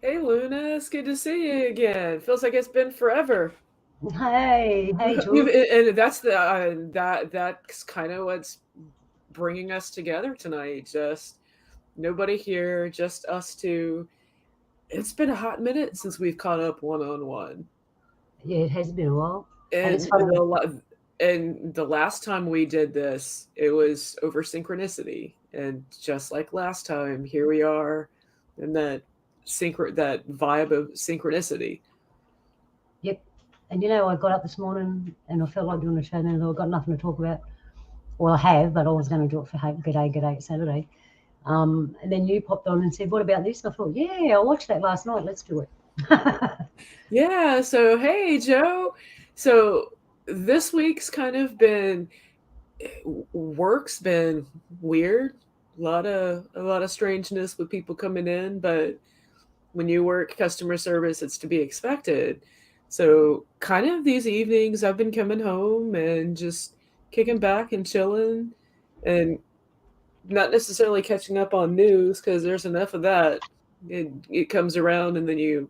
Hey Luna, it's good to see you again. Feels like it's been forever. Hey, Jules. And that's that's kind of what's bringing us together tonight. Just nobody here, just us two. It's been a hot minute since we've caught up one on one, Yeah, it has been a while, and it's and funny. the last time we did this, it was over synchronicity, and just like last time, here we are, in that vibe of synchronicity. Yep. And I got up this morning and I felt like doing a show, and I've got nothing to talk about. Well, I have, but I was going to do it for Good Day Saturday. And then you popped on and said, "What about this?" And I thought, "Yeah, I watched that last night. Let's do it." Yeah, so hey Joe. So this week's kind of been work's been weird. A lot of strangeness with people coming in, but when you work customer service, it's to be expected. So kind of these evenings I've been coming home and just kicking back and chilling and not necessarily catching up on news because there's enough of that. It comes around and then you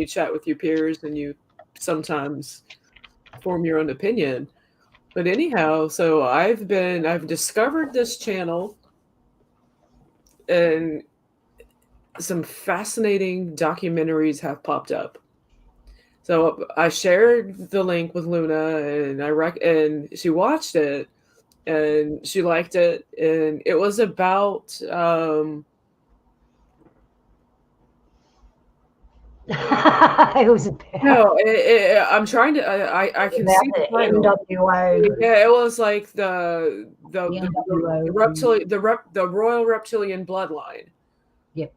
chat with your peers and you sometimes form your own opinion. But anyhow, so I've discovered this channel and some fascinating documentaries have popped up. So I shared the link with Luna and she watched it and she liked it, and it was about It was no, I'm trying to I can about see the the title. NWO, Yeah, it was like the the NWO. reptilian the Royal Reptilian Bloodline. Yep.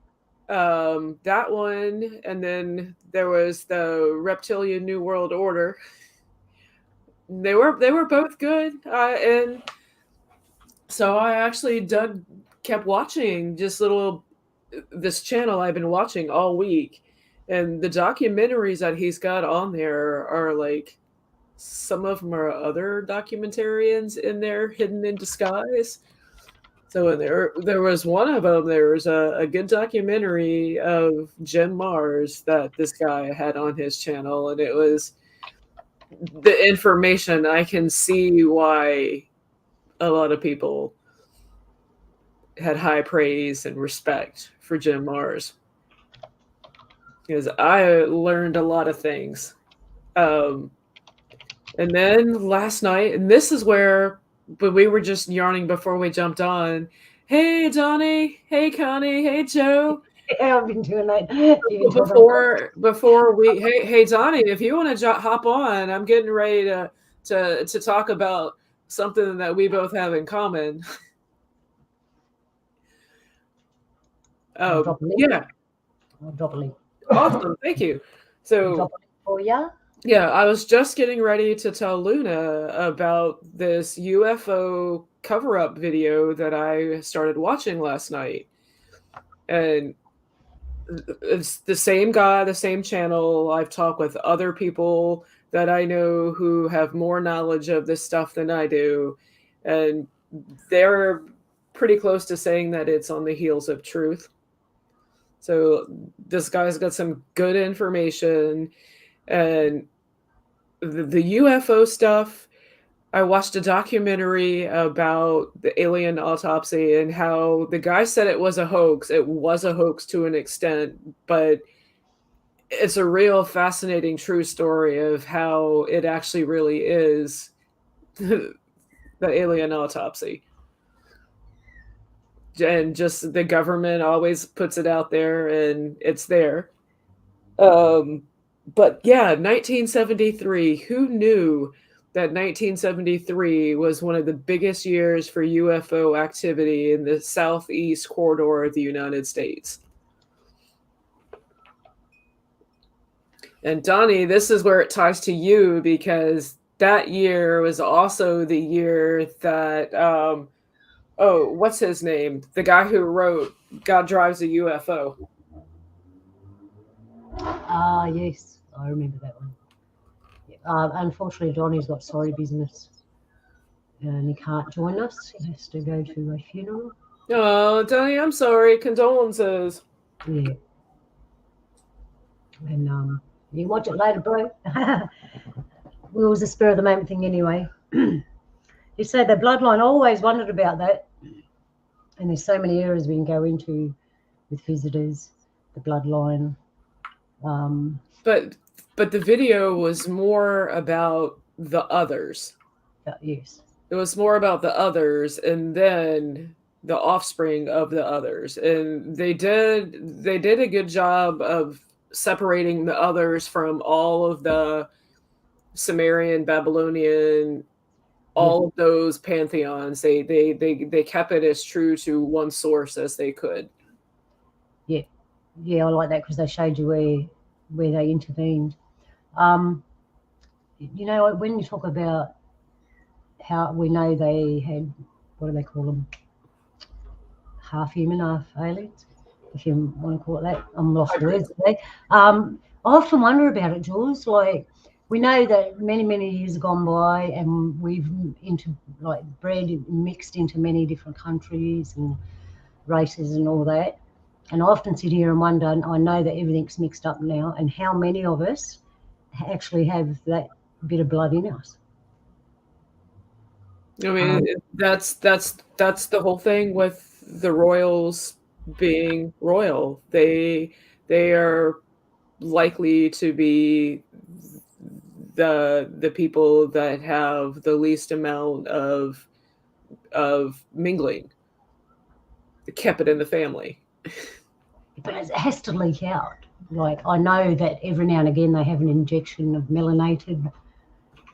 That one, and then there was the Reptilian New World Order. They were both good, and so I actually dug kept watching just little this channel I've been watching all week, and the documentaries that he's got on there are like some of them are other documentarians in there hidden in disguise. So there was one of them. There was a good documentary of Jim Mars that this guy had on his channel, and it was the information. I can see why a lot of people had high praise and respect for Jim Mars because I learned a lot of things. Um, and then last night, and this is where, but we were just yarning before we jumped on. Hey, Donnie. Hey, Connie. Hey, Joe. Yeah, I've been doing that. You've been talking about. Before we hey Donnie, if you want to hop on, I'm getting ready to talk about something that we both have in common. I'll drop a link. Yeah, I'll drop a link. awesome, thank you. I'll So drop a link for you. yeah, I was just getting ready to tell Luna about this UFO cover up video that I started watching last night, and it's the same guy, the same channel. I've talked with other people that I know who have more knowledge of this stuff than I do, and they're pretty close to saying that it's on the heels of truth. So this guy's got some good information, and the UFO stuff. I watched a documentary about the alien autopsy and how the guy said it was a hoax. It was a hoax to an extent, but it's a real fascinating true story of how it actually really is the alien autopsy. And just the government always puts it out there and it's there. Um, but yeah, 1973, who knew that 1973 was one of the biggest years for UFO activity in the southeast corridor of the United States? And Donnie, this is where it ties to you because that year was also the year that oh, what's his name? The guy who wrote God Drives a UFO. Ah, yes, I remember that one. Yeah. Unfortunately, Donnie's got sorry business and he can't join us. He has to go to a funeral. Oh, Donnie, I'm sorry. Condolences. Yeah. And you can watch it later, bro. It was a spur of the moment thing anyway. You say the bloodline, I always wondered about that. And there's so many areas we can go into with visitors, the bloodline. But the video was more about the others. Yes. It was more about the others, and then the offspring of the others. And they did a good job of separating the others from all of the Sumerian, Babylonian, all of those pantheons. They kept it as true to one source as they could. Yeah, I like that because they showed you where they intervened. You know, when you talk about how we know they had, what do they call them? Half human, half aliens, if you want to call it that. I'm lost for words today. I often wonder about it, Jules. Like, we know that many years have gone by, and we've bred, mixed into many different countries and races and all that. And I often sit here and wonder, and I know that everything's mixed up now, and how many of us actually have that bit of blood in us. I mean, that's the whole thing with the royals being royal. They are likely to be the people that have the least amount of mingling. Kept it in the family. But it has to leak out. Like, I know that every now and again they have an injection of melanated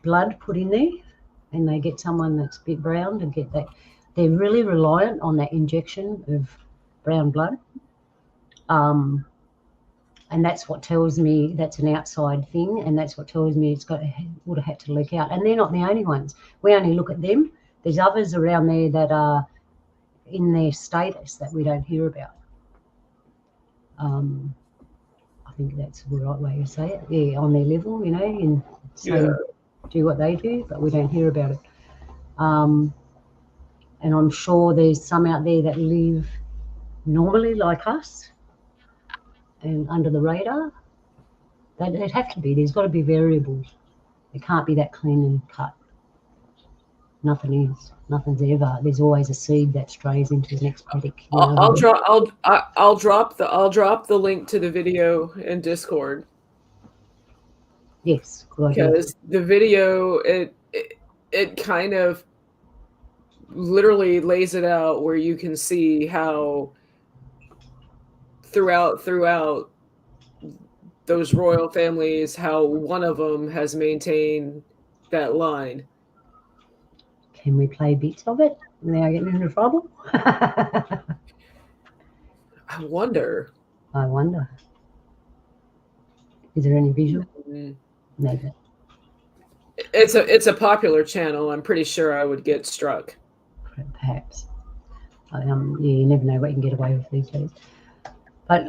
blood put in there, and they get someone that's a bit brown to get that. They're really reliant on that injection of brown blood. And that's what tells me that's an outside thing, and that's what tells me would have had to leak out. And they're not the only ones. We only look at them. There's others around there that are in their status that we don't hear about. I think that's the right way to say it. Yeah, on their level, you know, and do what they do, but we don't hear about it. And I'm sure there's some out there that live normally like us and under the radar. They'd have to be. There's got to be variables. It can't be that clean and cut. Nothing is. Nothing's ever. There's always a seed that strays into the next paddock. I'll drop the link to the video in Discord. Yes, because the video it kind of literally lays it out where you can see how throughout those royal families, how one of them has maintained that line. Can we play bits of it without getting into trouble? I wonder. Is there any visual? Maybe. It's a popular channel. I'm pretty sure I would get struck. Perhaps. Yeah, you never know what you can get away with these days. But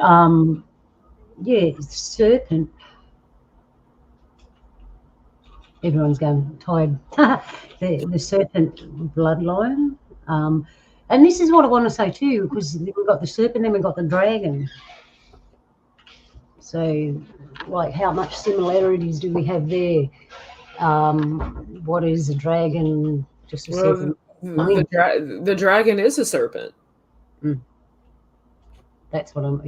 yeah, serpent. Everyone's going tired. the serpent bloodline. And this is what I want to say too, because we've got the serpent, then we've got the dragon. So, like, how much similarities do we have there? What is a dragon? Just a serpent. The dragon is a serpent. That's what and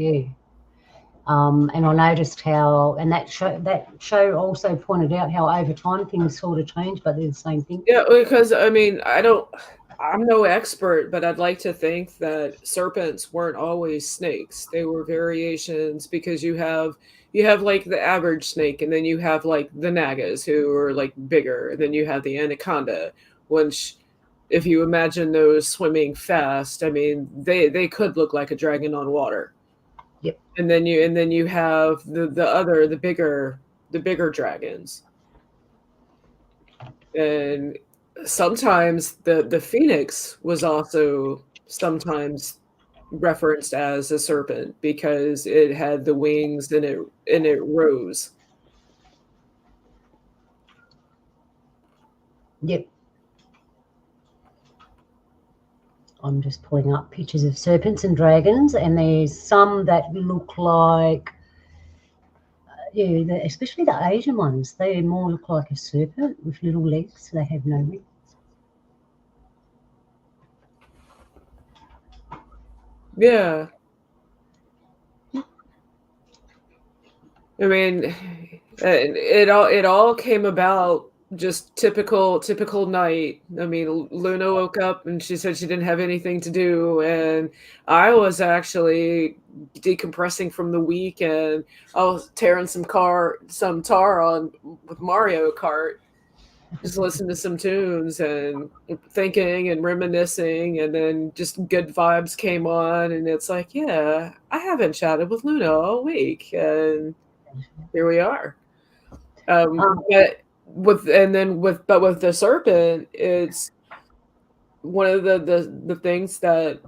I noticed how, and that show also pointed out how over time things sort of change, but they're the same thing. Yeah, because I mean, I'm no expert, but I'd like to think that serpents weren't always snakes. They were variations, because you have like the average snake, and then you have like the nagas, who are like bigger, and then you have the anaconda, which, if you imagine those swimming fast, I mean, they could look like a dragon on water. Yep. And then you have the bigger dragons. And sometimes the phoenix was also sometimes referenced as a serpent because it had the wings and it rose. Yep. I'm just pulling up pictures of serpents and dragons, and there's some that look like yeah, especially the Asian ones, they more look like a serpent with little legs. They have no wings. Yeah. I mean, it all came about just typical night. I mean, Luna woke up and she said she didn't have anything to do, and I was actually decompressing from the week, and I was tearing some tar on with Mario Kart, just listening to some tunes and thinking and reminiscing, and then just good vibes came on, and it's like, yeah, I haven't chatted with Luna all week, and here we are. Um, But with the serpent, it's one of the things that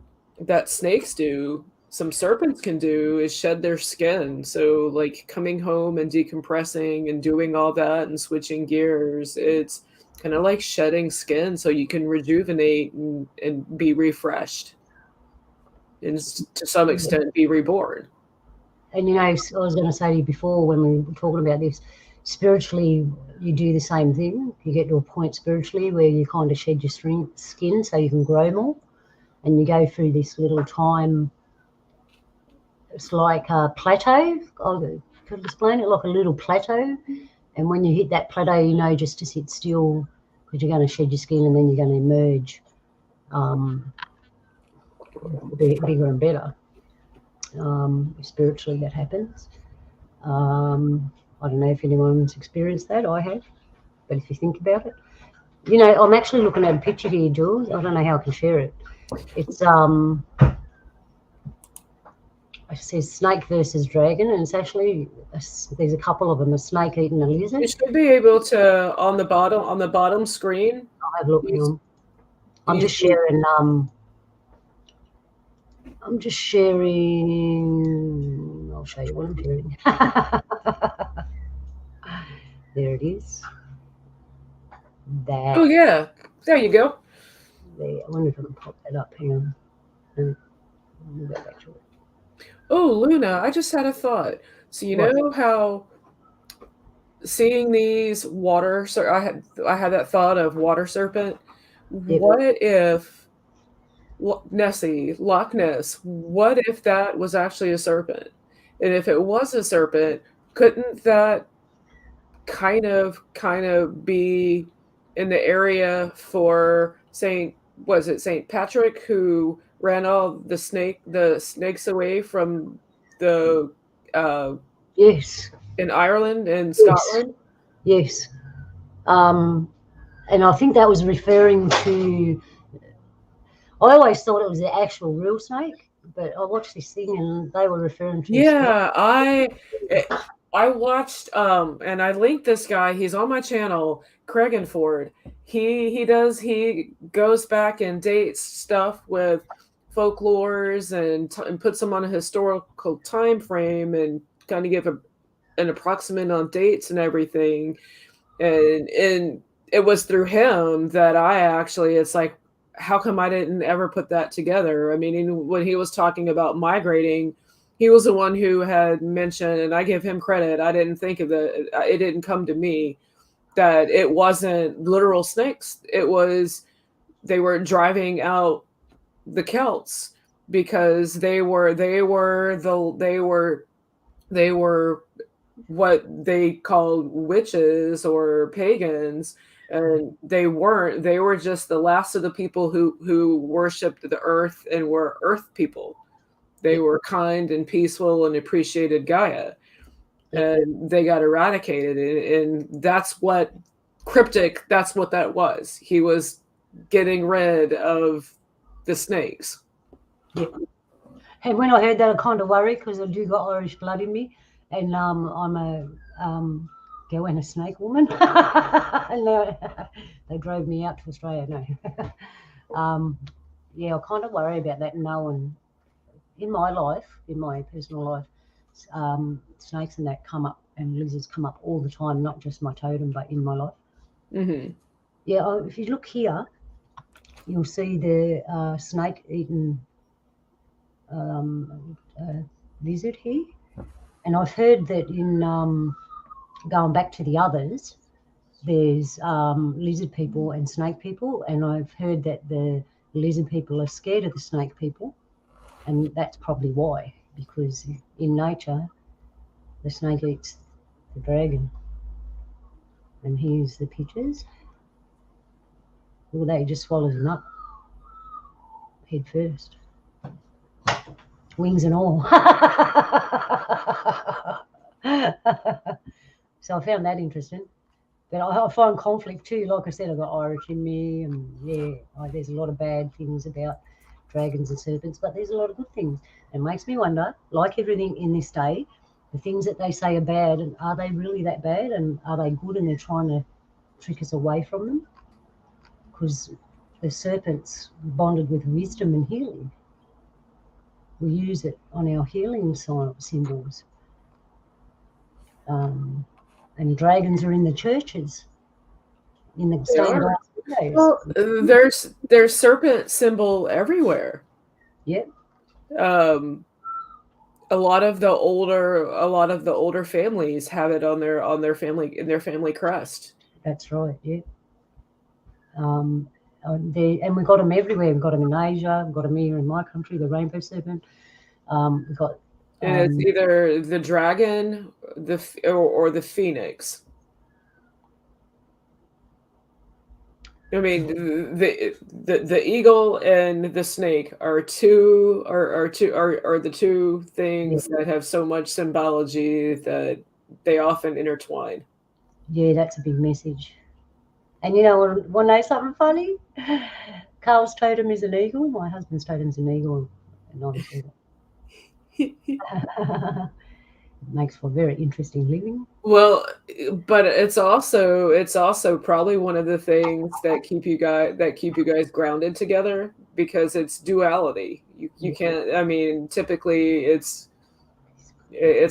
snakes do. Some serpents can do is shed their skin. So like coming home and decompressing and doing all that and switching gears, it's kind of like shedding skin so you can rejuvenate and be refreshed and to some extent be reborn. and I was going to say to you before when we were talking about this, spiritually, you do the same thing. You get to a point spiritually where you kind of shed your skin so you can grow more, and you go through this little time. It's like a plateau. I could explain it like a little plateau, and when you hit that plateau, you know just to sit still because you're going to shed your skin, and then you're going to emerge bigger and better. Spiritually, that happens. I don't know if anyone's experienced that. I have, but if you think about it, I'm actually looking at a picture here, Jules. I don't know how I can share it. It's it says snake versus dragon, and it's actually there's a couple of them: a snake eating a lizard. You should be able to on the bottom screen. I'll have a look. I'm just sharing. I'm just sharing. I'll show you what I'm sharing. There it is. That. Oh yeah, there you go. There. I wonder if I can pop that up here. Go back to it. Oh, Luna, I just had a thought. So you What? know how seeing these I had that thought of water serpent. Yep. What if Nessie, Loch Ness, what if that was actually a serpent? And if it was a serpent, couldn't that kind of be in the area for Saint Patrick, who ran all the snakes away from the Yes. in Ireland and Yes. Scotland? Yes. And I think that was referring to. I always thought it was the actual real snake, but I watched this thing and they were referring to. Yeah, I watched and I linked this guy. He's on my channel, Craigenford. He goes back and dates stuff with folklores and puts them on a historical time frame and kind of give an approximate on dates and everything. And it was through him that it's like, how come I didn't ever put that together? I mean, when he was talking about migrating, he was the one who had mentioned, and I give him credit. I didn't think of it didn't come to me that it wasn't literal snakes. It was they were driving out the Celts because they were what they called witches or pagans, and they were just the last of the people who worshipped the earth and were earth people. They were kind and peaceful and appreciated Gaia, and they got eradicated, and that's what that was. He was getting rid of the snakes. Yeah. And when I heard that, I kind of worried because I do got Irish blood in me, and I'm a girl and a snake woman. And now they drove me out to Australia. No. Yeah, I kind of worry about that. Knowing in my personal life, snakes and that come up, and lizards come up all the time, not just my totem, but in my life. Mm-hmm. Yeah, if you look here, you'll see the snake eating lizard here, And I've heard that in going back to the others, there's lizard people and snake people, and I've heard that the lizard people are scared of the snake people, and that's probably why, because in nature the snake eats the dragon. And here's the pictures. Well, they just swallows them up head first, wings and all. So I found that interesting. But I find conflict too. Like I said, I've got Irish in me, and there's a lot of bad things about dragons and serpents, but there's a lot of good things. It makes me wonder, like everything in this day, the things that they say are bad, and are they really that bad, and are they good, and they're trying to trick us away from them? Because the serpent's bonded with wisdom and healing. We use it on our healing symbols. And dragons are in the churches, in the stained glass windows. Well, there's serpent symbol everywhere. Yep. A lot of the older families have it on their family crest. That's right. Yeah. And we've got them everywhere. We've got them in Asia. We've got them here in my country, the rainbow serpent. We've got. And it's either the dragon, or the phoenix. I mean, the eagle and the snake are the two things that have so much symbology that they often intertwine. Yeah, that's a big message. And you know, want to know something funny? Carl's totem is an eagle. My husband's totem is an eagle, not a eagle. Makes for very interesting living. Well, but it's also probably one of the things that keep you guys grounded together, because it's duality. You can't. I mean, typically it's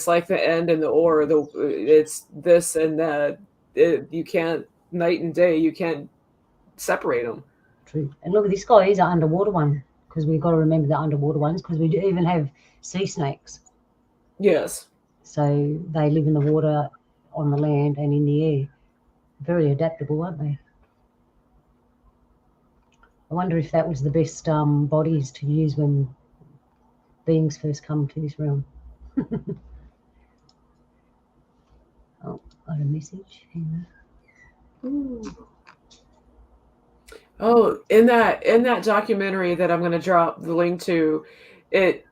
like the and and the or. It's this and that. You can't, night and day. You can't separate them. True. And look, this guy is an underwater one, because we've got to remember the underwater ones, because we even have sea snakes. Yes. So they live in the water, on the land, and in the air. Very adaptable, aren't they? I wonder if that was the best bodies to use when beings first come to this realm. Oh, got a message here. Oh, in that documentary that I'm going to drop the link to, it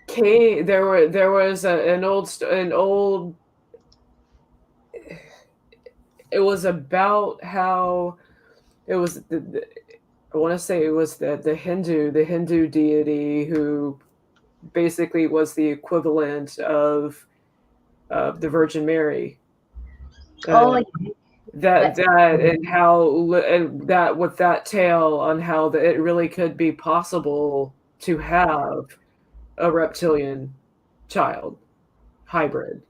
came. There was an old. It was about how it was. I want to say it was the Hindu deity who basically was the equivalent of the Virgin Mary. That and how and that with that tale on how it really could be possible to have a reptilian child hybrid.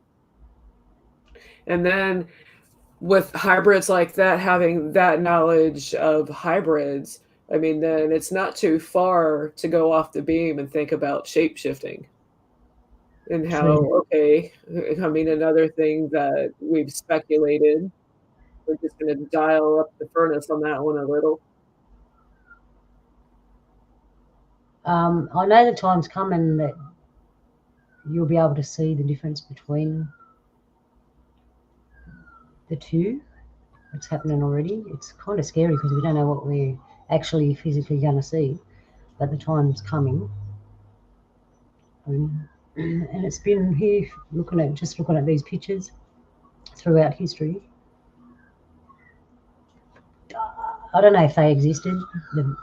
And then with hybrids like that, having that knowledge of hybrids, I mean, then it's not too far to go off the beam and think about shape shifting. And how, okay, I mean, another thing that we've speculated, we're just going to dial up the furnace on that one a little. I know the time's coming that you'll be able to see the difference between the two. It's happening already. It's kind of scary because we don't know what we're actually physically going to see, but the time's coming. And it's been here looking at these pictures throughout history. I don't know if they existed.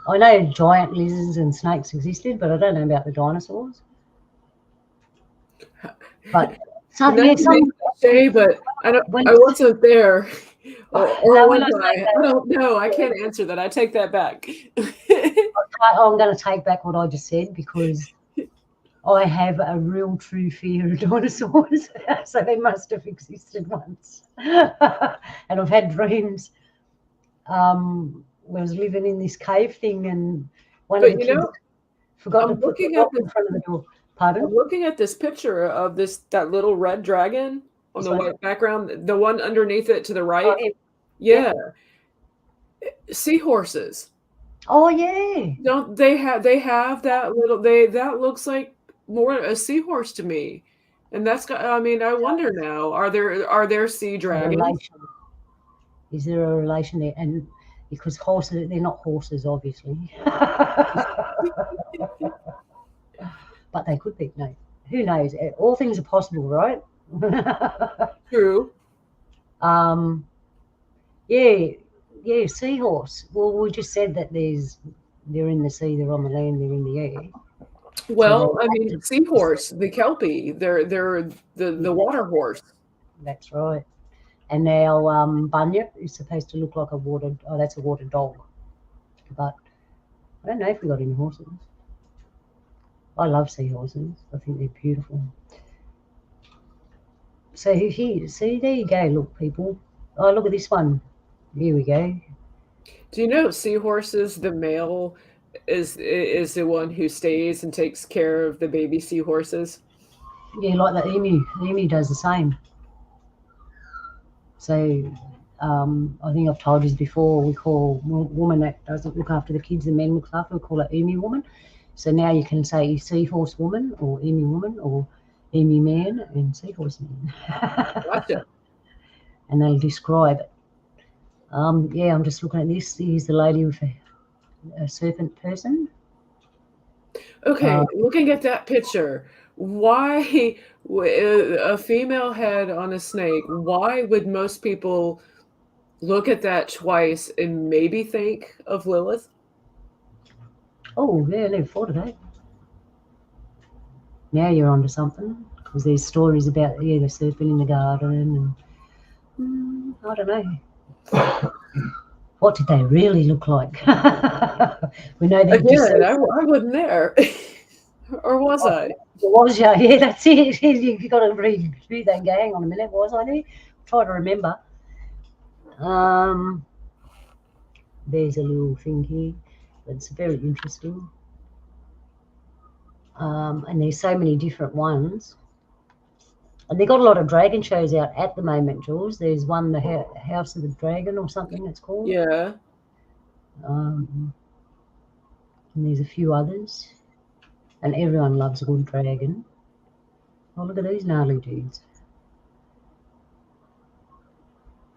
I know giant lizards and snakes existed, but I don't know about the dinosaurs. But but I wasn't there. I don't know. I can't answer that. I take that back. I'm going to take back what I just said, because I have a real true fear of dinosaurs. So they must have existed once. And I've had dreams where I was living in this cave thing, and one of the kids forgot to put the rock in front of the door. Pardon? I'm looking at this picture of that little red dragon on This the one? white background, the one underneath it to the Oh, right. yeah. Yeah, seahorses. Oh, yeah. Don't they have that little that looks like more a seahorse to me. And that's got, I mean, I wonder now, are there sea A dragons? relation. Is there a relation there? And because horses, they're not horses, obviously. But they could be. No, who knows? All things are possible, right? True. Yeah, yeah. Seahorse. Well, we just said that they're in the sea, they're on the land, they're in the air. So Well, I mean, seahorse, the kelpie, they're the water horse. that's right. And now bunyip is supposed to look like a water. Oh, that's a water dog. But I don't know if we got any horses. I love seahorses. I think they're beautiful. So here, see, there you go. Look, people. Oh, look at this one. Here we go. Do you know seahorses, the male is the one who stays and takes care of the baby seahorses? Yeah, like the emu. The emu does the same. So I think I've told you before, we call woman that doesn't look after the kids, the men look after, we call it emu woman. So now you can say seahorse woman or emu man and seahorse man. Gotcha. And they'll describe it. Yeah, I'm just looking at this. Here's the lady with a serpent person. Okay, looking at that picture, why a female head on a snake? Why would most people look at that twice and maybe think of Lilith? Oh, yeah, I never thought of that. Now you're onto something, because there's stories about the serpent in the garden, and I don't know. What did they really look like? We know they're Again, I wasn't there. Or was I? Was you? Yeah, that's it. You've got to read through that and go, hang on a minute, was I there? Try to remember. There's a little thing here that's very interesting. And there's so many different ones. And they've got a lot of dragon shows out at the moment, Jules. There's one, the House of the Dragon or something it's called. Yeah. And there's a few others. And everyone loves a good dragon. Oh, look at these gnarly dudes.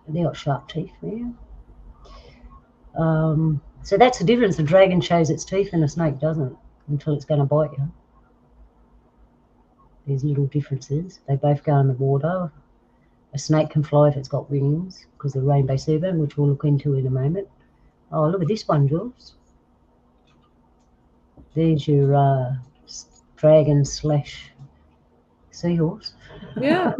They got sharp teeth there. So that's the difference. The dragon shows its teeth and a snake doesn't until it's going to bite you. There's little differences. They both go in the water. A snake can fly if it's got wings because the rainbow serpent, which we'll look into in a moment. Oh, look at this one, Jules. There's your dragon / seahorse. Yeah.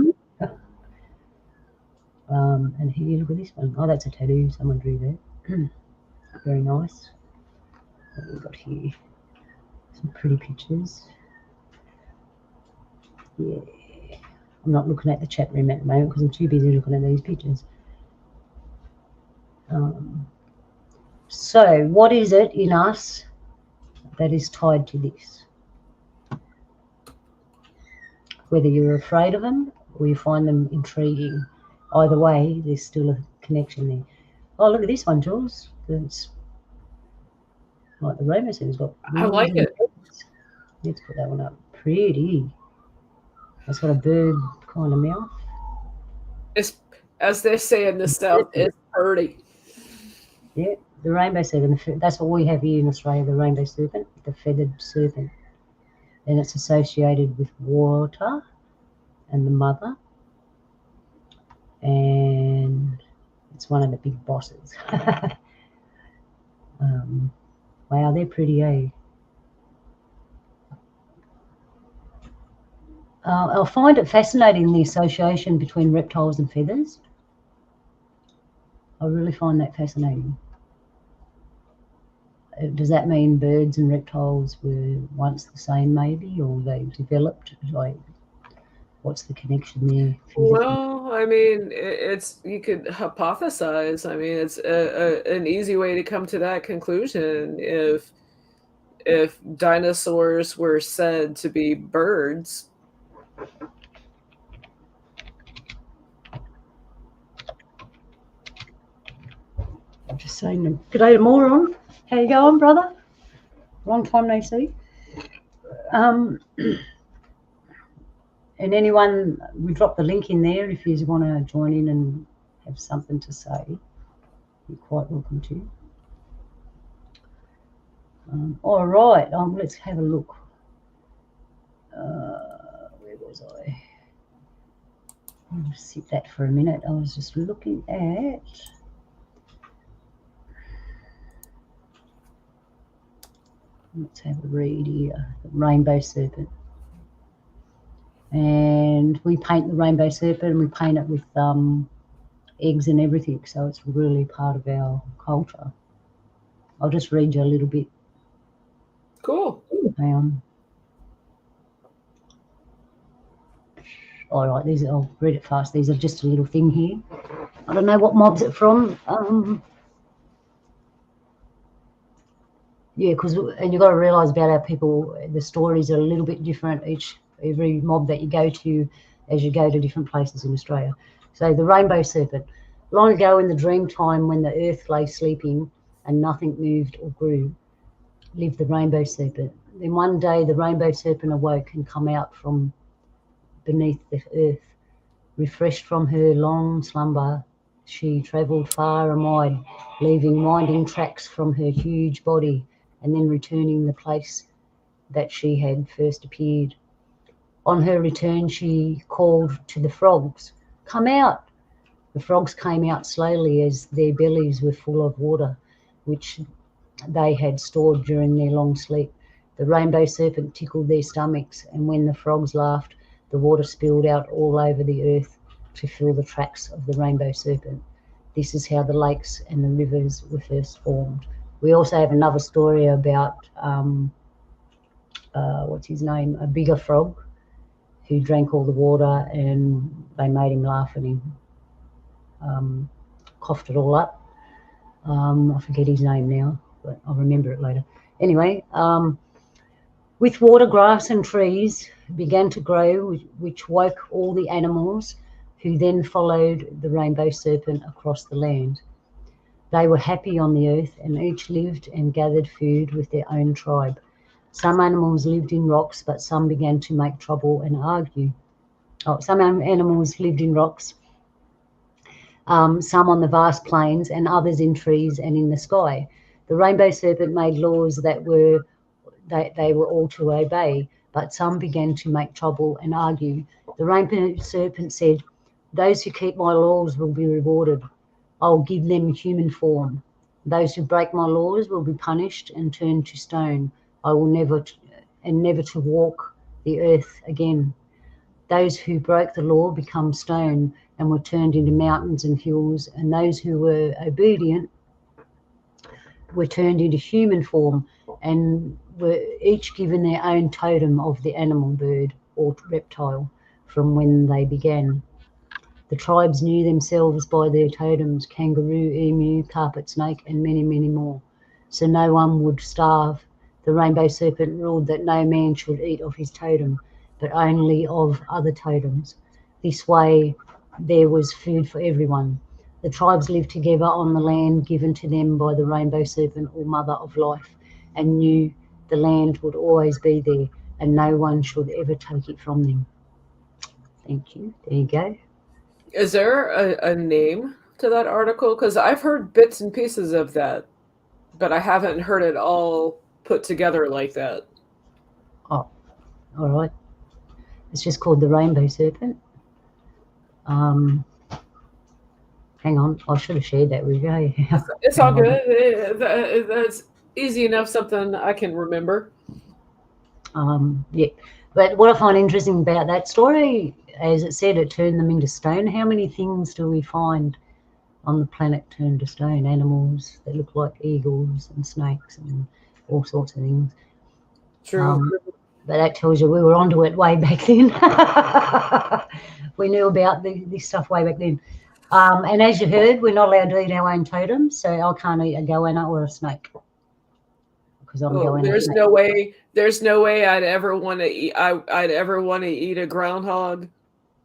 And here, look at this one. Oh, that's a tattoo. Someone drew that. Very nice. What have we got here? Some pretty pictures. Yeah. I'm not looking at the chat room at the moment because I'm too busy looking at these pictures. So, what is it in us that is tied to this? Whether you're afraid of them or you find them intriguing, either way, there's still a connection there. Oh, look at this one, Jules. It's like the rainbow has got. I like it. Let's put that one up. Pretty. It's got a bird kind of mouth. It's, as they say in the South, it's pretty. Yeah, the rainbow serpent. That's what we have here in Australia, the rainbow serpent, the feathered serpent. And it's associated with water and the mother. And it's one of the big bosses. Wow, they're pretty, eh? I find it fascinating, the association between reptiles and feathers. I really find that fascinating. Does that mean birds and reptiles were once the same, maybe, or they developed? Like, what's the connection there? Well, I mean, it's you could hypothesize. I mean, it's an easy way to come to that conclusion. if dinosaurs were said to be birds. I'm just saying, g'day to Moron. How you going, brother? Long time no see. And anyone, we dropped the link in there if you want to join in and have something to say. You're quite welcome to. All right, let's have a look. Where was I? I'll just sit that for a minute. I was just looking at. Let's have a read here. The rainbow serpent. And we paint the rainbow serpent, and we paint it with eggs and everything, so it's really part of our culture. I'll just read you a little bit. Cool. All right, I'll read it fast. These are just a little thing here. I don't know what mob's it from. Yeah, and you've got to realise about our people, the stories are a little bit different every mob that you go to as you go to different places in Australia. So the rainbow serpent. Long ago in the dream time when the earth lay sleeping and nothing moved or grew, lived the rainbow serpent. Then one day the rainbow serpent awoke and come out from beneath the earth. Refreshed from her long slumber, she travelled far and wide, leaving winding tracks from her huge body and then returning the place that she had first appeared. On her return, she called to the frogs, "Come out!" The frogs came out slowly as their bellies were full of water, which they had stored during their long sleep. The rainbow serpent tickled their stomachs, and when the frogs laughed, the water spilled out all over the earth to fill the tracks of the rainbow serpent. This is how the lakes and the rivers were first formed. We also have another story about, what's his name, a bigger frog who drank all the water and they made him laugh and he coughed it all up. I forget his name now, but I'll remember it later. Anyway, with water, grass and trees began to grow, which woke all the animals, who then followed the rainbow serpent across the land. They were happy on the earth, and each lived and gathered food with their own tribe. Some animals lived in rocks, but some began to make trouble and argue. Some animals lived in rocks, some on the vast plains, and others in trees and in the sky. The rainbow serpent made laws that they were all to obey, but some began to make trouble and argue. The rainbow serpent said, "Those who keep my laws will be rewarded. I will give them human form. Those who break my laws will be punished and turned to stone. I will never to walk the earth again. Those who broke the law become stone and were turned into mountains and hills, and those who were obedient were turned into human form and were each given their own totem of the animal, bird or reptile from when they began. The tribes knew themselves by their totems: kangaroo, emu, carpet snake, and many, many more. So no one would starve. The rainbow serpent ruled that no man should eat of his totem, but only of other totems. This way there was food for everyone. The tribes lived together on the land given to them by the rainbow serpent, or mother of life, and knew the land would always be there and no one should ever take it from them. Thank you. There you go. Is there a name to that article? Because I've heard bits and pieces of that, but I haven't heard it all put together like that. Oh, all right. It's just called the rainbow serpent. Hang on, I should have shared that with you. It's all good. That's easy enough, something I can remember. Yeah, but what I find interesting about that story, as it said, it turned them into stone. How many things do we find on the planet turned to stone? Animals that look like eagles and snakes and all sorts of things. True. But that tells you we were onto it way back then. We knew about this stuff way back then. And as you heard, we're not allowed to eat our own totems, so I can't eat a goanna or a snake. I because I'm Well, going. there's no way. There's no way I'd ever want to eat. I'd ever want to eat a groundhog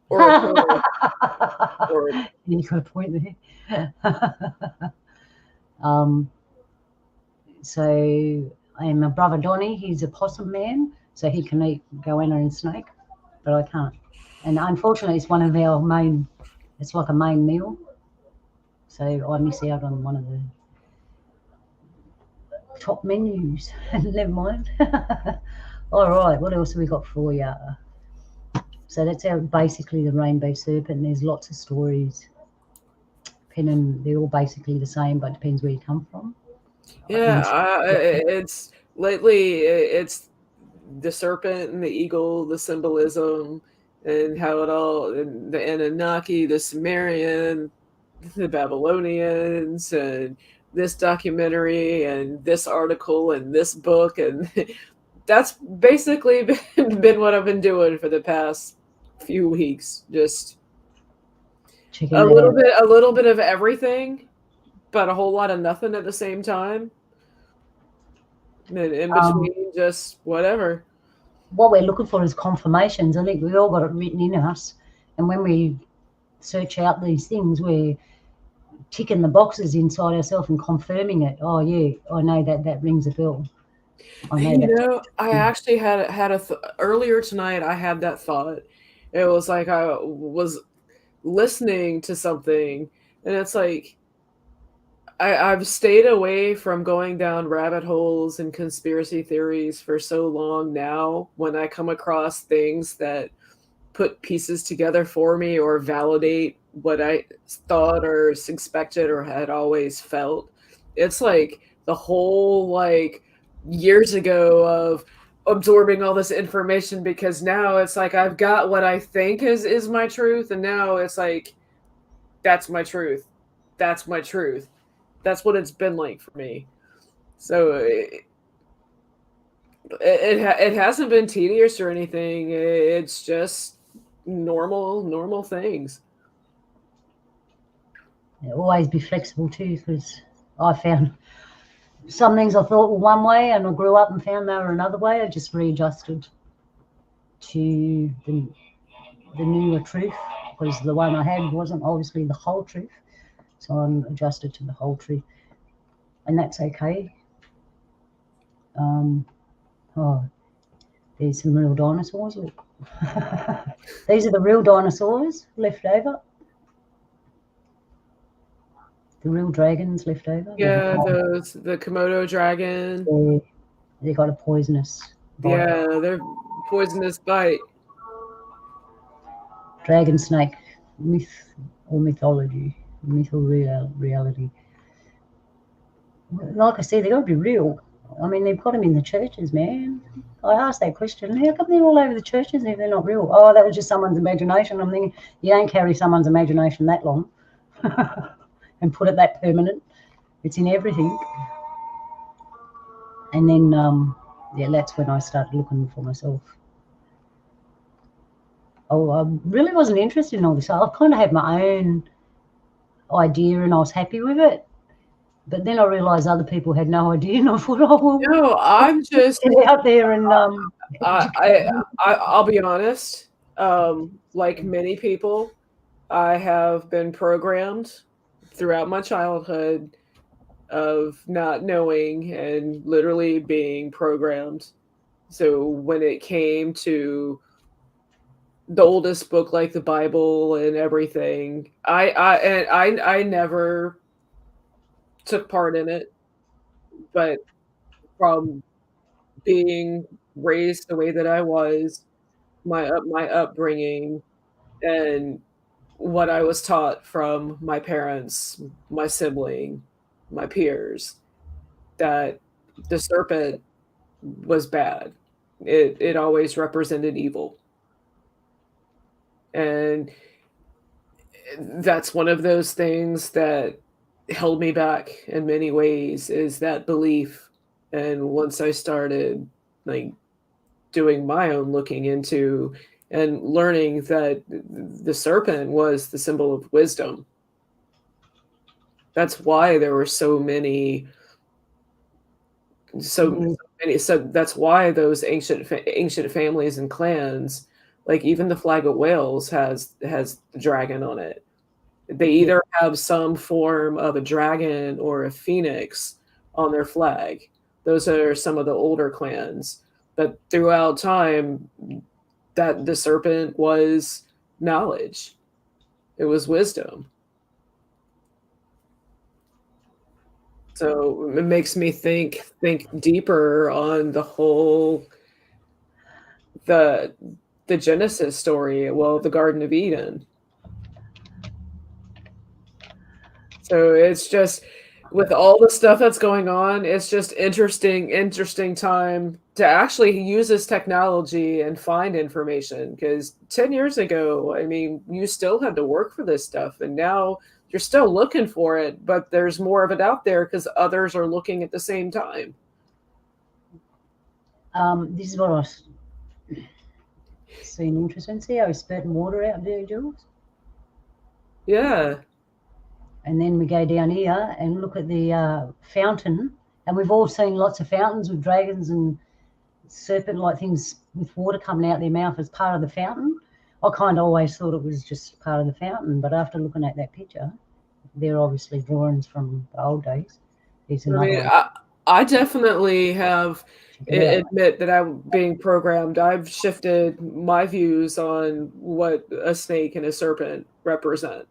or a turtle. Or You got a point there. um, so, and my brother Donny, he's a possum man, so he can eat goanna and snake, but I can't. And unfortunately, it's one of our main. It's like a main meal, so I miss out on one of the top menus. Never mind. All right, what else have we got for you? So that's basically the rainbow serpent. There's lots of stories. And they're all basically the same, but it depends where you come from. yeah, it's lately. It's the serpent and the eagle, the symbolism, and how it all. And the Anunnaki, the Sumerian, the Babylonians, and this documentary, and this article, and this book, and that's basically been what I've been doing for the past few weeks. Just Checking that out. a little bit of everything, but a whole lot of nothing at the same time. And in between, just whatever. What we're looking for is confirmations. I think we've all got it written in us, and when we search out these things, we're ticking the boxes inside ourselves and confirming it. Oh yeah, I know that rings a bell. I know that. I actually had a earlier tonight. I had that thought. It was like I was listening to something, and it's like I've stayed away from going down rabbit holes and conspiracy theories for so long now. When I come across things that put pieces together for me or validate what I thought or suspected or had always felt, it's like the whole like years ago of absorbing all this information, because now it's like I've got what I think is my truth, and now it's like that's my truth. That's my truth. That's what it's been like for me. So it hasn't been tedious or anything. It's just normal things. Always be flexible too, because I found some things I thought were one way, and I grew up and found they were another way. I just readjusted to the newer truth, because the one I had wasn't obviously the whole truth. So I'm adjusted to the whole truth, and that's okay. There's some real dinosaurs. These are the real dinosaurs left over. The real dragons left over. Yeah, the Komodo dragon. They got a poisonous bite. Yeah, they're poisonous bite. Dragon snake myth or mythology, myth or reality. Like I said, they got to be real. I mean, they've got them in the churches, man. I asked that question. How come they're all over the churches if they're not real? Oh, that was just someone's imagination. I'm thinking, you don't carry someone's imagination that long and put it that permanent. It's in everything. And then, that's when I started looking for myself. Oh, I really wasn't interested in all this. I kind of had my own idea and I was happy with it. But then I realised other people had no idea, and I thought, oh, well, no, I'm just get out there and I'll be honest. Like many people, I have been programmed throughout my childhood of not knowing and literally being programmed. So when it came to the oldest book like the Bible and everything, I never took part in it, but from being raised the way that I was, my upbringing, and what I was taught from my parents, my sibling, my peers, that the serpent was bad. It always represented evil. And that's one of those things that held me back in many ways, is that belief. And once I started like doing my own looking into and learning that the serpent was the symbol of wisdom, that's why there were so many So so that's why those ancient families and clans, like even the flag of Wales has the dragon on it. They Yeah. either have some form of a dragon or a phoenix on their flag. Those are some of the older clans. But throughout time, that the serpent was knowledge. It was wisdom. So it makes me think deeper on the whole the the Genesis story, well, the Garden of Eden. So it's just with all the stuff that's going on, it's just interesting time to actually use this technology and find information. Because 10 years ago, I mean, you still had to work for this stuff, and now you're still looking for it, but there's more of it out there because others are looking at the same time. This is what I seen interesting. See how he's spurting water out there, Jules? Yeah. And then we go down here and look at the fountain. And we've all seen lots of fountains with dragons and serpent-like things with water coming out their mouth as part of the fountain. I kind of always thought it was just part of the fountain, but after looking at that picture, they're obviously drawings from the old days. There's I another mean, one. I definitely have Check it out. admit that I'm being programmed. I've shifted my views on what a snake and a serpent represent.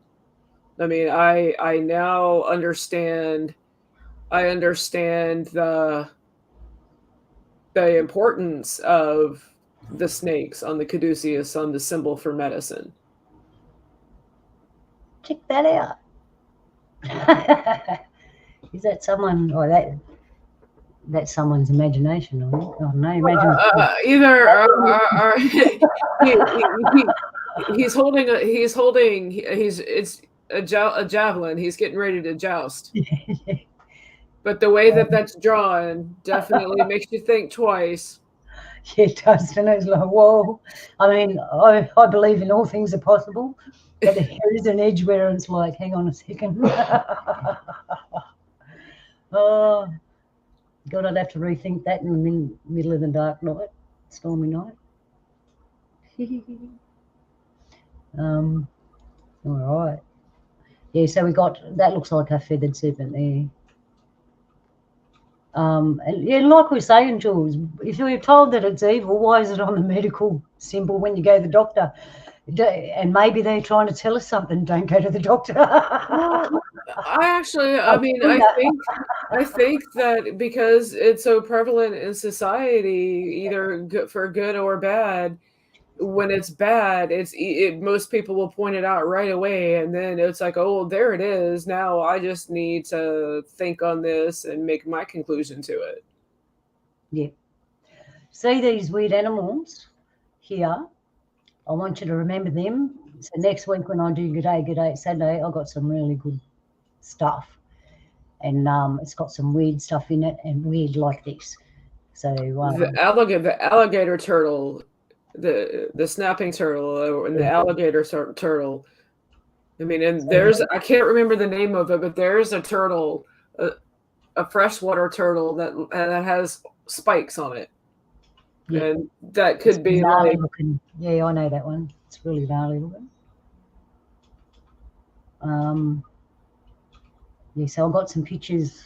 I mean, I now understand. I understand the importance of the snakes on the caduceus on the symbol for medicine. Check that out. Is that someone or that's someone's imagination? I don't know. Imagine he's it's a javelin. He's getting ready to joust. But the way that that's drawn definitely makes you think twice. Yeah, it does. And it's like, whoa. I mean, I believe in all things are possible, but there is an edge where it's like, hang on a second. Oh, God, I'd have to rethink that in the middle of the dark night, stormy night. All right. Yeah, so we got, that looks like a feathered serpent there. And yeah, like we're saying, Jules, if you're told that it's evil, why is it on the medical symbol when you go to the doctor? And maybe they're trying to tell us something. Don't go to the doctor. Well, I think that because it's so prevalent in society, either for good or bad, when it's bad, most people will point it out right away, and then it's like, oh, there it is. Now I just need to think on this and make my conclusion to it. Yeah. See these weird animals here? I want you to remember them. So next week when I do G'day Saturday, I've got some really good stuff, and it's got some weird stuff in it and weird like this. So The alligator turtle, the snapping turtle, and the alligator turtle. I mean, and there's I can't remember the name of it, but there's a turtle, a freshwater turtle that has spikes on it, yeah, and that could be like looking. Yeah, I know that one. It's really gnarly looking. Yeah, so I've got some pictures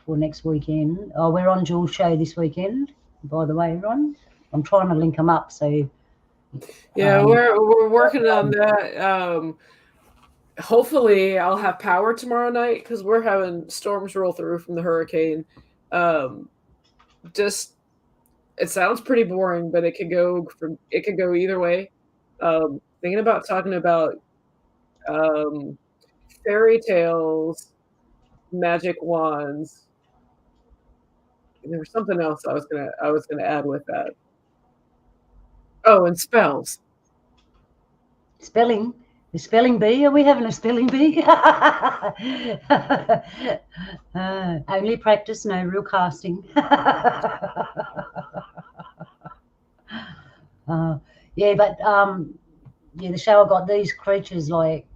for next weekend. Oh, we're on Jules' show this weekend, by the way, Ron. I'm trying to link them up. So yeah, we're working on that. Hopefully, I'll have power tomorrow night because we're having storms roll through from the hurricane. Just it sounds pretty boring, but it could go either way. Thinking about talking about fairy tales, magic wands. And there was something else I was gonna add with that. Oh, and spells. spelling. The spelling bee. Are we having a spelling bee? Only practice, no real casting. Yeah, but yeah, the show I got these creatures like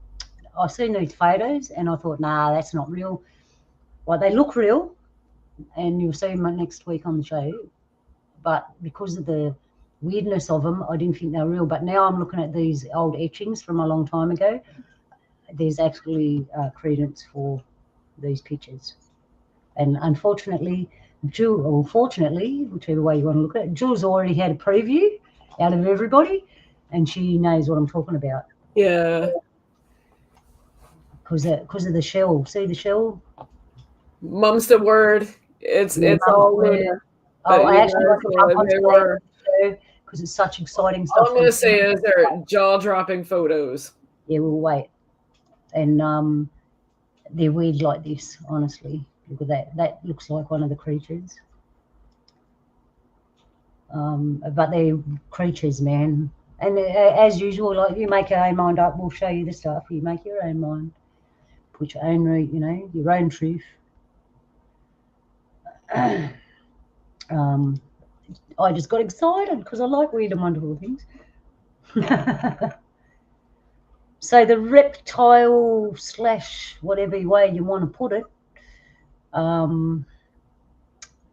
I've seen these photos and I thought, nah, that's not real. Well, they look real, and you'll see them next week on the show. But because of the weirdness of them, I didn't think they were real. But now I'm looking at these old etchings from a long time ago. There's actually credence for these pictures. And unfortunately, or fortunately, whichever way you want to look at it, Jules already had a preview out of everybody, and she knows what I'm talking about. Yeah. Because of the shell. See the shell? Mum's the word. It's all lunar. Oh, I You actually want to jump onto that show because it's such exciting stuff. All I'm gonna say is they're jaw-dropping photos. Yeah, we'll wait. And they're weird like this, honestly. Look at that. That looks like one of the creatures. But they're creatures, man. And as usual, like you make your own mind up, we'll show you the stuff. You make your own mind, put your own, your own truth. I just got excited because I like weird and wonderful things. So the reptile / whatever way you want to put it,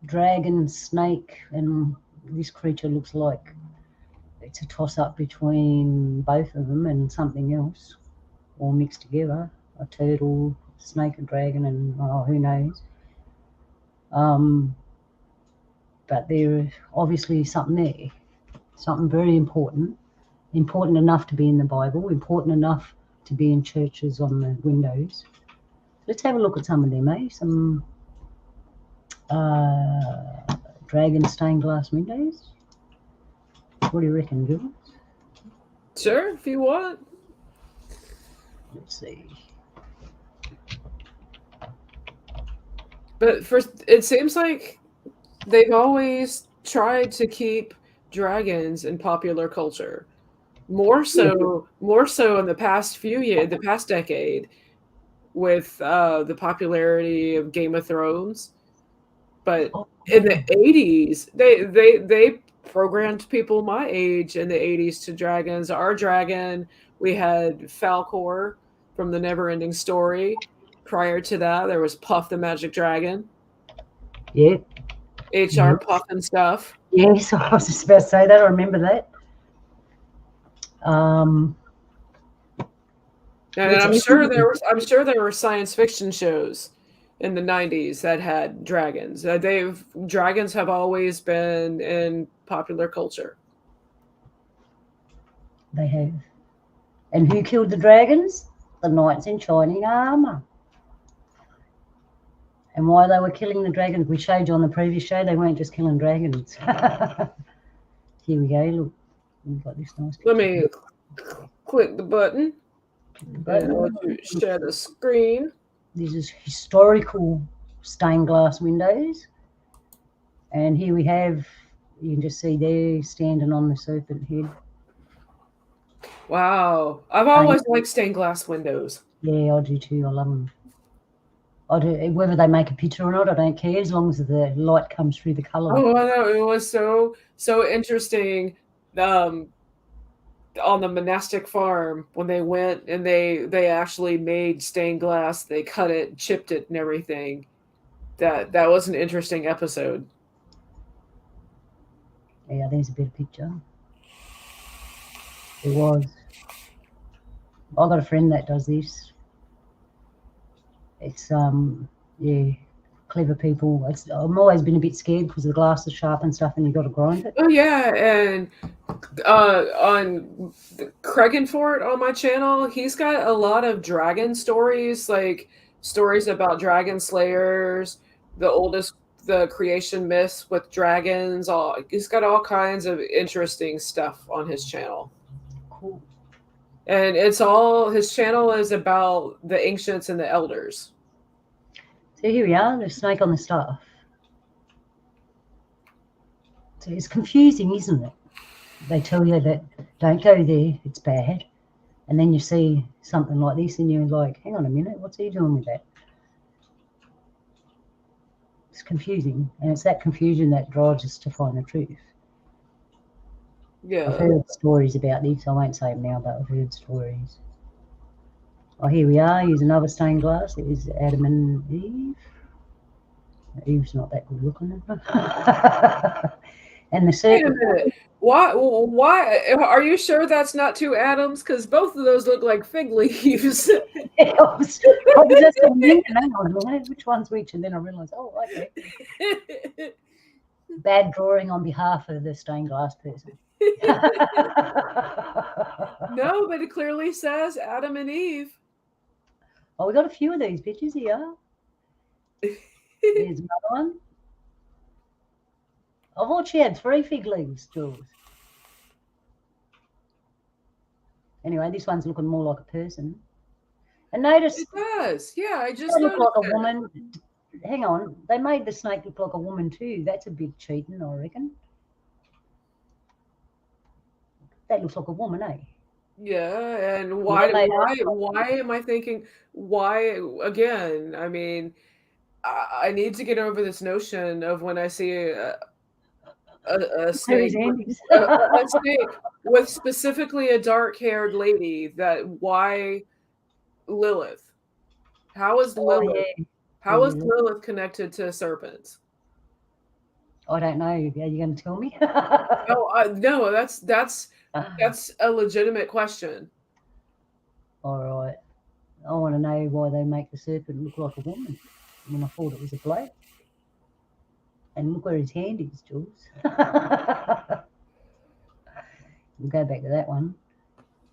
dragon, snake, and this creature looks like it's a toss-up between both of them and something else, all mixed together. A turtle, snake, a dragon, and who knows. But there's obviously something there, something very important enough to be in the Bible, important enough to be in churches on the windows. Let's have a look at some of them, eh? Some dragon stained glass windows. What do you reckon, Jules? Sure, if you want. Let's see. But first, it seems like they've always tried to keep dragons in popular culture. More so in the past few years, the past decade, with the popularity of Game of Thrones. But in the 80s, they programmed people my age in the 80s to dragons. Our dragon, we had Falcor from the Neverending Story. Prior to that, there was Puff the Magic Dragon. Yeah. HR Puff and stuff. Yes, I was just about to say that. I remember that. And I'm sure there were science fiction shows in the 90s that had dragons. Dragons have always been in popular culture. They have. And who killed the dragons? The knights in shining armor. And why they were killing the dragons, we showed you on the previous show, they weren't just killing dragons. Here we go, look. We've got this nice picture. Let me click the button. And I'll share the screen. This is historical stained glass windows. And here we have, you can just see there, standing on the serpent head. Wow. I've always liked stained glass windows. Yeah, I do too. I love them. I do, whether they make a picture or not, I don't care, as long as the light comes through the colour. Oh, I know. It was so interesting. On the monastic farm, when they went and they actually made stained glass, they cut it, chipped it, and everything. That was an interesting episode. Yeah, there's a better picture. It was. I've got a friend that does this. It's clever people. I'm always been a bit scared because the glass is sharp and stuff, and you got to grind it. Oh yeah, and on Craigenfort on my channel, he's got a lot of dragon stories, like stories about dragon slayers, the creation myths with dragons. He's got all kinds of interesting stuff on his channel. Cool. And his channel is about the ancients and the elders. So here we are, the snake on the staff. So it's confusing, isn't it? They tell you that don't go there, it's bad. And then you see something like this and you're like, hang on a minute, what's he doing with that? It's confusing. And it's that confusion that drives us to find the truth. Yeah. I've heard stories about this. I won't say them now, but I've heard stories. Oh, here we are. Here's another stained glass. It is Adam and Eve. Eve's not that good looking. And the Wait a serpent. minute. Why are you sure that's not two Adams? Because both of those look like fig leaves. I was just thinking, hang on a minute, which one's which? And then I realised, oh, okay. Bad drawing on behalf of the stained glass person. No, but it clearly says Adam and Eve. Oh, we got a few of these pictures here. There's another one. I thought she had 3 fig leaves, Jules. Anyway, this one's looking more like a person. And notice It does. Yeah, I just they look like noticed a woman. Hang on, they made the snake look like a woman too. That's a bit cheating, I reckon. That looks like a woman, eh? Yeah, and why am I thinking why again? I mean, I need to get over this notion of when I see a snake, a snake with specifically a dark-haired lady. That why Lilith? How is Lilith? Yeah. How is Lilith connected to serpents? I don't know. Are you going to tell me? No, that's a legitimate question. All right. I want to know why they make the serpent look like a woman when I thought it was a bloke. And look where his hand is, Jules. We'll go back to that one.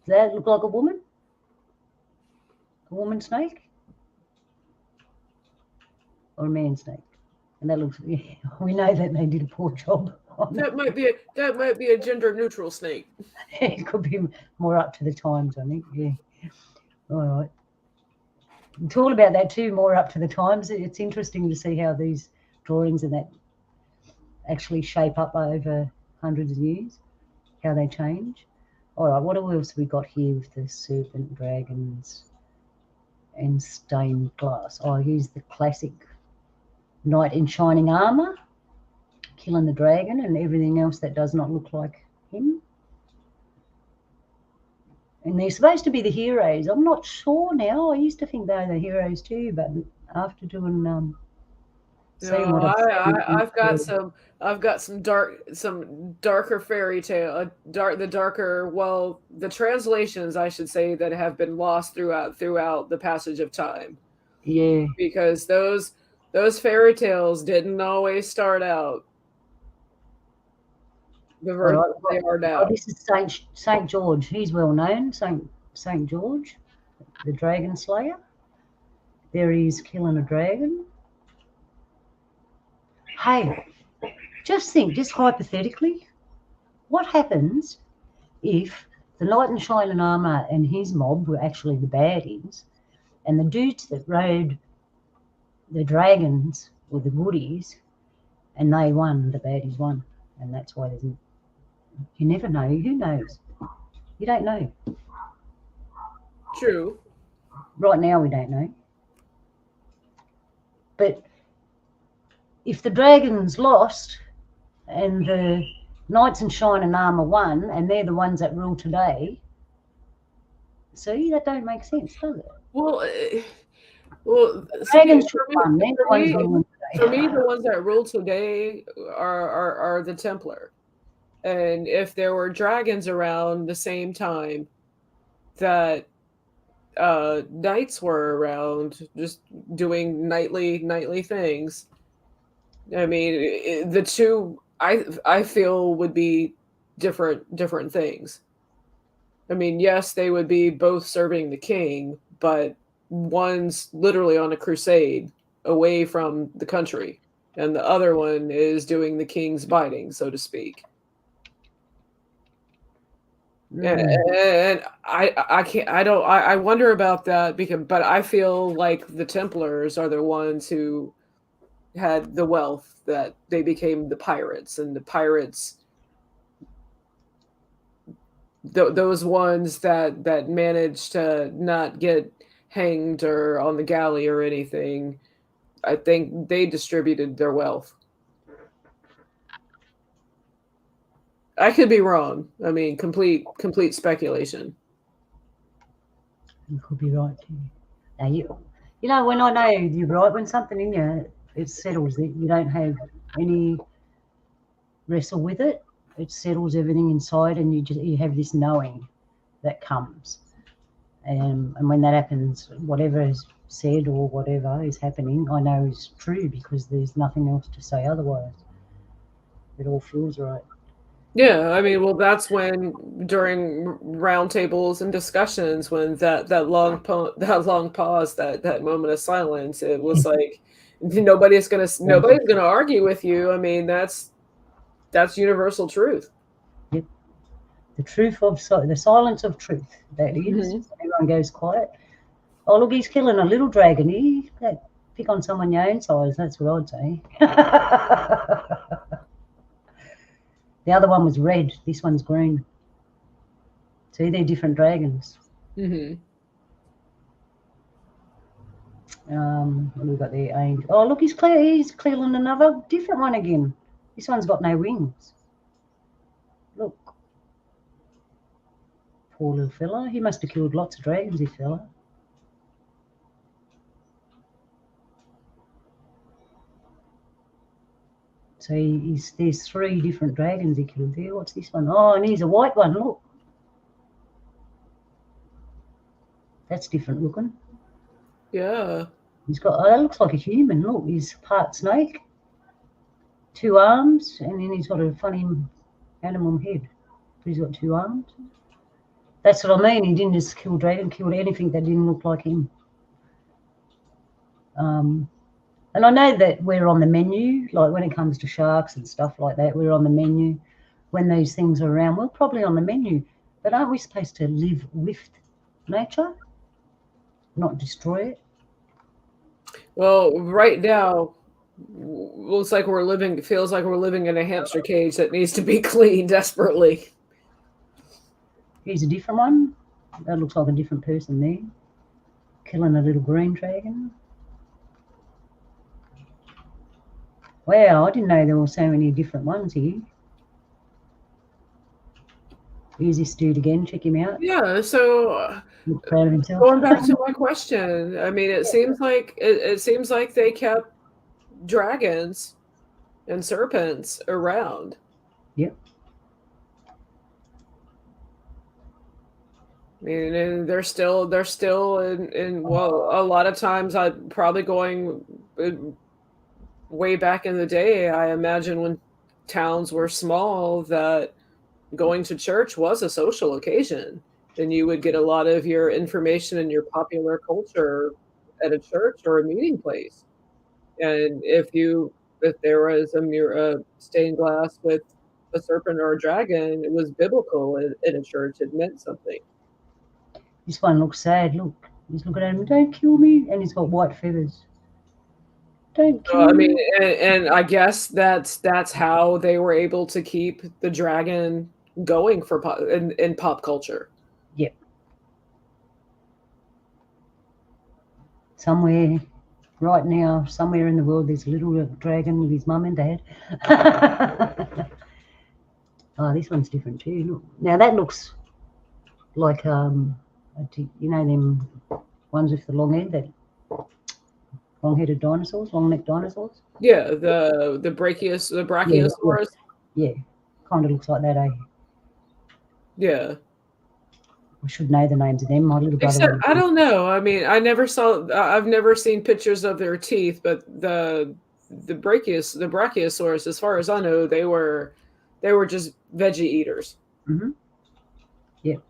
Does that look like a woman? A woman snake? Or a man snake? And that looks, yeah, we know that they did a poor job. That might be a gender neutral snake. It could be more up to the times, I think. Yeah. All right. It's all about that too, more up to the times. It's interesting to see how these drawings and that actually shape up over hundreds of years, how they change. All right, what else have we got here with the serpent, dragons, and stained glass? Oh, here's the classic knight in shining armour, killing the dragon and everything else that does not look like him. And they're supposed to be the heroes. I'm not sure now. I used to think they were the heroes too, but after doing I've got some darker fairy tale, the translations I should say that have been lost throughout the passage of time. Yeah. Because those fairy tales didn't always start out the version they are now. Oh, this is Saint George. He's well known. Saint George, the dragon slayer. There he is killing a dragon. Hey, just think, just hypothetically, what happens if the knight in shining armour and his mob were actually the baddies, and the dudes that rode the dragons were the goodies, and they won, the baddies won, and that's why there's. You never know. Who knows? You don't know. True. Right now, we don't know. But if the dragons lost and the knights in shining armour won, and they're the ones that rule today, see, that don't make sense, does it? Well, dragons for me, the ones that rule today are the Templar. And if there were dragons around the same time that knights were around, just doing nightly things, I mean, the two I feel would be different things. I mean, yes, they would be both serving the king, but one's literally on a crusade away from the country, and the other one is doing the king's bidding, so to speak. And I wonder about that but I feel like the Templars are the ones who had the wealth that they became the pirates, and the pirates, those ones that managed to not get hanged or on the galley or anything, I think they distributed their wealth. I could be wrong. I mean, complete speculation. You could be right too. Now you know when I know you're right, when something in you It settles it. You don't have any wrestle with it. It settles everything inside, and you have this knowing that comes. And when that happens, whatever is said or whatever is happening, I know is true because there's nothing else to say otherwise. It all feels right. Yeah, I mean, well, that's when during roundtables and discussions, when that long pause, that moment of silence, it was like nobody's gonna argue with you. I mean, that's universal truth. Yep. The truth of the silence of truth. That is. Mhm. Everyone goes quiet. Oh, look, he's killing a little dragon. He pick on someone your own size. That's what I'd say. The other one was red. This one's green. See, they're different dragons. Mhm. What have we got there? Angel. Oh, look, he's clearing another different one again. This one's got no wings. Look. Poor little fella. He must have killed lots of dragons, this fella. So there's 3 different dragons he killed there. What's this one? Oh, and here's a white one. Look. That's different looking. Yeah. He's got, that looks like a human. Look, he's part snake, 2 arms, and then he's got a funny animal head. But he's got 2 arms. That's what I mean. He didn't just kill dragon, killed anything that didn't look like him. And I know that we're on the menu, like when it comes to sharks and stuff like that, we're on the menu. When those things are around, we're probably on the menu. But aren't we supposed to live with nature, not destroy it? Well, right now, feels like we're living in a hamster cage that needs to be cleaned desperately. Here's a different one. That looks like a different person there. Killing a little green dragon. Wow, I didn't know there were so many different ones here. Here's this dude again. Check him out. Yeah, so Look proud of himself. going back to my question, I mean, it seems like they kept dragons and serpents around. Yep. I mean, and they're still in well, a lot of times I'm probably going way back in the day. I imagine when towns were small, that going to church was a social occasion, and you would get a lot of your information and your popular culture at a church or a meeting place. And if there was a stained glass with a serpent or a dragon, it was biblical in a church. It meant something. This one looks sad. Look, he's looking at him. Don't kill me, and he's got white feathers. Don't kill I mean, me. and I guess that's how they were able to keep the dragon going in pop culture. Yep. Somewhere, right now, somewhere in the world, there's a little dragon with his mum and dad. Oh, this one's different too. Look, now that looks like you know them ones with the long head, that long-headed dinosaurs, long-necked dinosaurs. Yeah, the brachiosaurus. Yeah, kind of looks like that, eh? Yeah. I should know the names of them. My little brother. Except I don't know. I mean, I've never seen pictures of their teeth, but the brachiosaurus, as far as I know, they were just veggie eaters. Mm-hmm. Yep.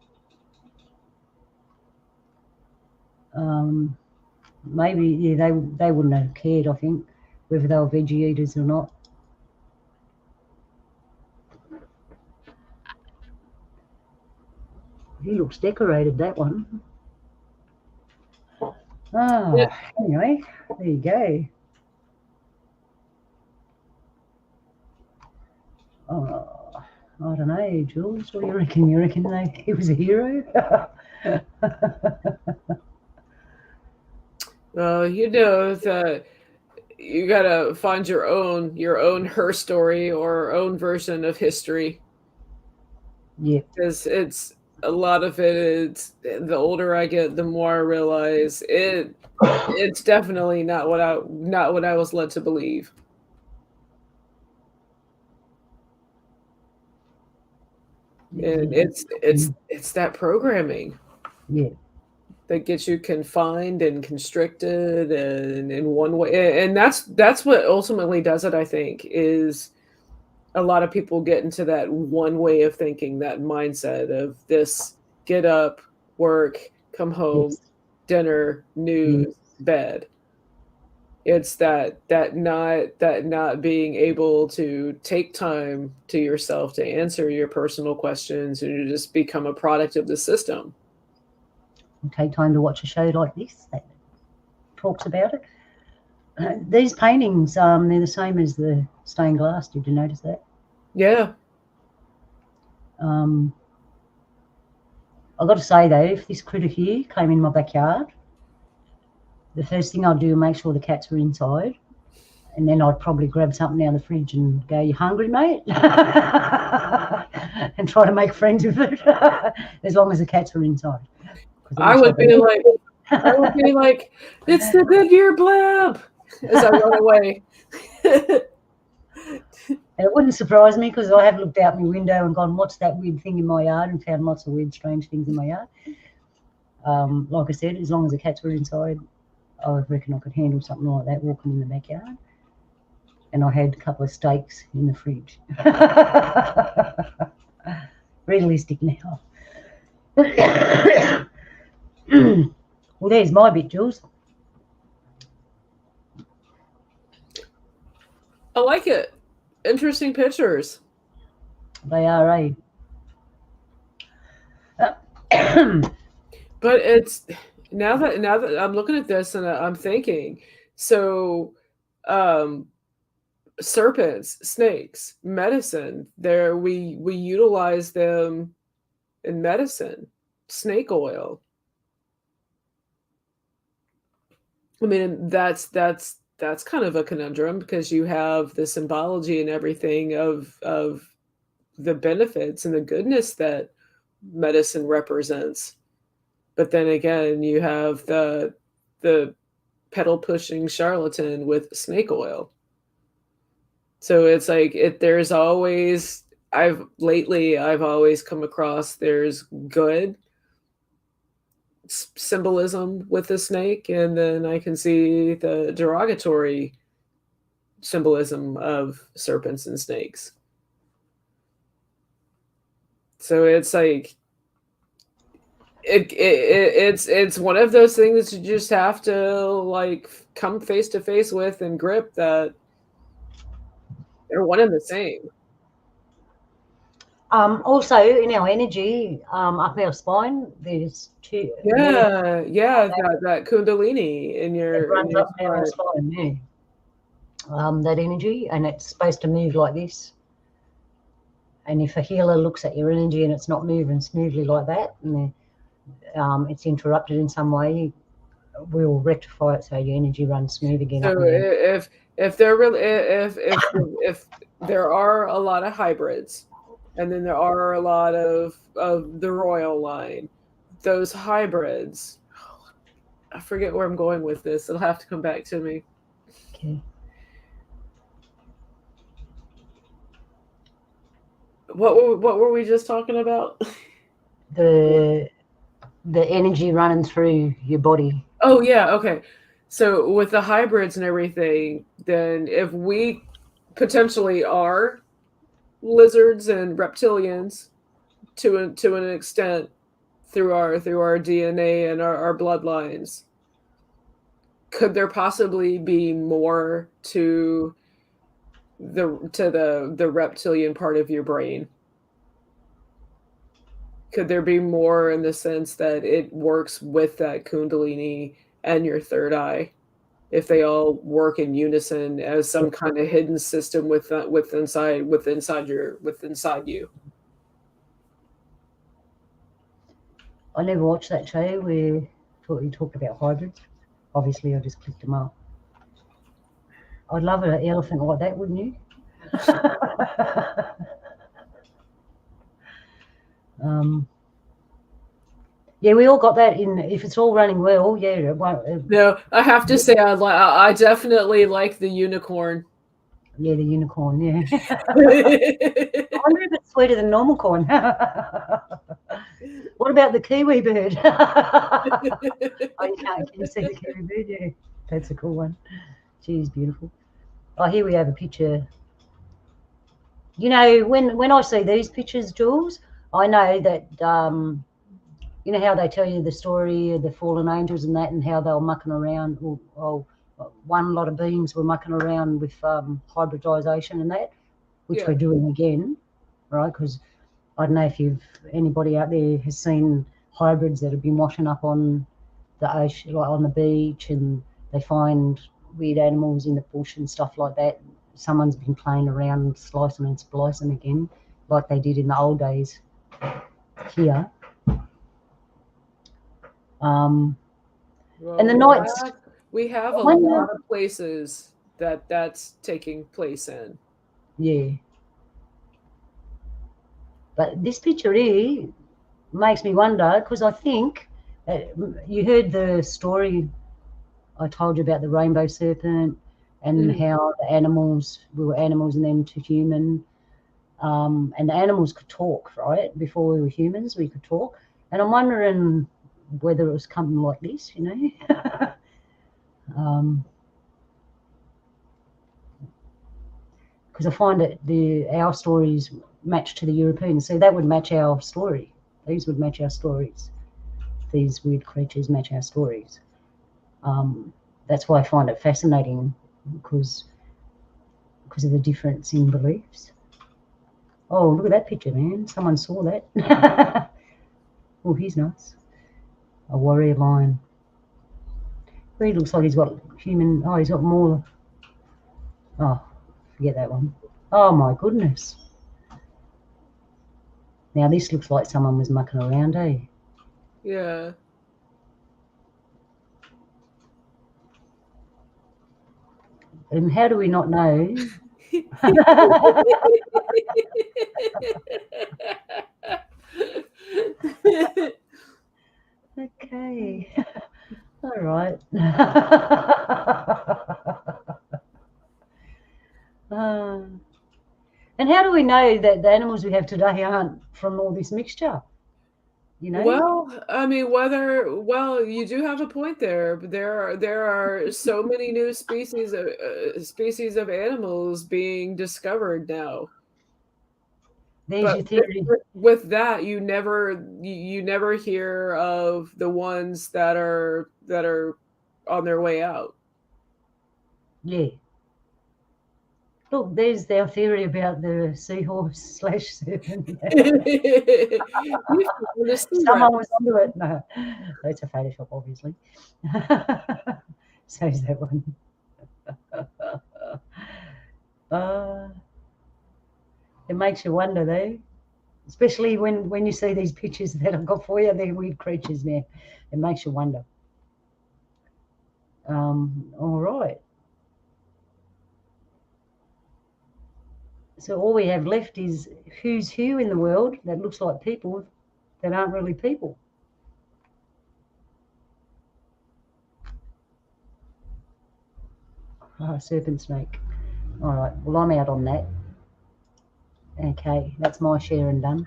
Maybe they wouldn't have cared, I think, whether they were veggie eaters or not. He looks decorated, that one. Oh, yeah. Anyway, there you go. Oh, I don't know, Jules. What do you reckon? You reckon he was a hero? Well, you know that you gotta find your own her story or own version of history. Yeah. Because a lot of it is, the older I get, the more I realize it's definitely not what I was led to believe. And it's that programming Yeah. that gets you confined and constricted and in one way. And that's what ultimately does it, I think, is a lot of people get into that one way of thinking, that mindset of this: get up, work, come home, Yes. dinner, news, Yes. bed. It's that not being able to take time to yourself to answer your personal questions, and you just become a product of the system. Take time to watch a show like this that talks about it. These paintings, they're the same as the stained glass. Did you notice that? Yeah. I've got to say though, if this critter here came in my backyard, the first thing I'd do is make sure the cats were inside, and then I'd probably grab something out of the fridge and go, "You hungry, mate?" and try to make friends with it, as long as the cats were inside. I would be like, it's the Goodyear blab as I run away. And it wouldn't surprise me because I have looked out my window and gone, "What's that weird thing in my yard?" and found lots of weird, strange things in my yard. Like I said, as long as the cats were inside, I reckon I could handle something like that walking in the backyard. And I had a couple of steaks in the fridge. Realistic now. Well, there's my bit, Jules. I like it. Interesting pictures. They are, eh? But it's now that I'm looking at this and I'm thinking, so serpents, snakes, medicine, there we utilize them in medicine. Snake oil. I mean, that's kind of a conundrum because you have the symbology and everything of the benefits and the goodness that medicine represents. But then again, you have the pedal pushing charlatan with snake oil. So it's like there's always I've always come across there's good symbolism with the snake, and then I can see the derogatory symbolism of serpents and snakes. So it's like it's one of those things that you just have to like come face to face with and grip that they're one and the same. Also, in our energy, up our spine, there's two. Yeah, that kundalini in It runs your up and down our spine, yeah. That energy, and it's supposed to move like this. And if a healer looks at your energy and it's not moving smoothly like that, and it's interrupted in some way, we'll rectify it so your energy runs smooth again. So if there really if there are a lot of hybrids, and then there are a lot of the royal line, those hybrids, I forget where I'm going with this. It'll have to come back to me. Okay. What were we just talking about? The energy running through your body. Oh yeah, okay. So with the hybrids and everything, then if we potentially are lizards and reptilians to an extent through our DNA and our bloodlines, could there possibly be more to the reptilian part of your brain? Could there be more in the sense that it works with that kundalini and your third eye, if they all work in unison as some kind of hidden system inside you? I never watched that show where you talked about hybrids. Obviously, I just clicked them up. I'd love an elephant like that, wouldn't you? Yeah, we all got that in. If it's all running well, yeah, it won't. No, I have to say I definitely like the unicorn. Yeah, the unicorn. Yeah. I wonder if it's sweeter than normal corn. What about the kiwi bird? Oh, you can't. Can you see the kiwi bird? Yeah, that's a cool one. She's beautiful. Oh, here we have a picture. You know, when I see these pictures, Jules, I know that you know how they tell you the story of the fallen angels and that, and how they were mucking around. One lot of beings were mucking around with hybridization and that, which Yeah. we're doing again, right? Because I don't know if anybody out there has seen hybrids that have been washing up on the ocean, like on the beach, and they find weird animals in the bush and stuff like that. Someone's been playing around, slicing and splicing again, like they did in the old days here. Well, And the nights. we have a When lot of places that's taking place in. Yeah. But this picture here makes me wonder, because I think you heard the story I told you about the rainbow serpent and how the animals, we were animals and then to human. And the animals could talk, right? Before we were humans, we could talk. And I'm wondering whether it was something like this, you know? Because I find that our stories match to the Europeans. So that would match our story. These would match our stories. These weird creatures match our stories. That's why I find it fascinating, because of the difference in beliefs. Oh, look at that picture, man. Someone saw that. Oh, he's nice. A warrior lion. He looks like he's got human. Oh, he's got more. Oh, forget that one. Oh, my goodness. Now, this looks like someone was mucking around, eh? Yeah. And how do we not know? Okay. All right. And how do we know that the animals we have today aren't from all this mixture? You know? Well, I mean, you do have a point there, but there are so many new species of animals being discovered now. There's But your theory. with that, you never hear of the ones that are on their way out. Yeah. Look, there's our theory about the seahorse / serpent. Someone was onto it. No, that's a Photoshop, obviously. So is that one. It makes you wonder, though, especially when you see these pictures that I've got for you. They're weird creatures now. It makes you wonder. All right. So all we have left is who's who in the world that looks like people that aren't really people. Oh, serpent snake. All right. Well, I'm out on that. Okay, that's my share and done.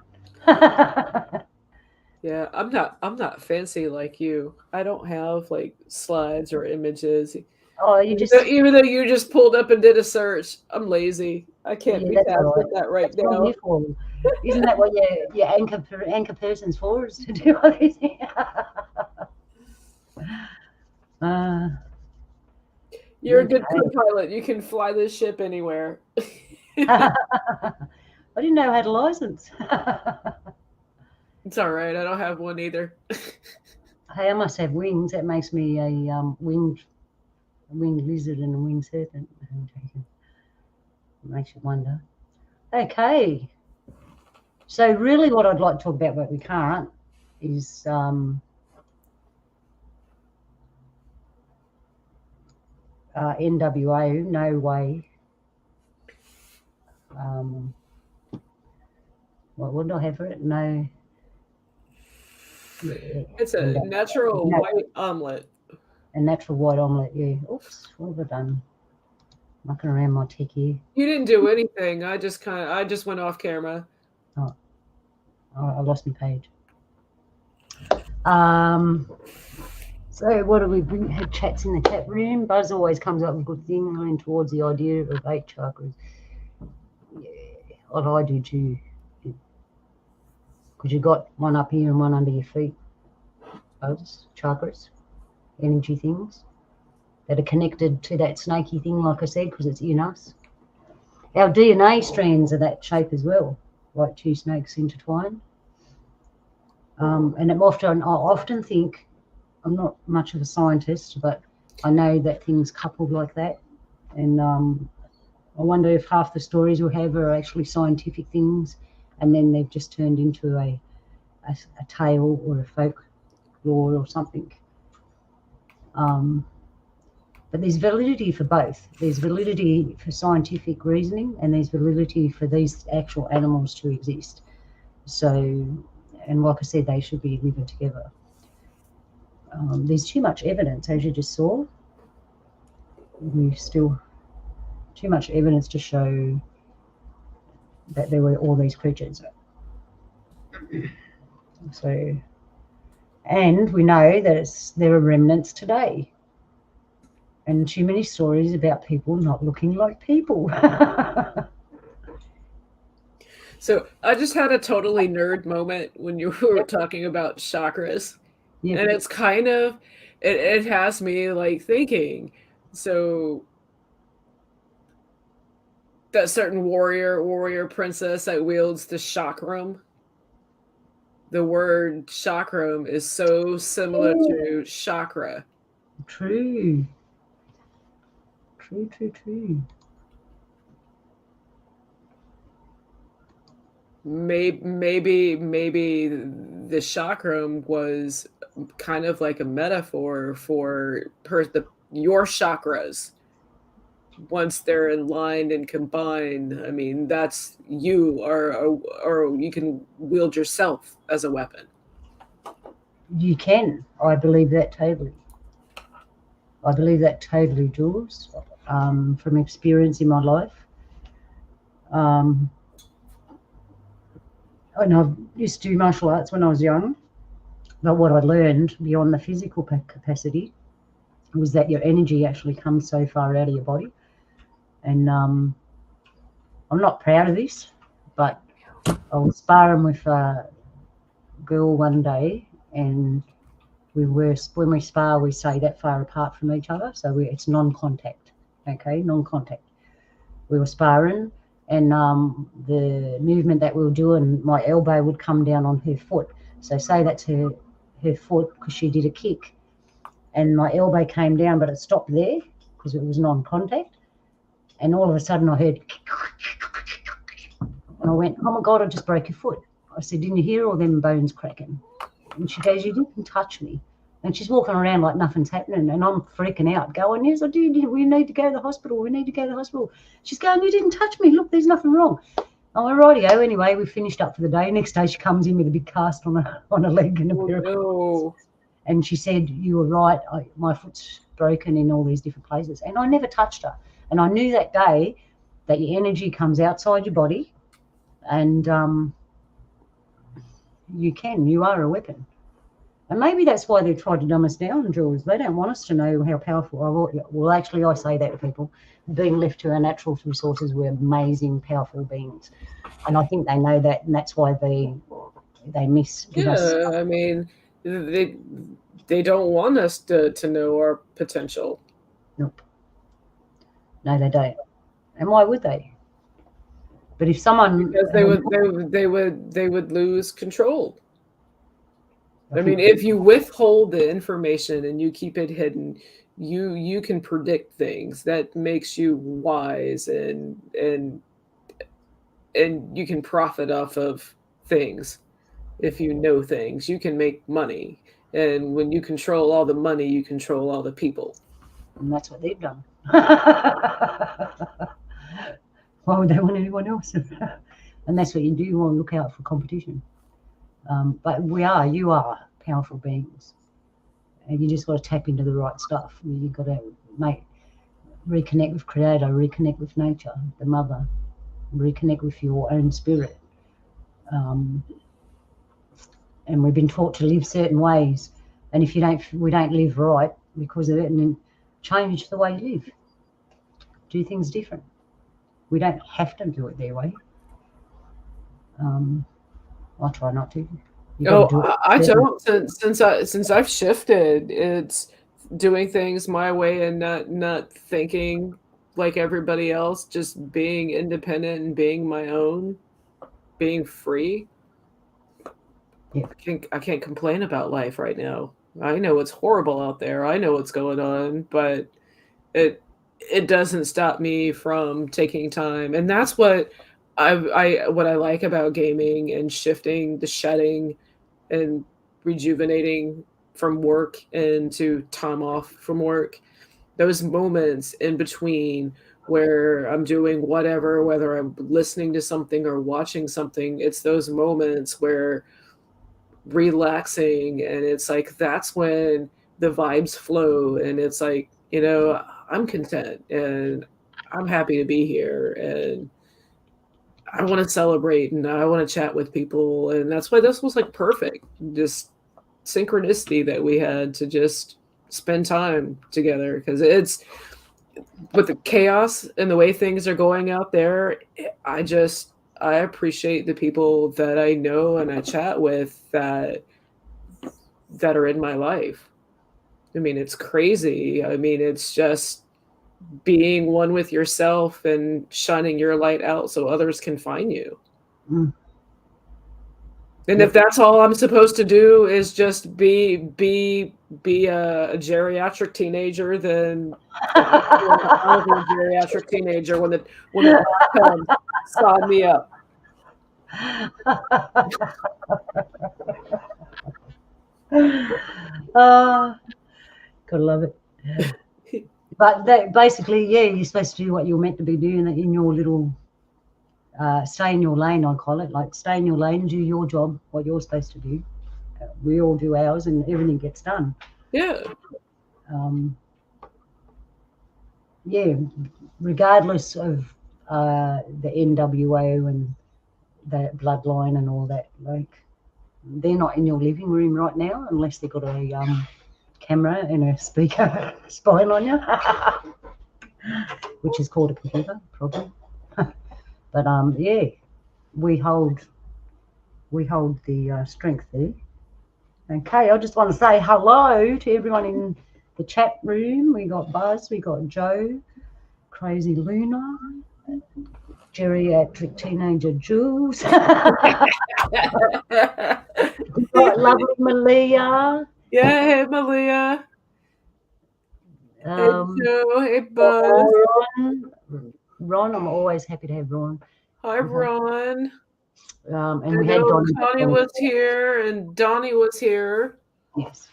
Yeah, I'm not fancy like you. I don't have like slides or images. Oh, you just Even though you just pulled up and did a search, I'm lazy. I can't be that's tasked all right. with that right That's what I'm now. here for. Isn't that what your anchor person's for? Is to do all these things? You're a good co-pilot. You can fly this ship anywhere. I didn't know I had a license. It's all right. I don't have one either. Hey, I must have wings. That makes me a winged lizard and a winged serpent. It makes you wonder. Okay. So really what I'd like to talk about, but we can't, is NWO, no way. What did I have for it? No. Yeah. It's a And, natural white omelet. a natural white omelette, yeah. Oops, what have I done? Mucking around my tech here. You didn't do anything. I just went off camera. Oh, I lost my page. So what do we bring? Have chats in the chat room. Buzz always comes up with a good thing, leaning towards the idea of 8 chakras. Yeah, what I do too. Because you've got one up here and one under your feet. Buzz, chakras, energy things that are connected to that snaky thing, like I said, because it's in us. Our DNA strands are that shape as well, like 2 snakes intertwined. And I often think, I'm not much of a scientist, but I know that things coupled like that. And I wonder if half the stories we have are actually scientific things, and then they've just turned into a tale or a folklore or something. But there's validity for both. There's validity for scientific reasoning, and there's validity for these actual animals to exist. So, and like I said, they should be living together. There's too much evidence, as you just saw. We've still too much evidence to show that there were all these creatures. So, and we know that there are remnants today, and too many stories about people not looking like people. So I just had a totally nerd moment when you were talking about chakras. Yep. And it's kind of, it has me like thinking. So that certain warrior princess that wields the chakram, the word chakram is so similar to chakra. True. Maybe the chakram was kind of like a metaphor for your chakras. Once they're aligned and combined, I mean, that's you, or you can wield yourself as a weapon. You can. I believe that totally. Jules, from experience in my life. And I used to do martial arts when I was young, but what I learned beyond the physical capacity was that your energy actually comes so far out of your body. And I'm not proud of this, but I was sparring with a girl one day, and when we spar, we stay that far apart from each other, so it's non-contact. Okay, non-contact. We were sparring, and the movement that we were doing, my elbow would come down on her foot. So say that's her foot, because she did a kick, and my elbow came down, but it stopped there because it was non-contact. And all of a sudden I heard, and I went, oh my God, I just broke your foot. I said, didn't you hear all them bones cracking? And she goes, you didn't touch me. And she's walking around like nothing's happening, and I'm freaking out, going, yes, I did. We need to go to the hospital. She's going, you didn't touch me. Look, there's nothing wrong. I went, rightio. Anyway, we finished up for the day. Next day she comes in with a big cast on a leg and a pair of clothes. And she said, you were right. My foot's broken in all these different places. And I never touched her. And I knew that day that your energy comes outside your body, and you are a weapon. And maybe that's why they've tried to dumb us down, Jules. They don't want us to know how powerful. Well, actually, I say that to people. Being left to our natural resources, we're amazing, powerful beings. And I think they know that, and that's why they give us. I mean, they don't want us to know our potential. Nope. No, they don't. And why would they? But if someone, because they would lose control. I mean, if you withhold the information and you keep it hidden, you can predict things. That makes you wise, and you can profit off of things. If you know things, you can make money. And when you control all the money, you control all the people. And that's what they've done. Why would they want anyone else? And that's what you do. You want to look out for competition. But you are powerful beings. And you just got to tap into the right stuff. You've got to reconnect with Creator, reconnect with nature, the mother, reconnect with your own spirit. And we've been taught to live certain ways. And if we don't live right because of it, and then change the way you live. Do things different. We don't have to do it their way. I try not to. I don't. Since I've shifted, it's doing things my way and not thinking like everybody else. Just being independent and being my own, being free. Yeah. I can't complain about life right now. I know it's horrible out there. I know what's going on, but it doesn't stop me from taking time, and that's what what I like about gaming and shifting, the shedding and rejuvenating from work into time off from work. Those moments in between where I'm doing whatever, whether I'm listening to something or watching something, it's those moments where relaxing, and it's like that's when the vibes flow, and it's like, I'm content and I'm happy to be here, and I want to celebrate and I want to chat with people, and that's why this was like perfect, just synchronicity that we had to just spend time together, because it's with the chaos and the way things are going out there. I appreciate the people that I know and I chat with that are in my life. I mean, it's crazy. I mean, it's just being one with yourself and shining your light out so others can find you. Mm. And if that's all I'm supposed to do is just be a geriatric teenager, then I'll be a geriatric teenager when the time comes. Sign me up. Gotta love it. But basically, yeah, you're supposed to do what you're meant to be doing in your little stay in your lane, I call it. Like, stay in your lane, do your job, what you're supposed to do. We all do ours, and everything gets done. Yeah. Yeah, regardless of the NWO and the bloodline and all that, like, they're not in your living room right now unless they've got a camera and a speaker spying on you, which is called a computer, probably. But yeah, we hold the strength there. Okay, I just want to say hello to everyone in the chat room. We got Buzz, we got Joe, Crazy Luna, geriatric teenager Jules. We got lovely Malia. Yeah, hey Malia. Hey Joe, hey Buzz. Ron, I'm always happy to have Ron. Hi Ron. And we had Donnie was here and Donnie was here. Yes.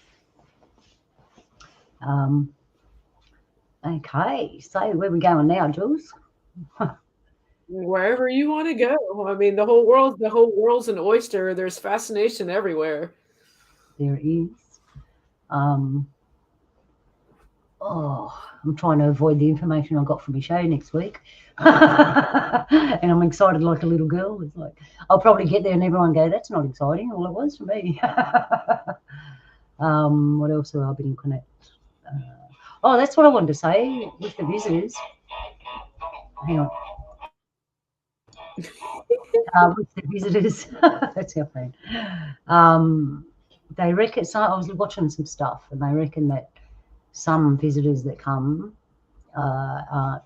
Okay, so where are we going now, Jules? Wherever you want to go. I mean, the whole world's an oyster. There's fascination everywhere. There is. I'm trying to avoid the information I got from my show next week. And I'm excited like a little girl. It's like, I'll probably get there and everyone go, that's not exciting. Well, it was for me. What else have I been looking at? That's what I wanted to say with the visitors. Hang on. With the visitors, that's our plan. They reckon, so I was watching some stuff, and they reckon that some visitors that come are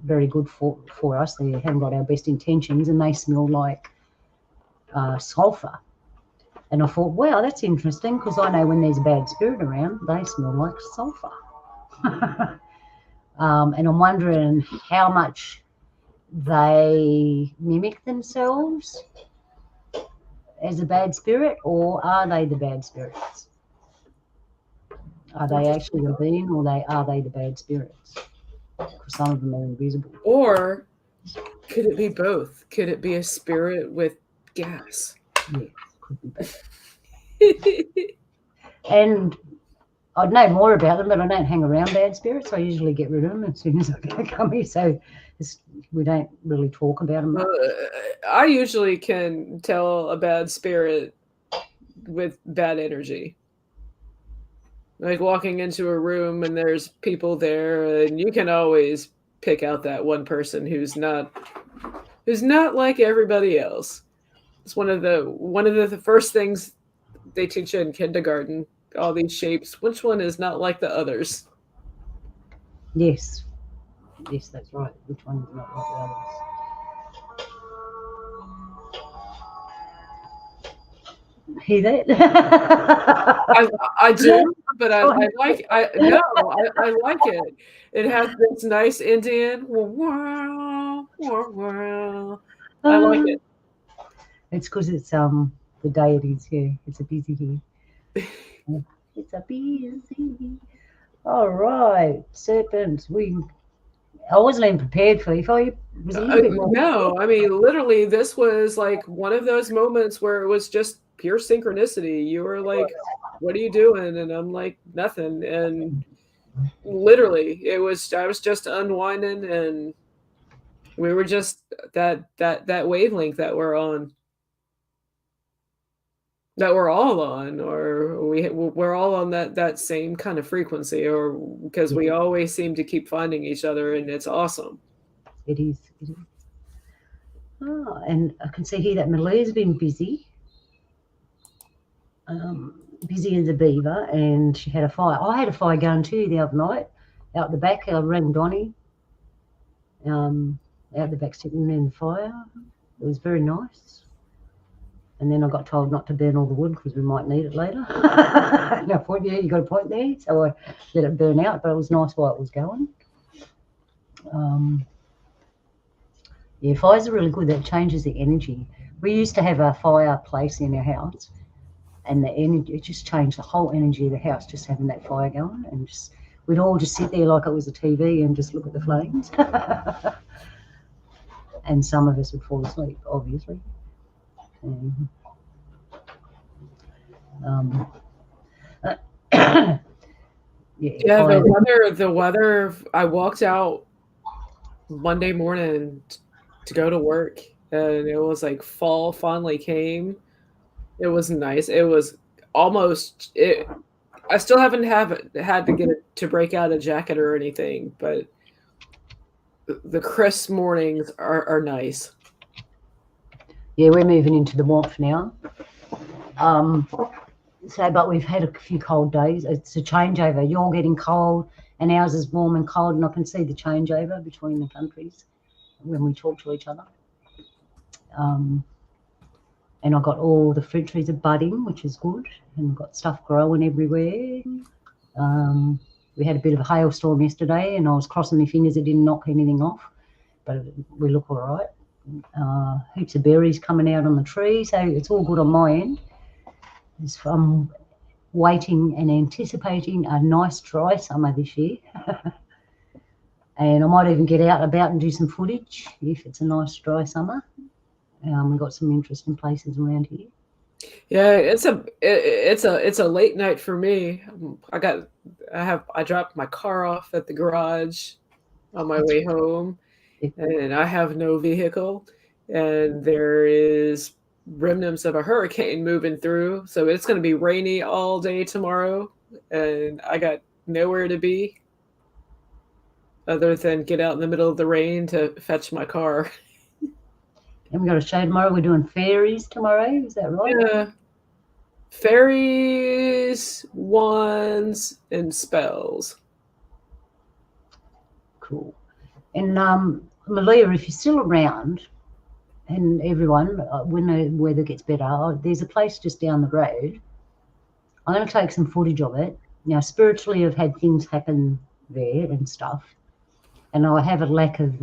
very good for us. They haven't got our best intentions, and they smell like sulfur. And I thought, wow, that's interesting, because I know when there's a bad spirit around, they smell like sulfur. And I'm wondering how much they mimic themselves as a bad spirit, or are they the bad spirits? Are they actually a being, or are they the bad spirits? Because some of them are invisible. Or could it be both? Could it be a spirit with gas? Yeah, could be both. And I'd know more about them, but I don't hang around bad spirits. I usually get rid of them as soon as I come here, so we don't really talk about them much. I usually can tell a bad spirit with bad energy. Like walking into a room and there's people there, and you can always pick out that one person who's not like everybody else. It's one of the first things they teach you in kindergarten. All these shapes. Which one is not like the others? Yes, that's right. Which one is not like the others? Hear that? I do, but I like I no, I like it. It has this nice Indian. I like it. It's because it's the day it is here. It's a busy here. It's a busy. All right, serpents. I wasn't even prepared for you. It was a little bit more. No, I mean literally, this was like one of those moments where it was just pure synchronicity. You were like, "What are you doing?" And I'm like, "Nothing." And literally, I was just unwinding, and we were just that wavelength that we're on. That we're all on, or we're all on that same kind of frequency, or because we always seem to keep finding each other, and it's awesome. It is. Oh, and I can see here that Malia's been busy. Busy as a beaver, and she had a fire. I had a fire going too the other night out the back. I rang Donnie out the back sitting in the fire. It was very nice. And then I got told not to burn all the wood because we might need it later. No point, yeah, you got a point there. So I let it burn out, but it was nice while it was going. Yeah, fires are really good. That changes the energy. We used to have a fireplace in our house, and the energy, it just changed the whole energy of the house just having that fire going, and we'd all just sit there like it was a TV and just look at the flames. And some of us would fall asleep, obviously. Yeah, the weather. I walked out Monday morning to go to work, and it was like fall finally came. It was nice. It was almost it. I still haven't had to get it to break out a jacket or anything, but the crisp mornings are nice. Yeah, we're moving into the warmth now. So, but we've had a few cold days. It's a changeover. You're getting cold, and ours is warm and cold, and I can see the changeover between the countries when we talk to each other. And I got all the fruit trees are budding, which is good, and we've got stuff growing everywhere. We had a bit of a hailstorm yesterday, and I was crossing my fingers it didn't knock anything off, but we look all right. Heaps of berries coming out on the tree, so it's all good on my end. I'm waiting and anticipating a nice dry summer this year. And I might even get out and about and do some footage if it's a nice dry summer. We've got some interesting places around here. Yeah, it's a late night for me. I dropped my car off at the garage on my way home, and I have no vehicle, and there is remnants of a hurricane moving through, so it's going to be rainy all day tomorrow, and I got nowhere to be other than get out in the middle of the rain to fetch my car. And we got a show tomorrow. We're doing fairies tomorrow. Is that right? Yeah. Fairies, wands, and spells. Cool. And Malia, if you're still around, and everyone, when the weather gets better, there's a place just down the road. I'm going to take some footage of it. Now, spiritually, I've had things happen there and stuff, and I have a lack of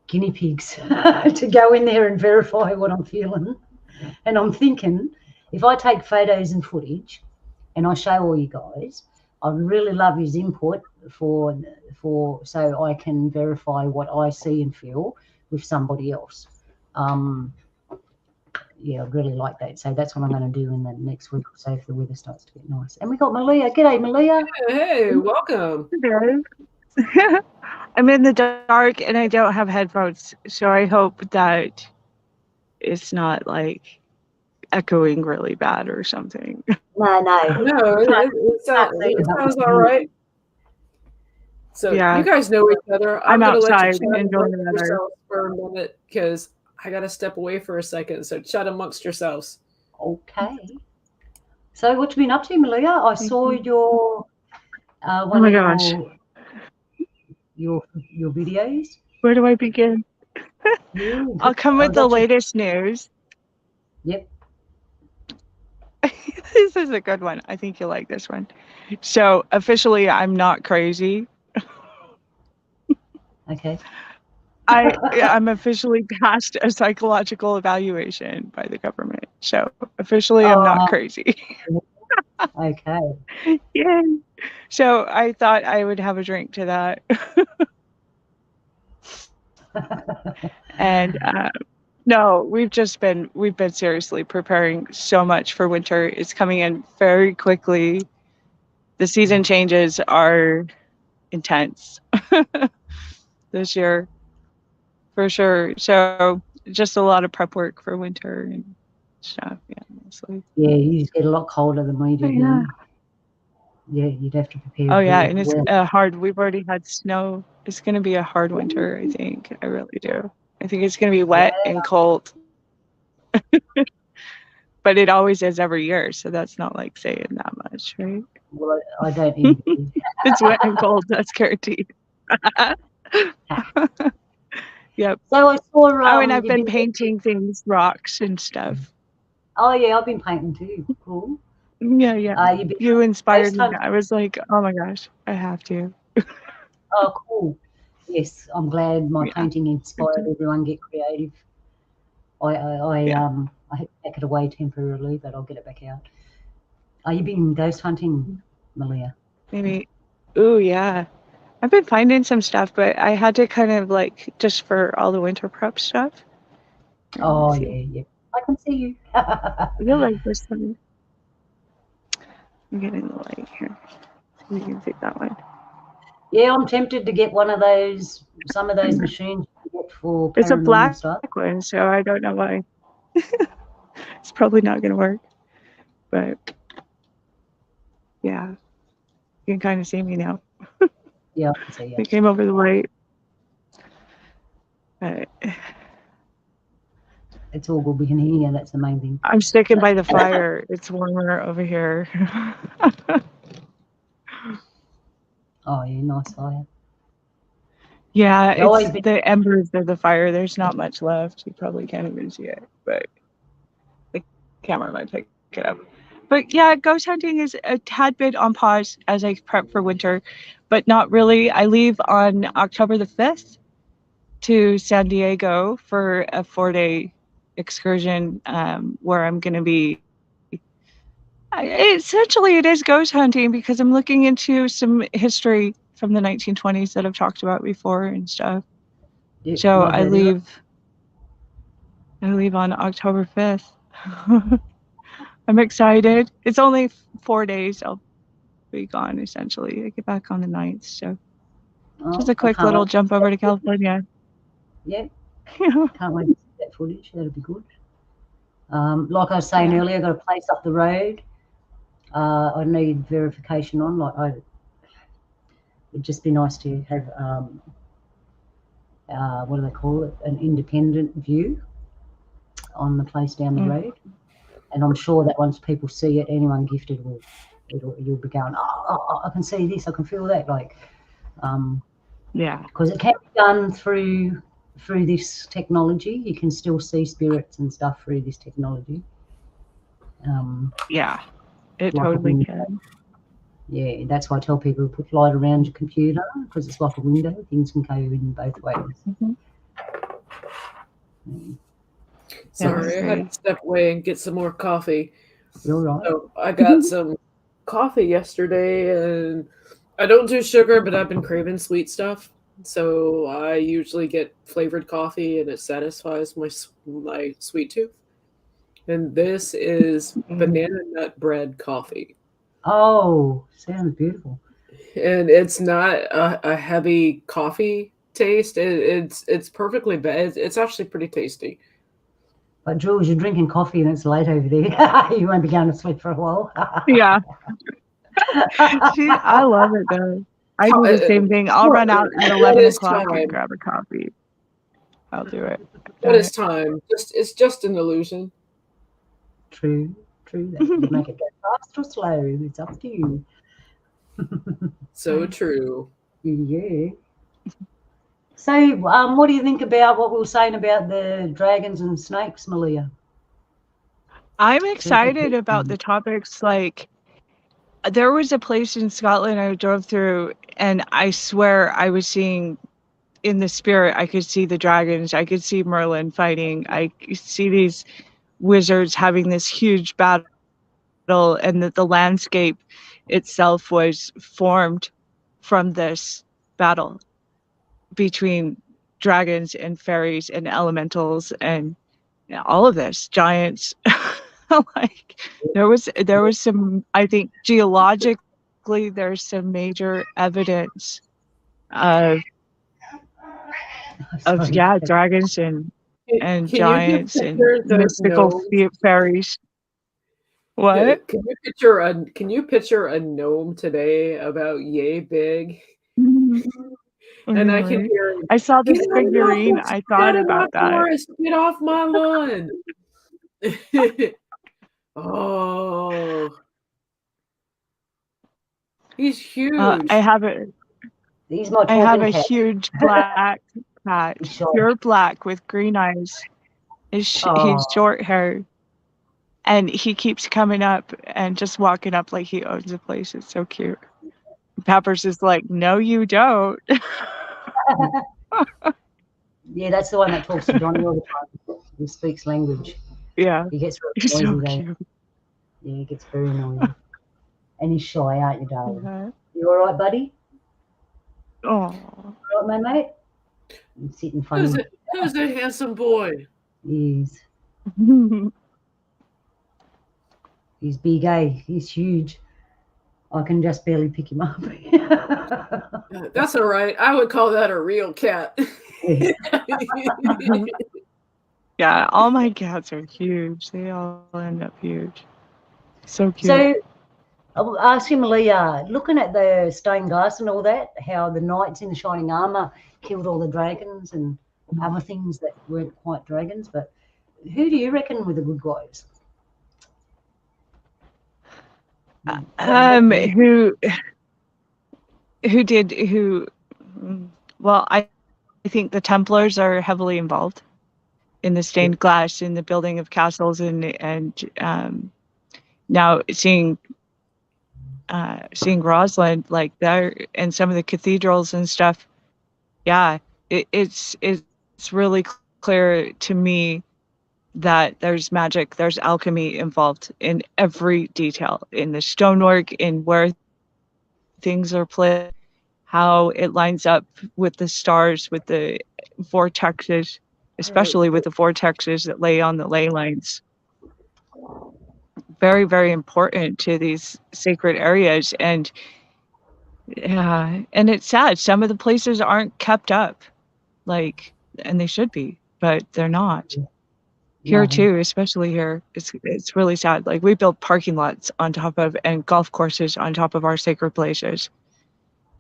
guinea pigs to go in there and verify what I'm feeling. And I'm thinking, if I take photos and footage and I show all you guys, I'd really love his input for so I can verify what I see and feel with somebody else. yeah, I'd really like that. So that's what I'm going to do in the next week or so if the weather starts to get nice. And we got Malia. G'day, Malia. Hey, welcome. I'm in the dark and I don't have headphones, so I hope that it's not like echoing really bad or something. No. No, it sounds all right. So Yeah. you guys know each other. I'm going to let you outside chat enjoying amongst the weather. yourselves for a minute because I got to step away for a second. So chat amongst yourselves. Okay. So what you been up to, Malia? I saw your Oh my gosh. your videos. Where do I begin? Yeah, I'll come with the latest news. Yep. This is a good one. I think you'll like this one. So officially, I'm not crazy. Okay. I'm officially passed a psychological evaluation by the government. So officially, I'm not crazy. Okay. Yeah. So I thought I would have a drink to that. And no, we've been seriously preparing so much for winter. It's coming in very quickly. The season changes are intense this year, for sure. So just a lot of prep work for winter and stuff. Yeah, mostly. Yeah, you just get a lot colder than we do. Yeah. Yeah, you'd have to prepare. Oh yeah, and it's hard. We've already had snow. It's going to be a hard winter, I think. I really do. I think it's going to be wet and cold. But it always is every year, so that's not like saying that much, right? Well, I don't envy. It's wet and cold, that's guaranteed. Yep. So I saw. And I've been painting things, rocks and stuff. Oh yeah, I've been painting too. Cool. Yeah. You inspired me. I was like, oh my gosh, I have to. Oh, cool. Yes, I'm glad my painting inspired everyone get creative. I had to pack it away temporarily, but I'll get it back out. Are you been ghost hunting, Malia? Maybe. Ooh, yeah. I've been finding some stuff, but I had to kind of like just for all the winter prep stuff. Oh yeah. I can see you. You like this one? I'm getting the light here. So you can see that one. Yeah, I'm tempted to get one of those. Some of those machines you get for it's a black stuff. one, so I don't know why. It's probably not going to work, but yeah, you can kind of see me now. Yeah, I can see you. It came over the light. But it's all good. We can hear you. That's the main thing. I'm sticking by the fire. It's warmer over here. Oh, yeah, nice fire. Yeah, it's the embers of the fire. There's not much left. You probably can't even see it, but the camera might pick it up. But yeah, ghost hunting is a tad bit on pause as I prep for winter, but not really. I leave on October the 5th to San Diego for a 4-day excursion where I'm going to be. Essentially, it is ghost hunting because I'm looking into some history from the 1920s that I've talked about before and stuff. Yeah, so I leave on October 5th. I'm excited. It's only 4 days. I'll be gone essentially. I get back on the 9th. So just a quick little jump over to California. Yeah. Can't wait to see that footage. That'll be good. Like I was saying earlier, I got a place up the road. I need verification on. It'd just be nice to have what do they call it? An independent view on the place down the road. And I'm sure that once people see it, anyone gifted you'll be going, oh, I can see this, I can feel that. Because it can be done through this technology. You can still see spirits and stuff through this technology. It totally can. Yeah, that's why I tell people to put light around your computer because it's like a window. Things can go in both ways. Sorry, I had to step away and get some more coffee. You're right. So I got some coffee yesterday, and I don't do sugar, but I've been craving sweet stuff. So I usually get flavored coffee, and it satisfies my sweet tooth. And this is banana nut bread coffee. Oh, sounds beautiful. And it's not a heavy coffee taste. It's perfectly bad. It's actually pretty tasty. But Jules, you're drinking coffee and it's late over there. You won't be going to sleep for a while. Yeah. See, I love it though. I do the same thing. I'll run out at 11 o'clock and grab a coffee. I'll do it. What is time? It's just an illusion. True. That make it go fast or slow. It's up to you. So true. Yeah. So, what do you think about what we were saying about the dragons and snakes, Malia? I'm excited about the topics. Like, there was a place in Scotland I drove through, and I swear I was seeing in the spirit, I could see the dragons. I could see Merlin fighting. I could see these wizards having this huge battle, and that the landscape itself was formed from this battle between dragons and fairies and elementals and all of this, giants. Like there was some, I think geologically there's some major evidence of dragons and Can giants and mystical fairies. What? Can you picture a gnome today about yay big? And I can hear, I saw this figurine. I thought about that. Forest, get off my lawn. Oh, he's huge. I have a huge black cat, pure black with green eyes. He's short hair, and he keeps coming up and just walking up like he owns the place. It's so cute. Peppers is like, no, you don't. Yeah, that's the one that talks to Johnny all the time. He speaks language. Yeah. He gets really noisy so cute. Yeah, he gets very noisy. And he's shy, aren't you, darling? You all right, buddy? Oh. All right, my mate? I'm sitting funny. Who's a handsome boy? He's big, eh? He's huge. I can just barely pick him up. That's all right. I would call that a real cat. Yeah, all my cats are huge. They all end up huge. So cute. So, I'll ask you, Malia, looking at the stained glass and all that, how the knights in the shining armor killed all the dragons and other things that weren't quite dragons, but who do you reckon were the good guys? Well, I think the Templars are heavily involved in the stained glass, in the building of castles, and now seeing Rosalind like there and some of the cathedrals and stuff. Yeah, it's really clear to me that there's magic, there's alchemy involved in every detail, in the stonework, in where things are placed, how it lines up with the stars, with the vortexes, especially with the vortexes that lay on the ley lines. Very, very important to these sacred areas. And it's sad. Some of the places aren't kept up, and they should be, but they're not. Here too, especially here, it's really sad. Like, we build parking lots on top of and golf courses on top of our sacred places.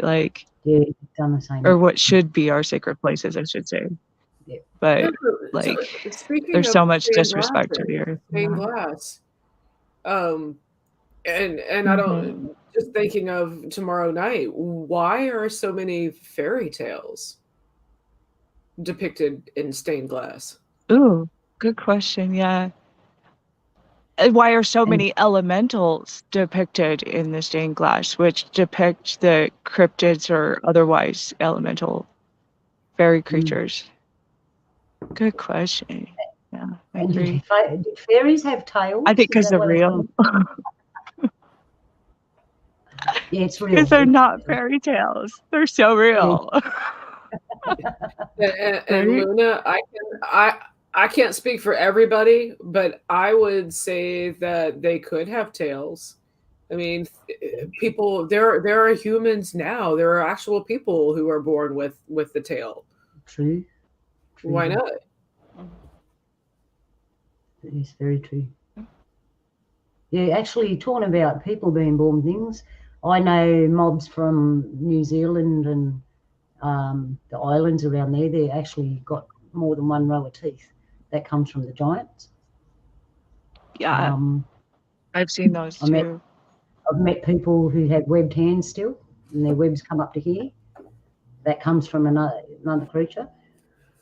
Like, done the same. Or what should be our sacred places, I should say. Yeah. But there's so much disrespect to the earth. Stained glass. And I don't, just thinking of tomorrow night, why are so many fairy tales depicted in stained glass? Ooh, good question. Yeah. Why are so many elementals depicted in the stained glass, which depict the cryptids or otherwise elemental fairy creatures? Good question. Yeah, I agree. Did fairies have tails? I think because they're real. Yeah, it's real. Because they're not fairy tales. They're so real. And Luna, I can't speak for everybody, but I would say that they could have tails. I mean, people. There are humans now. There are actual people who are born with the tail. True. Why not? It is very true. Yeah, actually, talking about people being born things, I know mobs from New Zealand and the islands around there. They actually got more than one row of teeth. That comes from the giants. Yeah, I've seen those too. I've met people who have webbed hands still, and their webs come up to here. That comes from another creature.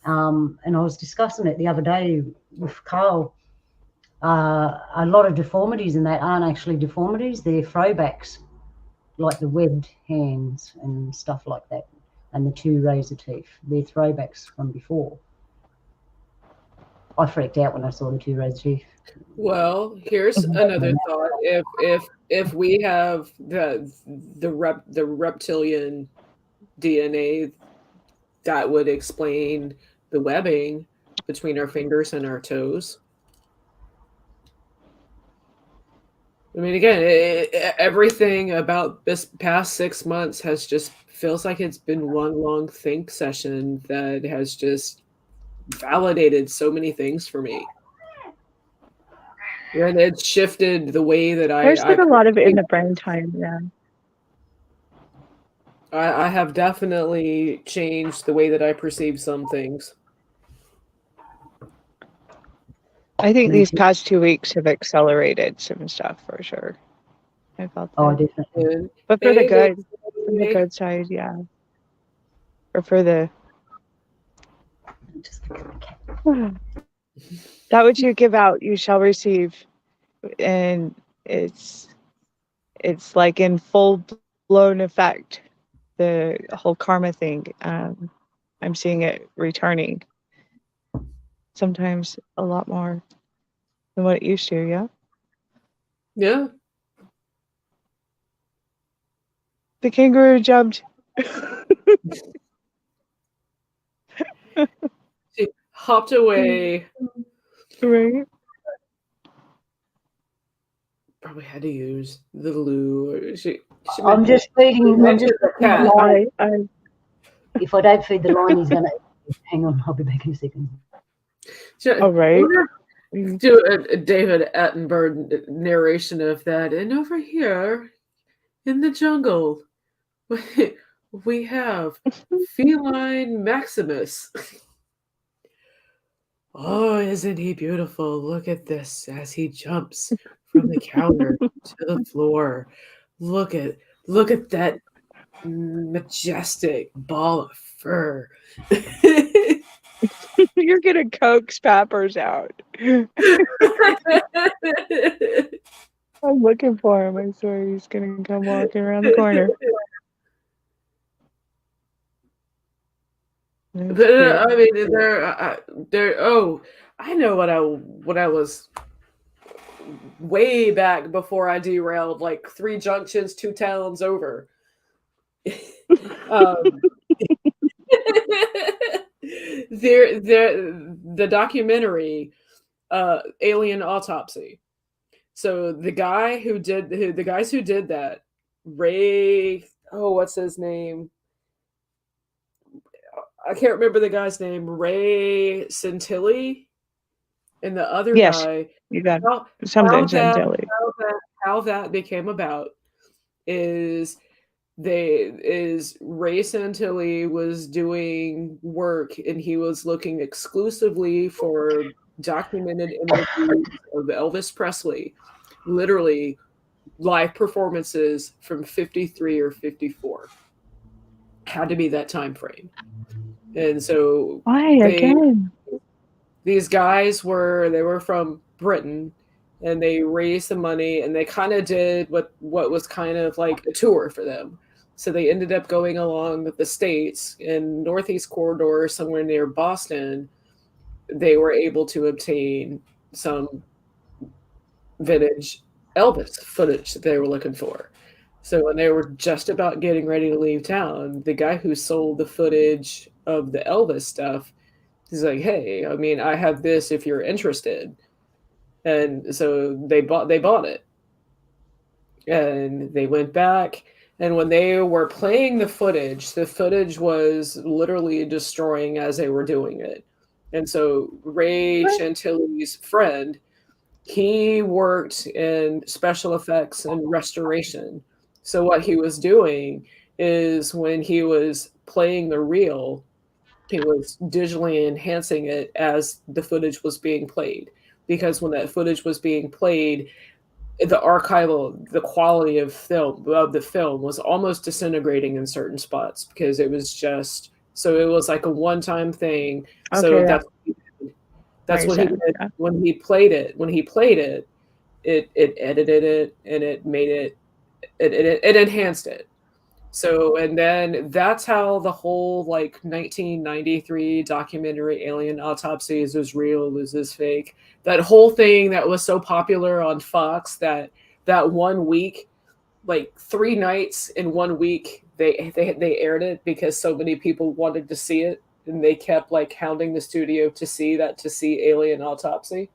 And I was discussing it the other day with Carl. A lot of deformities in that aren't actually deformities, they're throwbacks, like the webbed hands and stuff like that, and the 2 rows of teeth. They're throwbacks from before. I freaked out when I saw the 2 rows of teeth. Well, here's another thought. If we have the reptilian DNA, that would explain the webbing between our fingers and our toes. I mean, again, everything about this past 6 months has just feels like it's been one long think session that has just validated so many things for me. And it shifted the way that There's been a lot of it in the brain time, yeah. I have definitely changed the way that I perceive some things. I think these past 2 weeks have accelerated some stuff for sure. I felt that. Oh, definitely. But for the good, from the good side, yeah. Or for the that which you give out, you shall receive. And it's like in full blown effect, the whole karma thing. I'm seeing it returning. Sometimes a lot more than what it used to, yeah? Yeah. The kangaroo jumped. She hopped away. Right. Probably had to use the loo. I'm just feeding. I'm just feeding the line. If I don't feed the line, he's gonna. Hang on, I'll be back in a second. All right. Do a David Attenborough narration of that. And over here in the jungle, we have feline Maximus. Oh, isn't he beautiful? Look at this as he jumps from the counter to the floor. Look at that majestic ball of fur. You're gonna coax Pappers out. I'm looking for him. I swear he's gonna come walking around the corner. But I mean, there. Oh, I know what I was way back before I derailed, like 3 junctions, 2 towns over. The documentary, Alien Autopsy. So the guys who did that, Ray. Oh, what's his name? I can't remember the guy's name. Ray Santilli, and the other guy. You got something Santilli. How that became about is Ray Santilli was doing work, and he was looking exclusively for documented interviews of Elvis Presley, literally live performances from 53 or 54. Had to be that time frame. And so these guys were from Britain, and they raised the money, and they kind of did what was kind of like a tour for them. So they ended up going along with the States in Northeast Corridor, somewhere near Boston. They were able to obtain some vintage Elvis footage that they were looking for. So when they were just about getting ready to leave town, the guy who sold the footage of the Elvis stuff He's like, hey, I mean, I have this if you're interested. And so they bought it. And they went back, and when they were playing the footage was literally destroying as they were doing it. And so Ray Chantilly's friend, he worked in special effects and restoration. So what he was doing is when he was playing the reel, he was digitally enhancing it as the footage was being played. Because when that footage was being played, the quality of the film was almost disintegrating in certain spots because it was just, so it was like a one-time thing. So that's what he did when he played it. When he played it, it edited it and it made it enhanced it. So, and then that's how the whole like 1993 documentary Alien Autopsy, is this real, is this fake, that whole thing that was so popular on Fox, that 1 week, like 3 nights in 1 week, they aired it because so many people wanted to see it, and they kept like hounding the studio to see Alien Autopsy.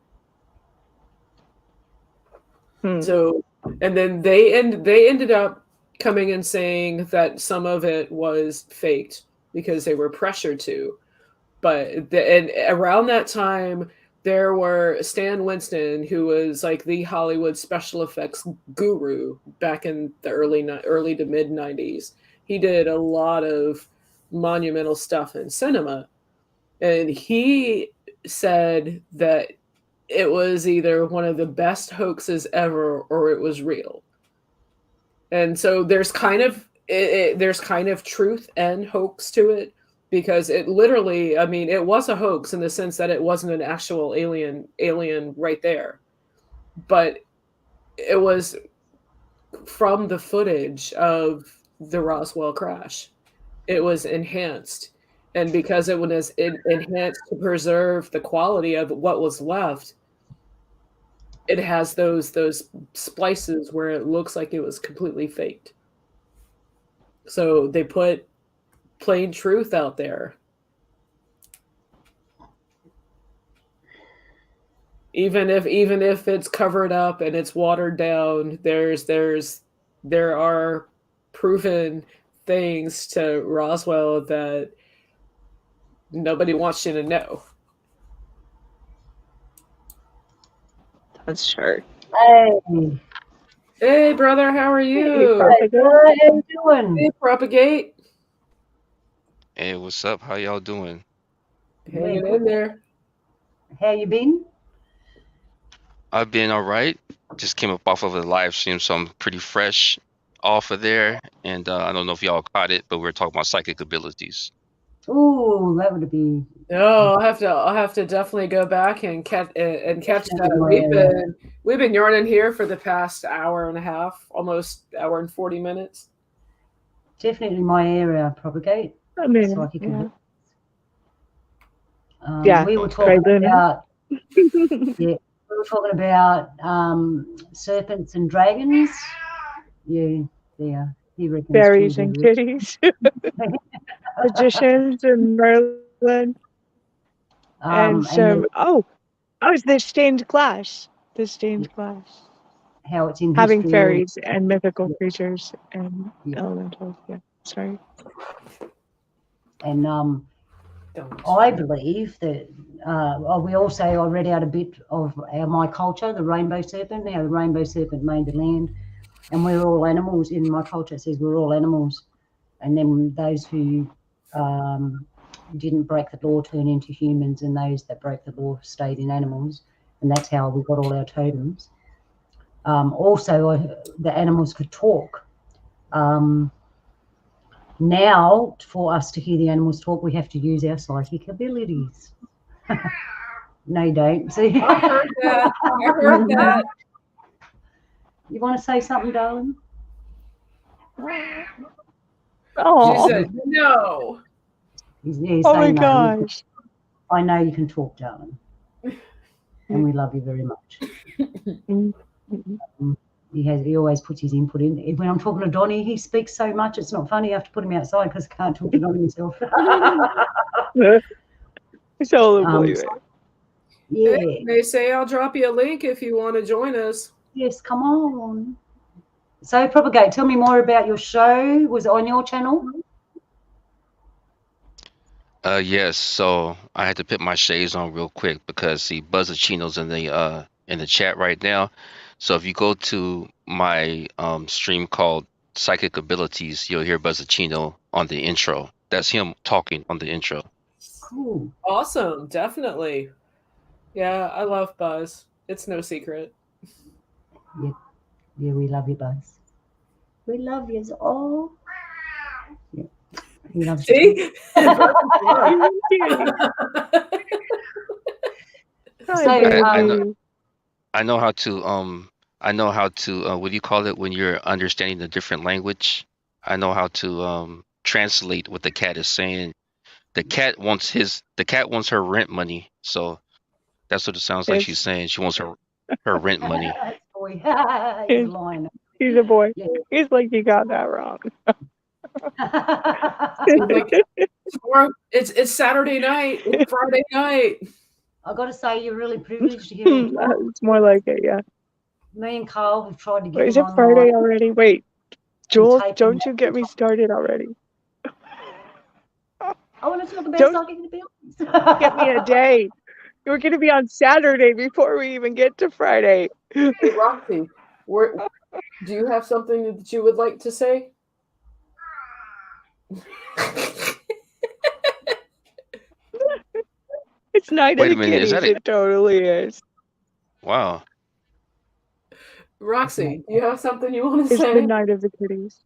So, and then they ended up coming and saying that some of it was faked because they were pressured to. But and around that time, there were Stan Winston, who was like the Hollywood special effects guru back in the early to mid 90s. He did a lot of monumental stuff in cinema. And he said that it was either one of the best hoaxes ever or it was real. And so there's kind of truth and hoax to it, because it literally, I mean, it was a hoax in the sense that it wasn't an actual alien right there. But it was from the footage of the Roswell crash. It was enhanced. And because it was enhanced to preserve the quality of what was left, it has those splices where it looks like it was completely faked. So they put plain truth out there. Even if it's covered up and it's watered down, there are proven things to Roswell that nobody wants you to know. That's true. Hey, brother, how are you? Hey, how you doing? Hey, Propagate. Hey, what's up? How y'all doing? Hanging in there. How you been? I've been all right. Just came up off of a live stream, so I'm pretty fresh off of there. And I don't know if y'all caught it, but we were talking about psychic abilities. Oh, that would be. No, I'll have to definitely go back and catch that. We've been yarning here for the past hour and a half, almost hour and 40 minutes. Definitely my area, Propagate. I mean, Psychic abilities. Yeah, we were talking Luna. about we were talking about serpents and dragons. Yeah. He reckons fairies and kitties, magicians and Merlin, and some. It's the stained glass. The stained glass. How it's in having history. fairies and mythical creatures and elementals. Yeah, sorry. And I believe that I read out a bit of my culture, the rainbow serpent, how the rainbow serpent made the land, and we're all animals. In my culture, it says we're all animals, and then those who didn't break the law turn into humans, and those that broke the law stayed in animals, and that's how we got all our totems. Also, the animals could talk. Now, for us to hear the animals talk, we have to use our psychic abilities. No, you don't. See? I heard that. I heard that. You want to say something, darling? Oh, she said no. Yeah, oh my no. gosh. I know you can talk, darling. And we love you very much. He always puts his input in. When I'm talking to Donnie, he speaks so much, it's not funny. I have to put him outside because I can't talk to Donnie myself. So believe it. Yeah. Hey, they say I'll drop you a link if you want to join us. Yes, come on. So, Propagate, tell me more about your show. Was it on your channel? Yes. So I had to put my shades on real quick because see, Buzzachino's in the chat right now. So if you go to my stream called Psychic Abilities, you'll hear Buzzachino on the intro. That's him talking on the intro. Cool. Awesome, definitely. Yeah, I love Buzz. It's no secret. Yeah, we love you, Buzz. We love you all. Yeah. He loves you. See? So, I know how to what do you call it when you're understanding the different language? I know how to translate what the cat is saying. The cat wants her rent money. So that's what it sounds like she's saying. She wants her rent money. boy, he's lying. He's a boy. Yeah. He's like, you got that wrong. It's Saturday night. It's Friday night. I got to say, you're really privileged to hear him talk. It's more like it, yeah. Me and Carl have tried to get Wait, is him it Friday online. already? Wait, Jules, tape don't him you get me started already. I want to talk about Don't- psychic abilities. Get me a day. We're going to be on Saturday before we even get to Friday. Hey, Roxy, do you have something that you would like to say? It's Night Wait of a the minute, is Kitties. that it? It totally is. Wow. Roxy, do you have something you want to It's say? the Night of the Kitties.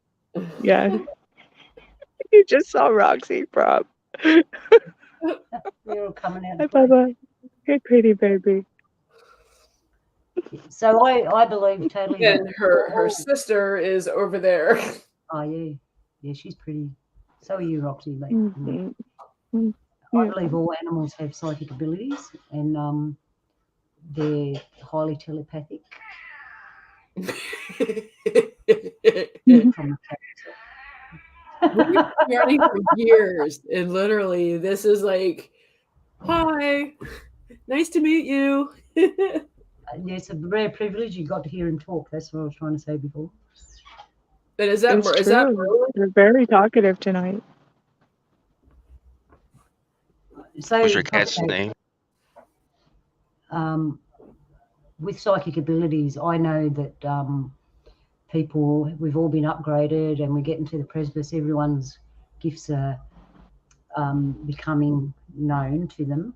Yeah. You just saw Roxy from. They're all coming out. Hi, Bubba. Hey, pretty baby. So I believe totally. And her sister is over there. Oh yeah, yeah, she's pretty. So are you, Roxy? Mate. Mm-hmm. I believe all animals have psychic abilities, and they're highly telepathic. We've From the been running for years, and literally, this is like, hi, nice to meet you. yeah, it's a rare privilege. You got to hear him talk. That's what I was trying to say before. And is that It's that true. They're very talkative tonight. So, What's your cat's name? With psychic abilities, I know that people, we've all been upgraded and we're getting to the precipice. Everyone's gifts are becoming known to them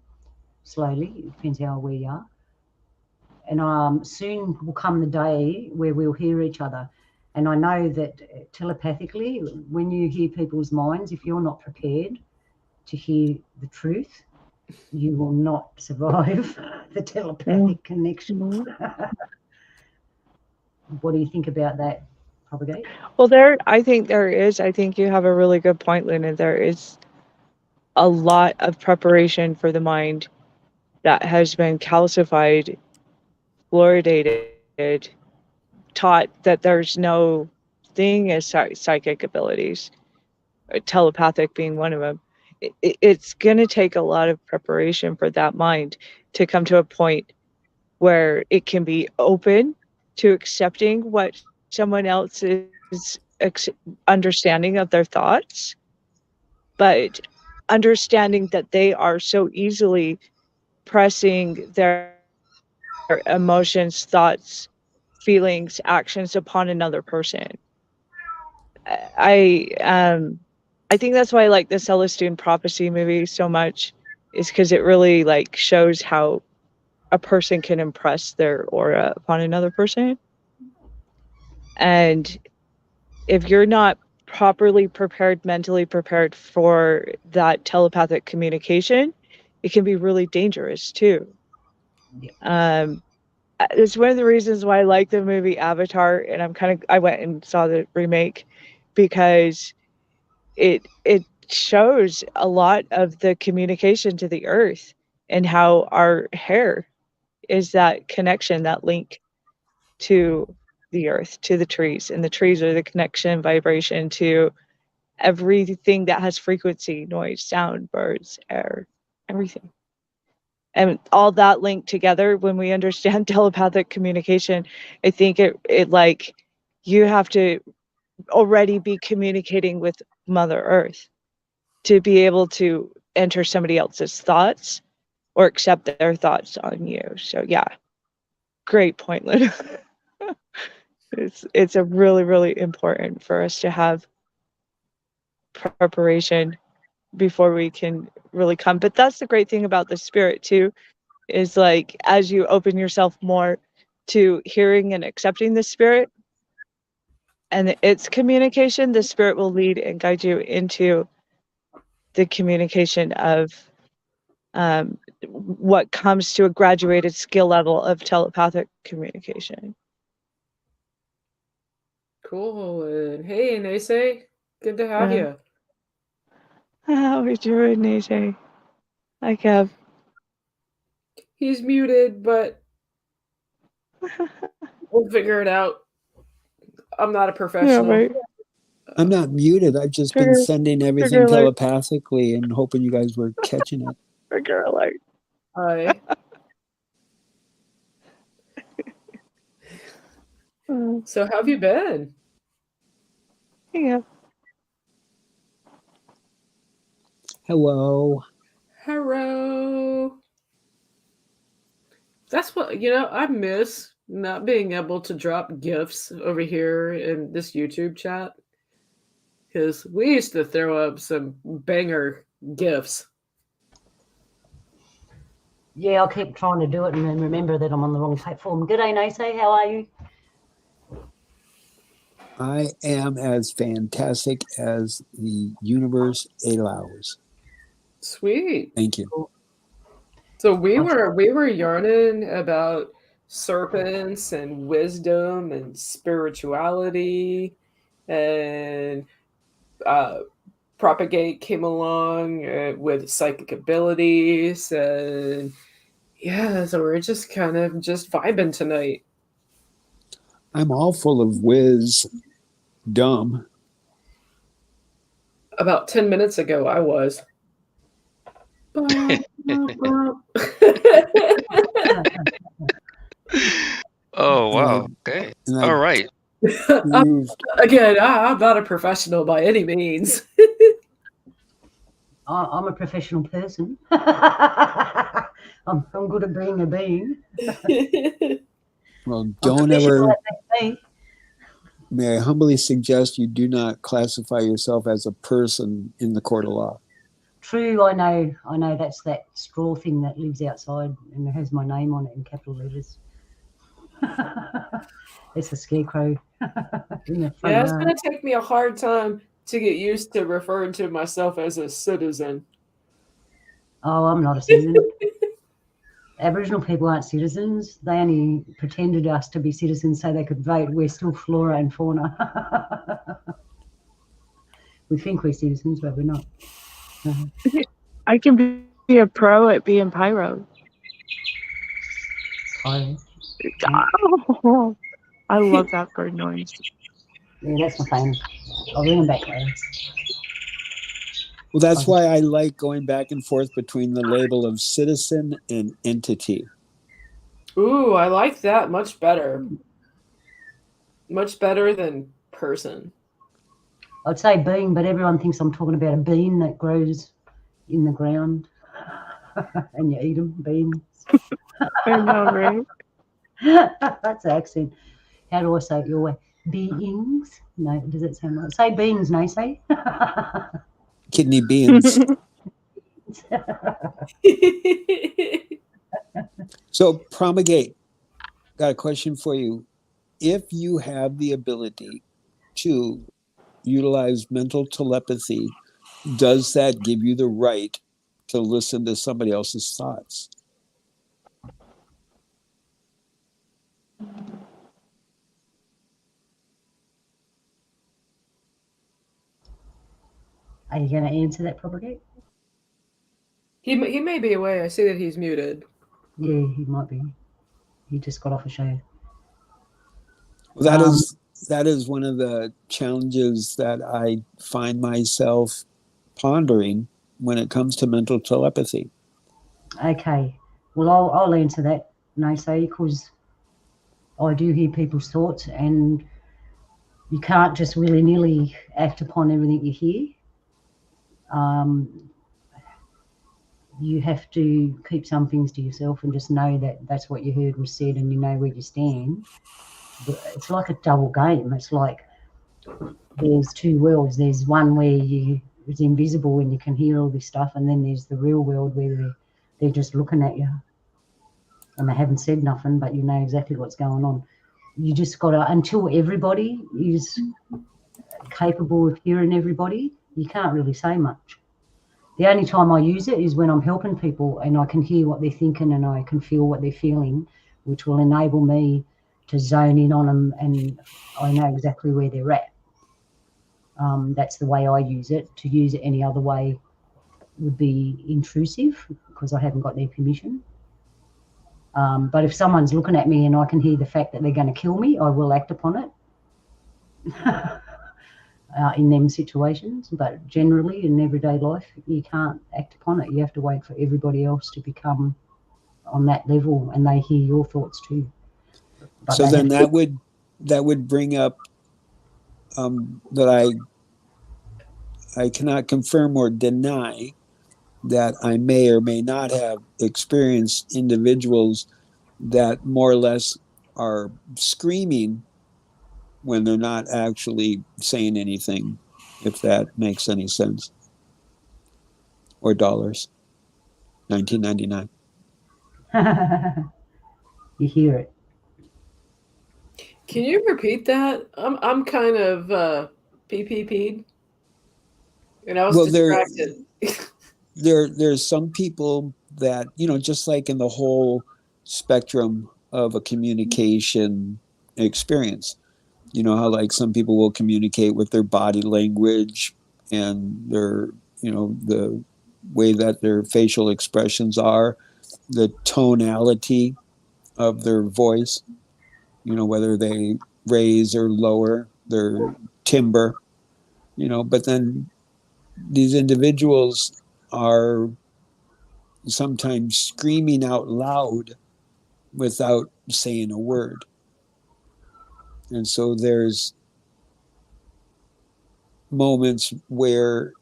slowly. It depends how aware you are. And soon will come the day where we'll hear each other. And I know that telepathically, when you hear people's minds, if you're not prepared to hear the truth, you will not survive the telepathic connection. What do you think about that, Propagate? Well, I think you have a really good point, Luna. There is a lot of preparation for the mind that has been calcified, fluoridated, taught that there's no thing as psychic abilities, telepathic being one of them. It's going to take a lot of preparation for that mind to come to a point where it can be open to accepting what someone else is understanding of their thoughts, but understanding that they are so easily pressing their emotions, thoughts, feelings, actions upon another person. I think that's why I like the Celestine Prophecy movie so much, is because it really like shows how a person can impress their aura upon another person. And if you're not properly prepared, mentally prepared for that telepathic communication, it can be really dangerous too. It's one of the reasons why I like the movie Avatar, and I went and saw the remake because it shows a lot of the communication to the earth and how our hair is that connection, that link to the earth, to the trees, and the trees are the connection, vibration to everything that has frequency, noise, sound, birds, air, everything. And all that linked together, when we understand telepathic communication, I think it like you have to already be communicating with Mother Earth to be able to enter somebody else's thoughts or accept their thoughts on you. So yeah, great point, Lynn. It's a really, really important for us to have preparation before we can really come. But that's the great thing about the spirit too, is like as you open yourself more to hearing and accepting the spirit and its communication, the spirit will lead and guide you into the communication of what comes to a graduated skill level of telepathic communication. Cool. And hey, Naysay, good to have you. How are you doing, Naysay? Hi, Kev. He's muted, but we'll figure it out. I'm not a professional. Yeah, right. I'm not muted. I've just been sending everything telepathically and hoping you guys were catching it. Trigger alert. Hi. So how have you been? Yeah. Hello. Hello. That's what, I miss not being able to drop GIFs over here in this YouTube chat. Because we used to throw up some banger GIFs. Yeah, I'll keep trying to do it and then remember that I'm on the wrong platform. G'day, Naysay. How are you? I am as fantastic as the universe allows. Sweet. Thank you. So we were yarning about serpents and wisdom and spirituality, and Propagate came along with psychic abilities, and yeah, so we're just kind of just vibing tonight. I'm all full of dumb. About 10 minutes ago, I was. Oh wow. Okay. All right. Again, I'm not a professional by any means. I'm a professional person. I'm good at being a being. Well, don't ever. May I humbly suggest you do not classify yourself as a person in the court of law. True, I know that's that straw thing that lives outside and it has my name on it in capital letters. It's a scarecrow. Yeah, it's going to take me a hard time to get used to referring to myself as a citizen. Oh, I'm not a citizen. Aboriginal people aren't citizens. They only pretended us to be citizens so they could vote. We're still flora and fauna. We think we're citizens, but we're not. I can be a pro at being pyro. Pyro. Oh, I love that bird noise. Yeah, that's my phone. I'll ring them back later. Well, that's why I like going back and forth between the label of citizen and entity. Ooh, I like that much better. Much better than person. I'd say being, but everyone thinks I'm talking about a bean that grows in the ground and you eat them, beans. I know, right? That's the accent. How do I say it your way? Beings? No, does it sound right? Say beings, no, say. Kidney beans. So, Promulgate, got a question for you. If you have the ability to utilize mental telepathy, does that give you the right to listen to somebody else's thoughts? Are you going to answer that, Propagate? He may be away. I see that he's muted. Yeah, he might be. He just got off a show. Well, that is one of the challenges that I find myself pondering when it comes to mental telepathy. Okay. Well, I'll answer that, Naysay, because I do hear people's thoughts, and you can't just willy-nilly act upon everything you hear. You have to keep some things to yourself and just know that that's what you heard was said, and you know where you stand. But it's like a double game. It's like there's two worlds. There's one where it's invisible and you can hear all this stuff, and then there's the real world where they're just looking at you and they haven't said nothing, but you know exactly what's going on. You just got to, until everybody is capable of hearing everybody, you can't really say much. The only time I use it is when I'm helping people and I can hear what they're thinking and I can feel what they're feeling, which will enable me to zone in on them and I know exactly where they're at. That's the way I use it. To use it any other way would be intrusive because I haven't got their permission. But if someone's looking at me and I can hear the fact that they're going to kill me, I will act upon it. In them situations, but generally in everyday life you can't act upon it. You have to wait for everybody else to become on that level and they hear your thoughts too. But so then that would bring up that I cannot confirm or deny that I may or may not have experienced individuals that more or less are screaming when they're not actually saying anything, if that makes any sense. Or dollars. 1999. You hear it. Can you repeat that? I'm kind of PPP'd, and I was distracted. There's some people that, you know, just like in the whole spectrum of a communication experience, you know how like some people will communicate with their body language and their, you know, the way that their facial expressions are, the tonality of their voice, you know, whether they raise or lower their timbre, you know, but then these individuals are sometimes screaming out loud without saying a word. And so there's moments where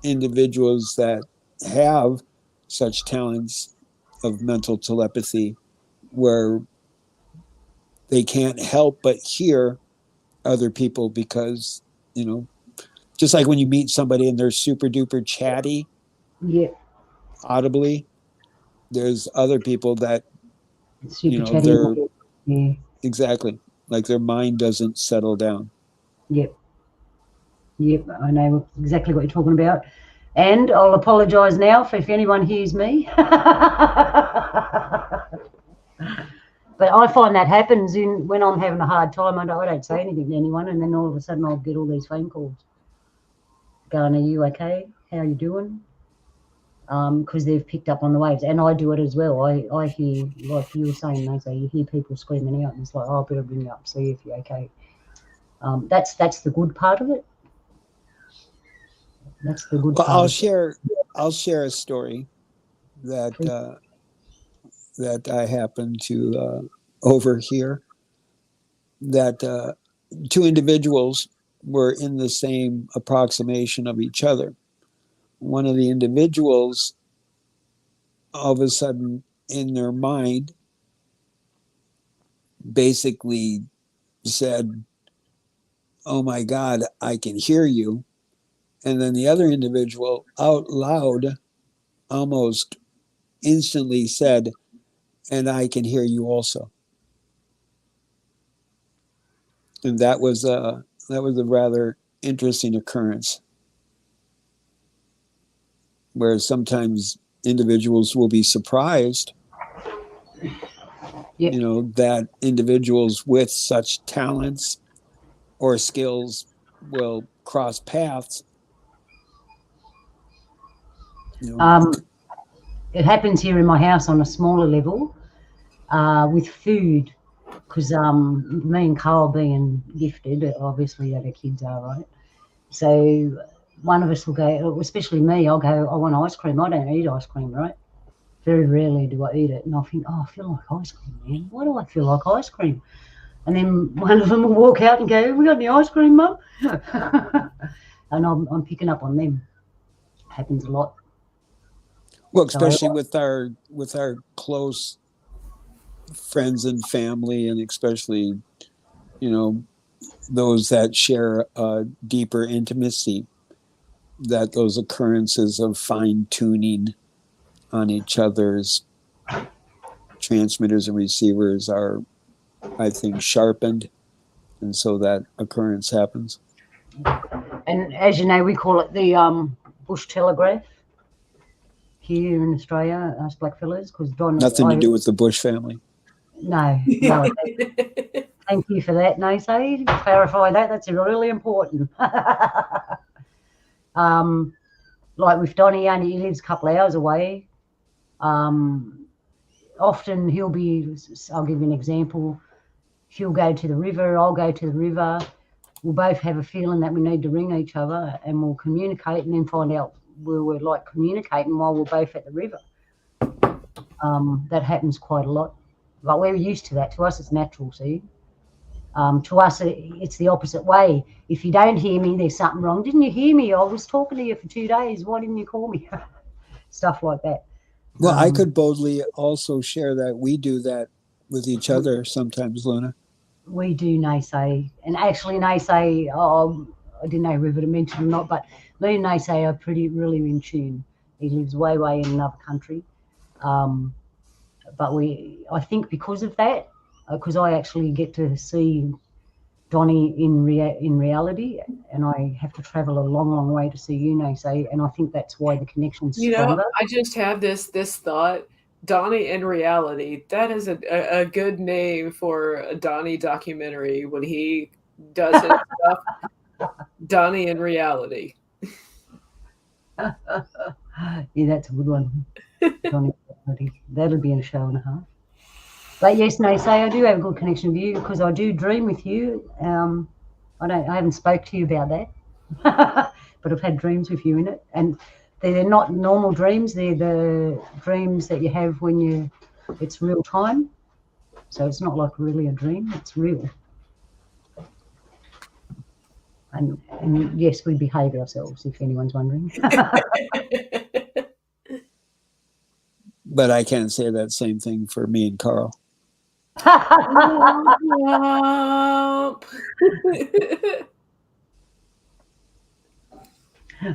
individuals that have such talents of mental telepathy where they can't help but hear other people because, you know, just like when you meet somebody and they're super duper chatty, yeah, audibly, there's other people that, super you know, chatty. they're Yeah. exactly like their mind doesn't settle down. Yep. Yep, I know exactly what you're talking about. And I'll apologise now if anyone hears me. But I find that happens when I'm having a hard time. I don't say anything to anyone, and then all of a sudden I'll get all these phone calls going, "Are you okay? How are you doing?" Because they've picked up on the waves, and I do it as well. I hear, like you were saying, Nazo, you hear people screaming out, and it's like, "Oh, I better bring you up, see if you're okay." That's the good part of it. That's the good part. I'll share a story that that I happened to overhear. That two individuals were in the same approximation of each other. One of the individuals, all of a sudden, in their mind, basically said, "Oh my God, I can hear you." And then the other individual out loud almost instantly said, "And I can hear you also." And that was a rather interesting occurrence, where sometimes individuals will be surprised, Yep. you know, that individuals with such talents or skills will cross paths. You know, it happens here in my house on a smaller level with food, because me and Carl being gifted, obviously that our kids are, right? So one of us will go, especially me, I'll go, "I want ice cream." I don't eat ice cream, right? Very rarely do I eat it, and I think, oh, I feel like ice cream, man. Why do I feel like ice cream? And then one of them will walk out and go, "Have we got any ice cream, Mum?" And I'm picking up on them. Happens a lot. Well, especially with our close friends and family, and especially, those that share a deeper intimacy, that those occurrences of fine tuning on each other's transmitters and receivers are, I think, sharpened, and so that occurrence happens. And as you know, we call it the bush telegraph here in Australia, us blackfellas, because Don. Nothing to do with the Bush family. No. Thank you for that, Nase. Clarify that. That's really important. Like with Donnie, he lives a couple of hours away. Often he'll be, I'll give you an example, he'll go to the river, I'll go to the river. We'll both have a feeling that we need to ring each other, and we'll communicate and then find out where we're like communicating while we're both at the river. That happens quite a lot. But we're used to that. To us, it's natural, see? To us, it's the opposite way. If you don't hear me, there's something wrong. Didn't you hear me? I was talking to you for 2 days. Why didn't you call me? Stuff like that. Well, I could boldly also share that we do that with each other sometimes, Luna. We do, Nase. And actually, Nase, I didn't know whether to mention or not, but me and Nase are really in tune. He lives way in another country. But I think because of that, because I actually get to see Donnie in reality, and I have to travel a long way to see you, Nase, and I think that's why the connection's stronger. I just have this thought, Donnie in reality. That is a good name for a Donnie documentary when he does his stuff. Donnie in reality. Yeah, that's a good one. Donnie, that'll be in a show and a half. But yes, Nase, I do have a good connection with you because I do dream with you. I haven't spoke to you about that, but I've had dreams with you in it, and they're not normal dreams. They're the dreams that you have when it's real time. So it's not like really a dream. It's real. And yes, we behave ourselves, if anyone's wondering. But I can't say that same thing for me and Carl.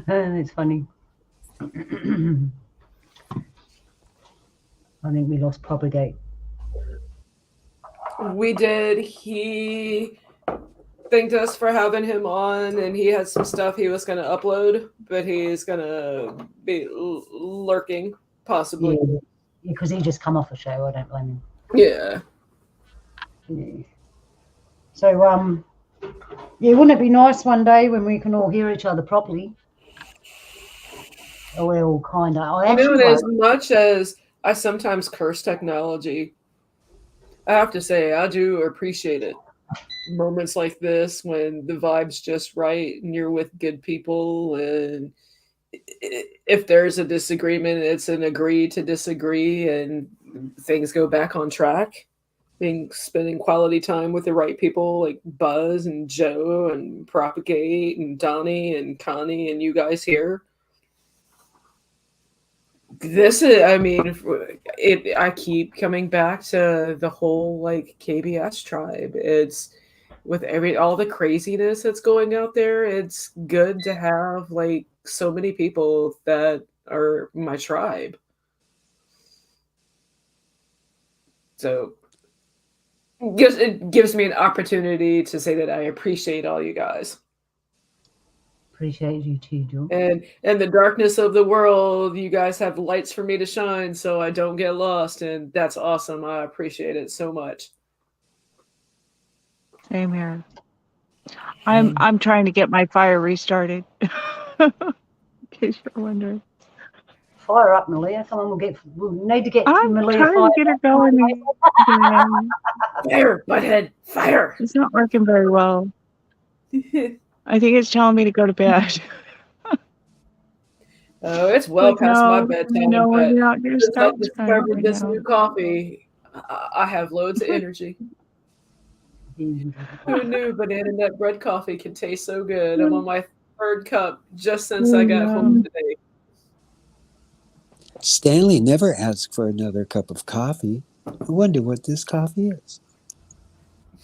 It's funny. I think we lost Propagate. We did. He thanked us for having him on, and he had some stuff he was going to upload, but he's going to be lurking, possibly. Yeah, because he just come off a show. I don't blame him. Yeah. So, wouldn't it be nice one day when we can all hear each other properly? Or we're all kind of... as much as I sometimes curse technology, I have to say I do appreciate it. Moments like this when the vibe's just right and you're with good people, and if there's a disagreement, it's an agree to disagree and things go back on track. Spending quality time with the right people like Buzz and Joe and Propagate and Donnie and Connie and you guys here. This is, I keep coming back to the whole like KBS tribe. It's with all the craziness that's going out there. It's good to have like so many people that are my tribe. So it gives me an opportunity to say that I appreciate all you guys. Appreciate you too, Joe. And the darkness of the world, you guys have lights for me to shine so I don't get lost, and that's awesome. I appreciate it so much. Same here. I'm trying to get my fire restarted. In case you're wondering. Fire up, Malia. Come on, we'll need to get Malia trying to get it going. Fire, butthead, fire. It's not working very well. I think it's telling me to go to bed. Oh, it's well Like, past my no, bedtime, we're but not gonna since I start tonight discovered right this now. new coffee, I have loads of energy. Who knew banana nut bread coffee can taste so good? I'm on my third cup just since I got home today. Stanley never asked for another cup of coffee. I wonder what this coffee is.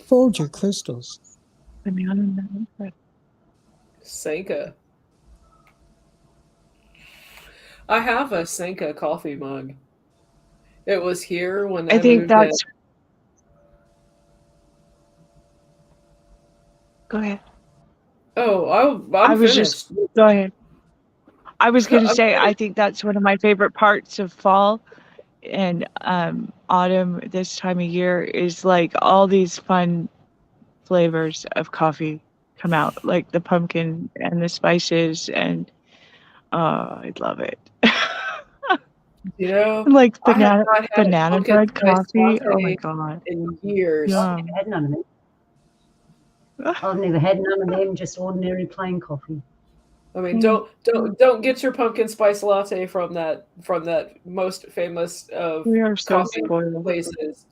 Folger crystals. Banana nut bread. Sanka. I have a Sanka coffee mug. It was here when I I think moved in. that's. Go ahead. Oh, I I'm was just. finished. Go ahead. I was going to I'm say, I finished. think that's one of my favorite parts of fall and autumn this time of year is like all these fun flavors of coffee come out, like the pumpkin and the spices, and I love it. You know, Like I have not had a banana pumpkin bread spice coffee. Oh my latte god. in years. Yum. I've never had none of them. I've never had none of them, just ordinary plain coffee. I mean, Mm. don't get your pumpkin spice latte from that most famous of We are so coffee spoiled. places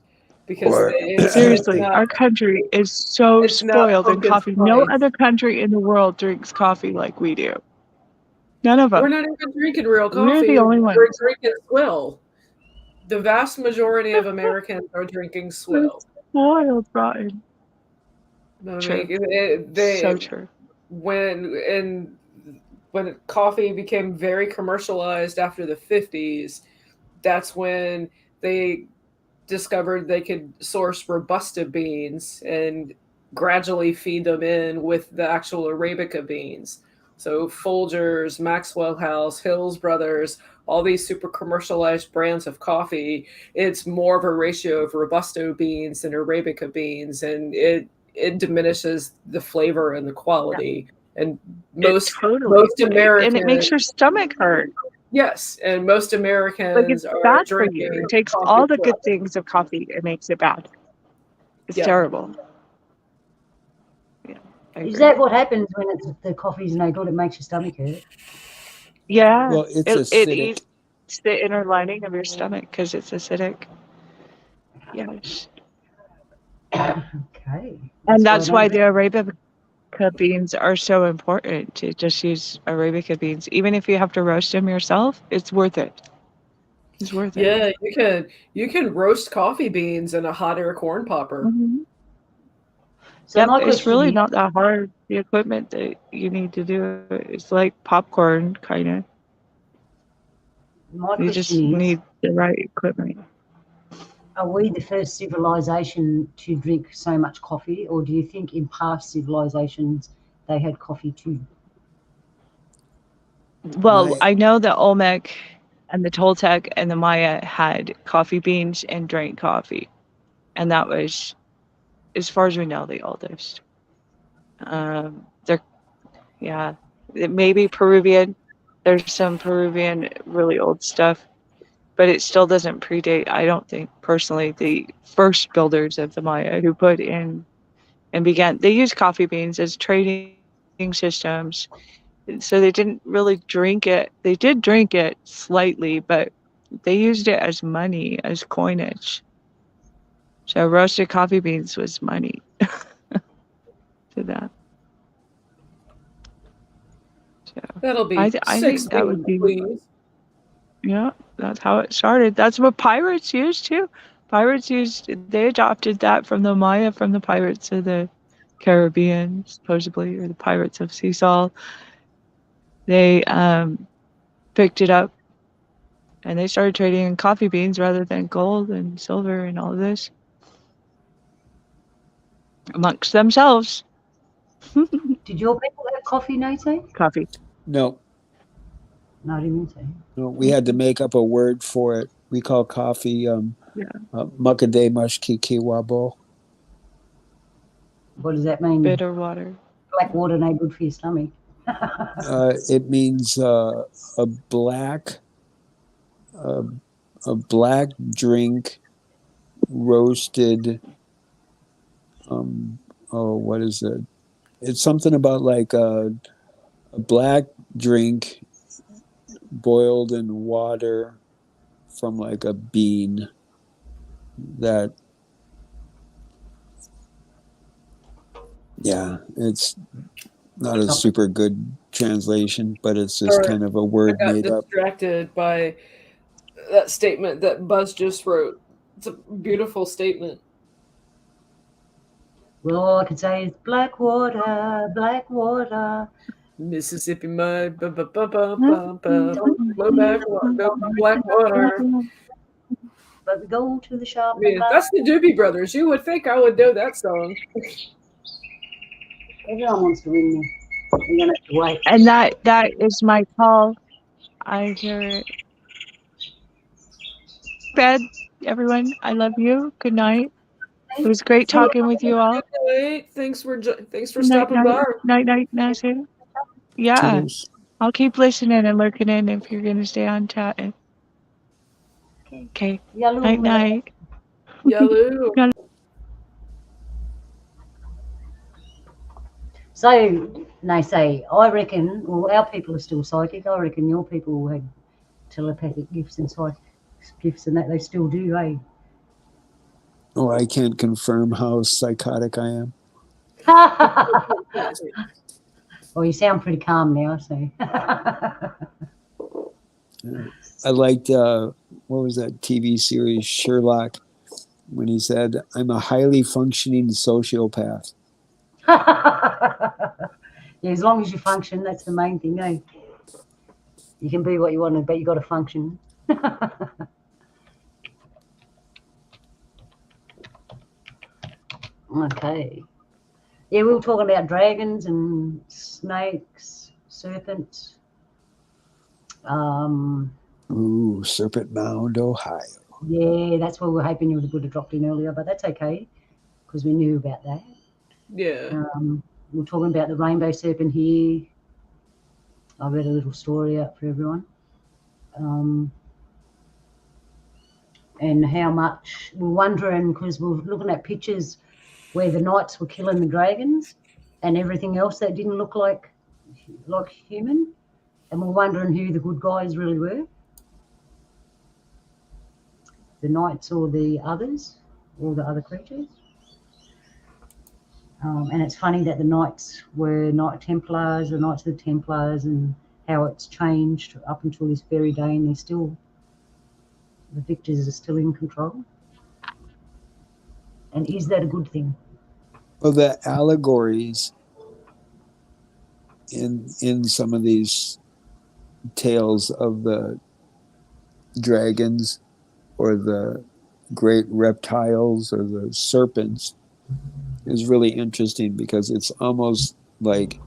because Or it's Seriously, not our country is so it's not spoiled in pumpkin coffee. No spice. other country in the world drinks coffee like we do. None of We're them. not even drinking real We're coffee. the only We're ones. drinking swill. The vast majority of Americans are drinking We're swill. spoiled, rotten. I True. mean, So true. when when coffee became very commercialized after the 50s, that's when they discovered they could source Robusta beans and gradually feed them in with the actual Arabica beans. So Folgers, Maxwell House, Hills Brothers, all these super commercialized brands of coffee, it's more of a ratio of Robusto beans than Arabica beans, and it diminishes the flavor and the quality. And It most totally most would. And it makes Americans, your stomach hurt. yes, and most Like Americans it's are bad for you. drinking It takes coffee all the swill. good things of coffee and makes it bad. It's Yeah. terrible. Yeah. I Is agree. that what happens when the coffee's no good? It makes your stomach hurt. Yeah. well, it's It acidic. eats the inner lining of your stomach because it's acidic. Yes. Okay. And why I that's why don't- the Arabica beans are so important to just use Arabica beans. Even if you have to roast them yourself, it's worth it. It's worth it. Yeah, you can roast coffee beans in a hot air corn popper. Mhm. So Yep, my it's question really is, not that hard. The equipment that you need to do it, it's like popcorn, kind of. my You just question is, need the right equipment. are we the first civilization to drink so much coffee, or do you think in past civilizations they had coffee too? Well, My I know the Olmec and the Toltec and the Maya had coffee beans and drank coffee. And that was, as far as we know, the oldest. They're, yeah, it may be Peruvian. There's some Peruvian really old stuff, but it still doesn't predate, I don't think, personally, the first builders of the Maya who put in and began. They used coffee beans as trading systems. So they didn't really drink it. They did drink it slightly, but they used it as money, as coinage. So roasted coffee beans was money to them. So That'll I be I six think that would beans, be, please. yeah, that's how it started. That's what pirates used too. They adopted that from the Maya, from the pirates of the Caribbean, supposedly, or the pirates of Sea Salt. They picked it up and they started trading in coffee beans rather than gold and silver and all of this amongst themselves. Did your people have coffee, Nate? Coffee. no, No, I didn't say. no, we had to make up a word for it. We call coffee Yeah. Makade Mashkikiwabo. What does that mean? Bitter water. Black water no good for your stomach. It means a black a black drink roasted. What is it? It's something about like a black drink boiled in water from like a bean that, yeah, it's not a super good translation, but it's just Sorry, kind of a I word got made up. distracted by that statement that Buzz just wrote. It's a beautiful statement. Well, all I can say is black water, black water. Mississippi mud, blow back, black water. But we go to the shop I mean, and buy. that's the Doobie Brothers. You would think I would know that song. Everyone wants to win me. We're gonna have to wait. And that is my call. I hear it. Bed, everyone. I love you. Good night. It was great talking with you all. Good night. Thanks for Night, stopping by. night, Nancy. Yeah, Toodles. I'll keep listening and lurking in if you're gonna stay on chatting. Okay. Yellow. Night. Yellow. So they say, I reckon, well, our people are still psychic. I reckon your people had telepathic gifts and psychic gifts and that they still do, eh? Oh, I can't confirm how psychotic I am. Well, you sound pretty calm now, so. I liked, what was that TV series, Sherlock, when he said, I'm a highly functioning sociopath. Yeah, as long as you function, that's the main thing, eh? You can be what you want to, but you got to function. Okay. Yeah, we were talking about dragons and snakes, serpents. Ooh, Serpent Mound, Ohio. Yeah, that's where we're hoping you would have dropped in earlier, but that's okay because we knew about that. Yeah. We're talking about the rainbow serpent here. I read a little story out for everyone. And how much we're wondering because we're looking at pictures where the knights were killing the dragons and everything else that didn't look like human, and we're wondering who the good guys really were, the knights or the others, or the other creatures. And it's funny that the knights were Knight Templars, the Knights of the Templars, and how it's changed up until this very day, and they're still, the victors are still in control. And is that a good thing? Well, the allegories in some of these tales of the dragons or the great reptiles or the serpents is really interesting because it's almost like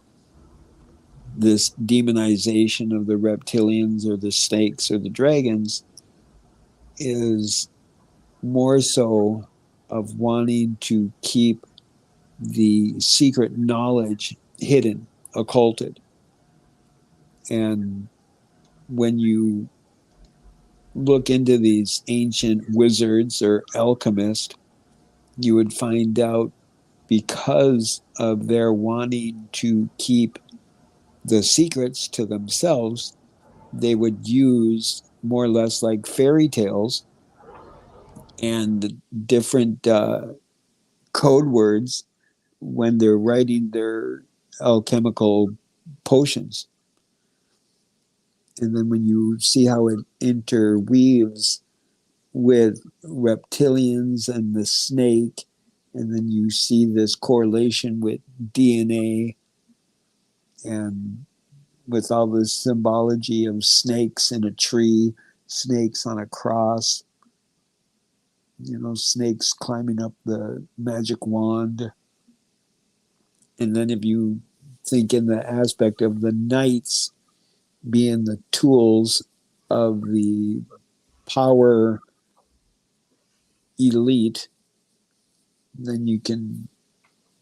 this demonization of the reptilians or the snakes or the dragons is more so of wanting to keep the secret knowledge hidden, occulted. And when you look into these ancient wizards or alchemists, you would find out because of their wanting to keep the secrets to themselves, they would use more or less like fairy tales and different code words when they're writing their alchemical potions. And then when you see how it interweaves with reptilians and the snake, and then you see this correlation with DNA and with all this symbology of snakes in a tree, snakes on a cross, snakes climbing up the magic wand. And then if you think in the aspect of the knights being the tools of the power elite, then you can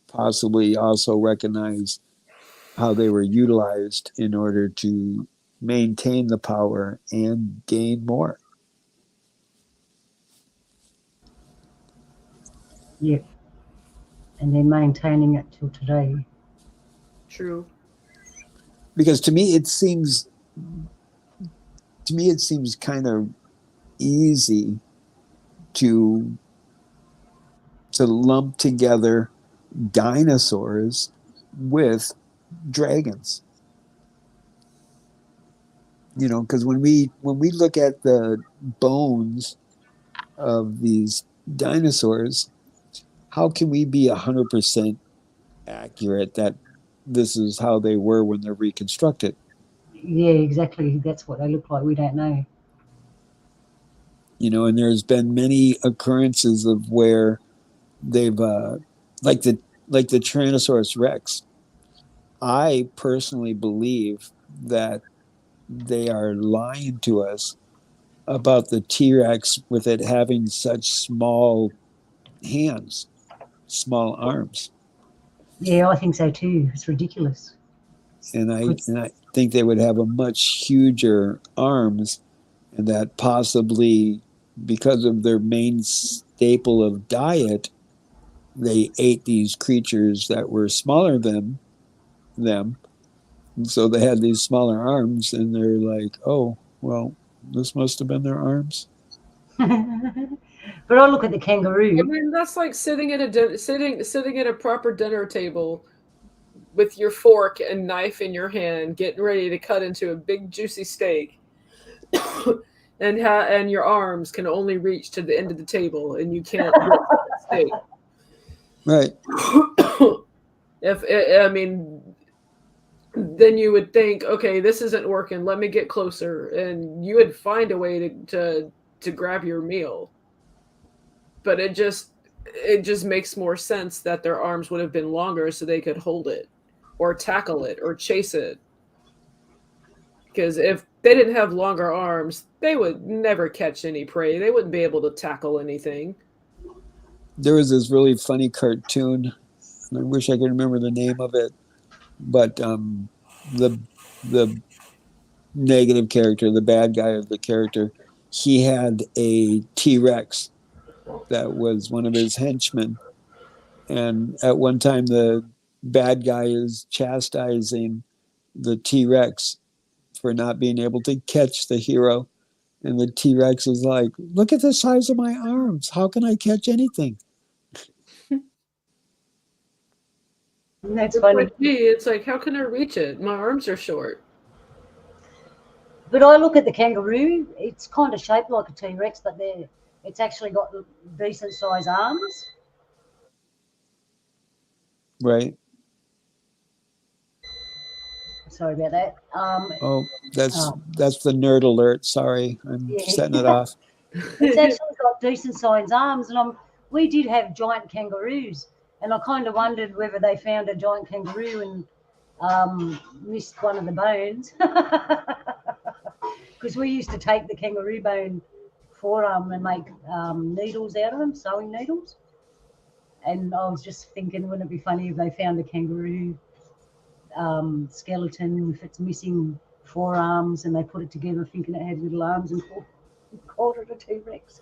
possibly also recognize how they were utilized in order to maintain the power and gain more. Yep. And they're maintaining it till today. True. Because to me, it seems to me, it seems kind of easy to lump together dinosaurs with dragons. You know, because when we look at the bones of these dinosaurs, how can we be 100% accurate that this is how they were when they're reconstructed? Yeah, exactly. That's what they look like. We don't know. You know, and there's been many occurrences of where they've like the Tyrannosaurus Rex. I personally believe that they are lying to us about the T-Rex with it having such small hands, small arms. Yeah, I think so too. It's ridiculous. And I think they would have a much huger arms, and that possibly because of their main staple of diet, they ate these creatures that were smaller than them. And so they had these smaller arms, and they're like, oh, well, this must have been their arms. But I look at the kangaroo. I mean, that's like sitting at a proper dinner table with your fork and knife in your hand, getting ready to cut into a big juicy steak, and your arms can only reach to the end of the table, and you can't get the steak. Right. I mean, then you would think, okay, this isn't working. Let me get closer, and you would find a way to grab your meal. But it just makes more sense that their arms would have been longer so they could hold it or tackle it or chase it. Because if they didn't have longer arms, they would never catch any prey. They wouldn't be able to tackle anything. There was this really funny cartoon, and I wish I could remember the name of it, but the negative character, the bad guy of the character, he had a T-Rex that was one of his henchmen. And at one time, the bad guy is chastising the T-Rex for not being able to catch the hero. And the T-Rex is like, look at the size of my arms. How can I catch anything? That's It's funny. like me. It's like, how can I reach it? My arms are short. But I look at the kangaroo. It's kind of shaped like a T-Rex, but it's actually got decent size arms. Right. Sorry about that. Oh, that's the nerd alert. Sorry, I'm setting it off. It's actually got decent sized arms, and we did have giant kangaroos, and I kind of wondered whether they found a giant kangaroo and missed one of the bones, because we used to take the kangaroo bone forearm and make needles out of them, sewing needles. And I was just thinking, wouldn't it be funny if they found a kangaroo skeleton with its missing forearms, and they put it together thinking it had little arms and called it a T-Rex.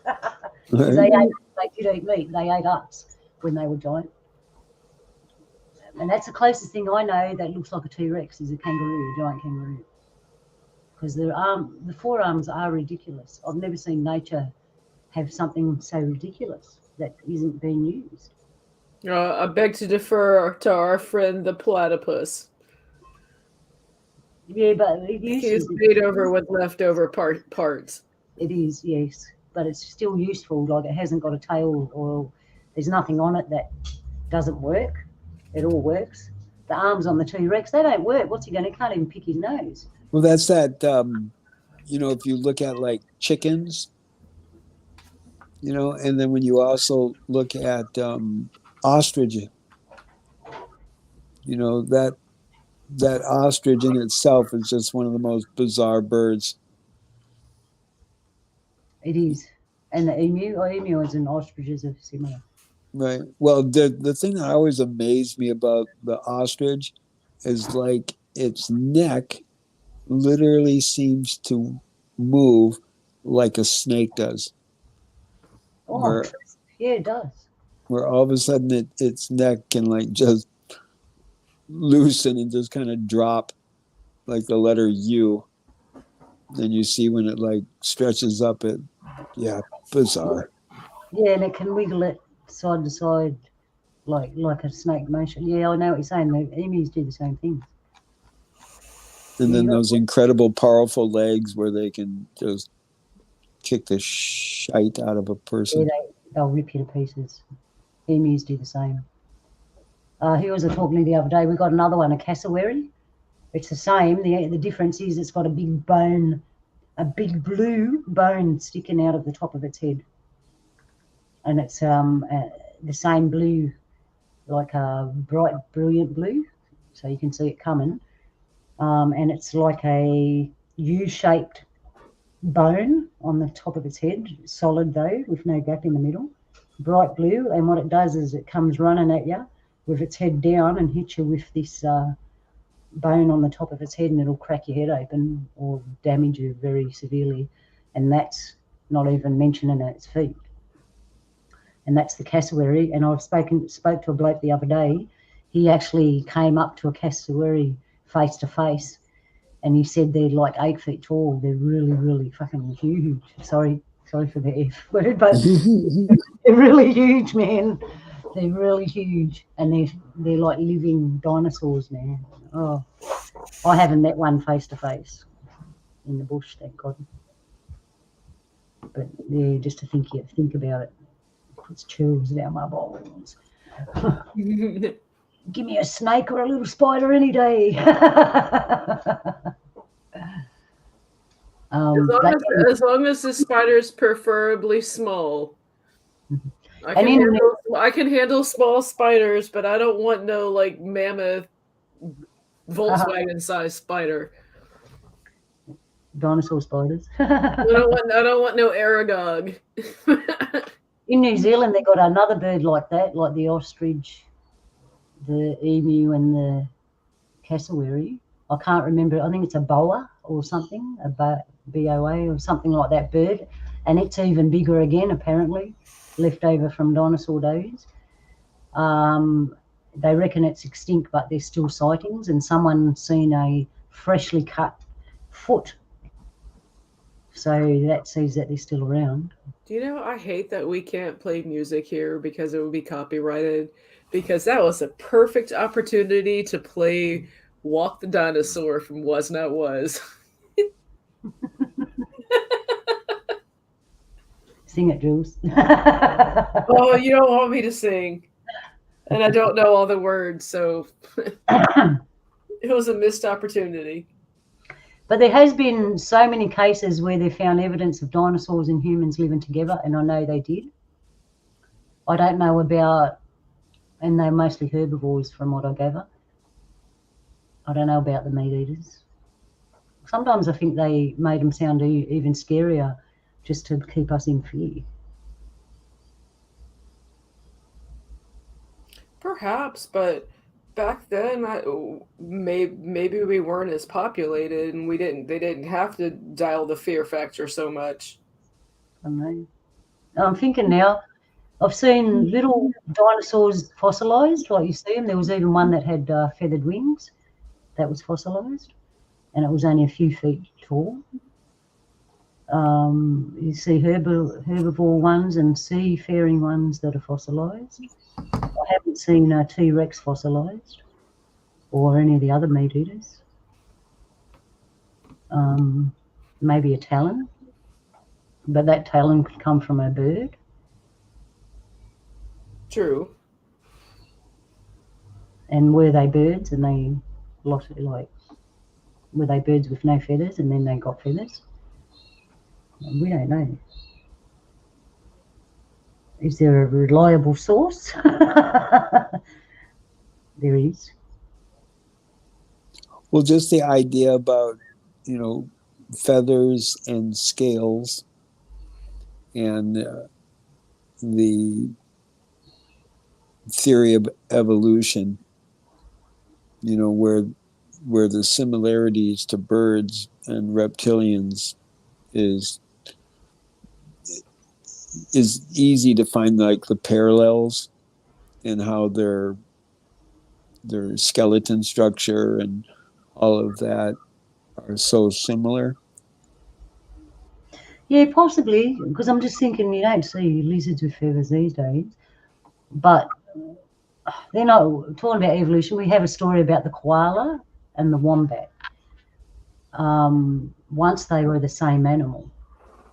Because they did eat meat. They ate us when they were giant. And that's the closest thing I know that looks like a T-Rex is a kangaroo, a giant kangaroo. Because the forearms are ridiculous. I've never seen nature have something so ridiculous that isn't being used. I beg to defer to our friend the platypus. Yeah, but He's made over with leftover parts. It is, yes, but it's still useful. Like, it hasn't got a tail, or there's nothing on it that doesn't work. It all works. The arms on the T-Rex, they don't work. What's he going to? Can't even pick his nose. Well, that's that. If you look at like chickens, and then when you also look at ostrich, that ostrich in itself is just one of the most bizarre birds. It is. And the emus and ostriches are similar. Right. Well, the thing that always amazed me about the ostrich is like its neck literally seems to move like a snake does. Oh, yeah, it does. Where all of a sudden its neck can like just loosen and just kind of drop like the letter U. and you see when it like stretches up it. Yeah, bizarre. Yeah, and it can wiggle it side to side like a snake motion. Yeah, I know what you're saying. The emus do the same thing. And then Yeah. those incredible, powerful legs where they can just kick the shite out of a Yeah, person. they'll rip you to pieces. Emus do the same. Who was I talking to the other day? We got another one, a cassowary. It's the same. The difference is it's got a big bone, a big blue bone sticking out of the top of its head, and it's the same blue, like a bright, brilliant blue, so you can see it coming. And it's like a U-shaped bone on the top of its head, solid though, with no gap in the middle, bright blue. And what it does is it comes running at you with its head down and hits you with this bone on the top of its head, and it'll crack your head open or damage you very severely. And that's not even mentioning its feet. And that's the cassowary. And I've spoke to a bloke the other day. He actually came up to a cassowary face to face, and he said they're like 8 feet tall. They're really, really fucking huge. Sorry for the F word, but they're really huge, man. They're really huge, and they're like living dinosaurs, man. Oh, I haven't met one face to face in the bush, thank God. But yeah, just to think about it puts chills down my bones. Give me a snake or a little spider any day. As long as the spider's preferably small. I can handle small spiders, but I don't want no like mammoth Volkswagen-sized spider. Dinosaur spiders. I don't want no Aragog. In New Zealand, they got another bird like that, like the ostrich, the emu, and the cassowary. I can't remember. I think it's a boa or something, a BOA or something like that bird, and it's even bigger again, apparently, left over from dinosaur days. They reckon it's extinct, but there's still sightings, and someone's seen a freshly cut foot. So that says that they're still around. Do you know, I hate that we can't play music here because it would be copyrighted, because that was a perfect opportunity to play Walk the Dinosaur from Was Not Was. Sing it, Jules. Oh, you don't want me to sing. And I don't know all the words, so it was a missed opportunity. But there has been so many cases where they found evidence of dinosaurs and humans living together, and I know they did. I don't know about, and they're mostly herbivores from what I gather. I don't know about the meat eaters. Sometimes I think they made them sound even scarier just to keep us in fear. Perhaps, but back then, maybe we weren't as populated, and they didn't have to dial the fear factor so much. I know. I'm thinking now, I've seen little dinosaurs fossilized, like you see them. There was even one that had feathered wings that was fossilized, and it was only a few feet tall. You see herbivore ones and seafaring ones that are fossilized. I haven't seen a T-Rex fossilized or any of the other meat eaters. Maybe a talon, but that talon could come from a bird. True. And were they birds and they lost it, like, were they birds with no feathers and then they got feathers? We don't know. Is there a reliable source? There is. Well, just the idea about, feathers and scales and the theory of evolution, where the similarities to birds and reptilians is easy to find, like the parallels in how their skeleton structure and all of that are so similar. Yeah, possibly, because I'm just thinking you don't see lizards with feathers these days. But then, talking about evolution, we have a story about the koala and the wombat. Once they were the same animal,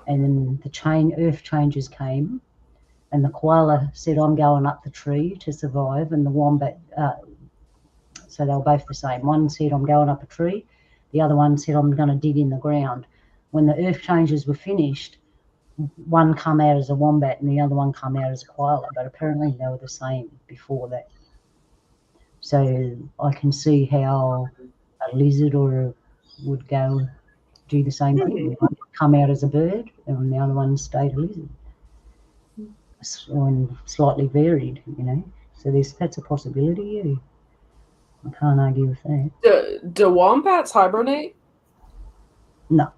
and then the earth changes came, and the koala said, "I'm going up the tree to survive," and the wombat, so they were both the same. One said, "I'm going up a tree," the other one said, "I'm going to dig in the ground." When the earth changes were finished, one come out as a wombat and the other one come out as a koala, but apparently they were the same before that. So I can see how a lizard would go do the same thing. One come out as a bird and the other one stayed a lizard. And slightly varied, you know. So that's a possibility, yeah. I can't argue with that. Do wombats hibernate? No.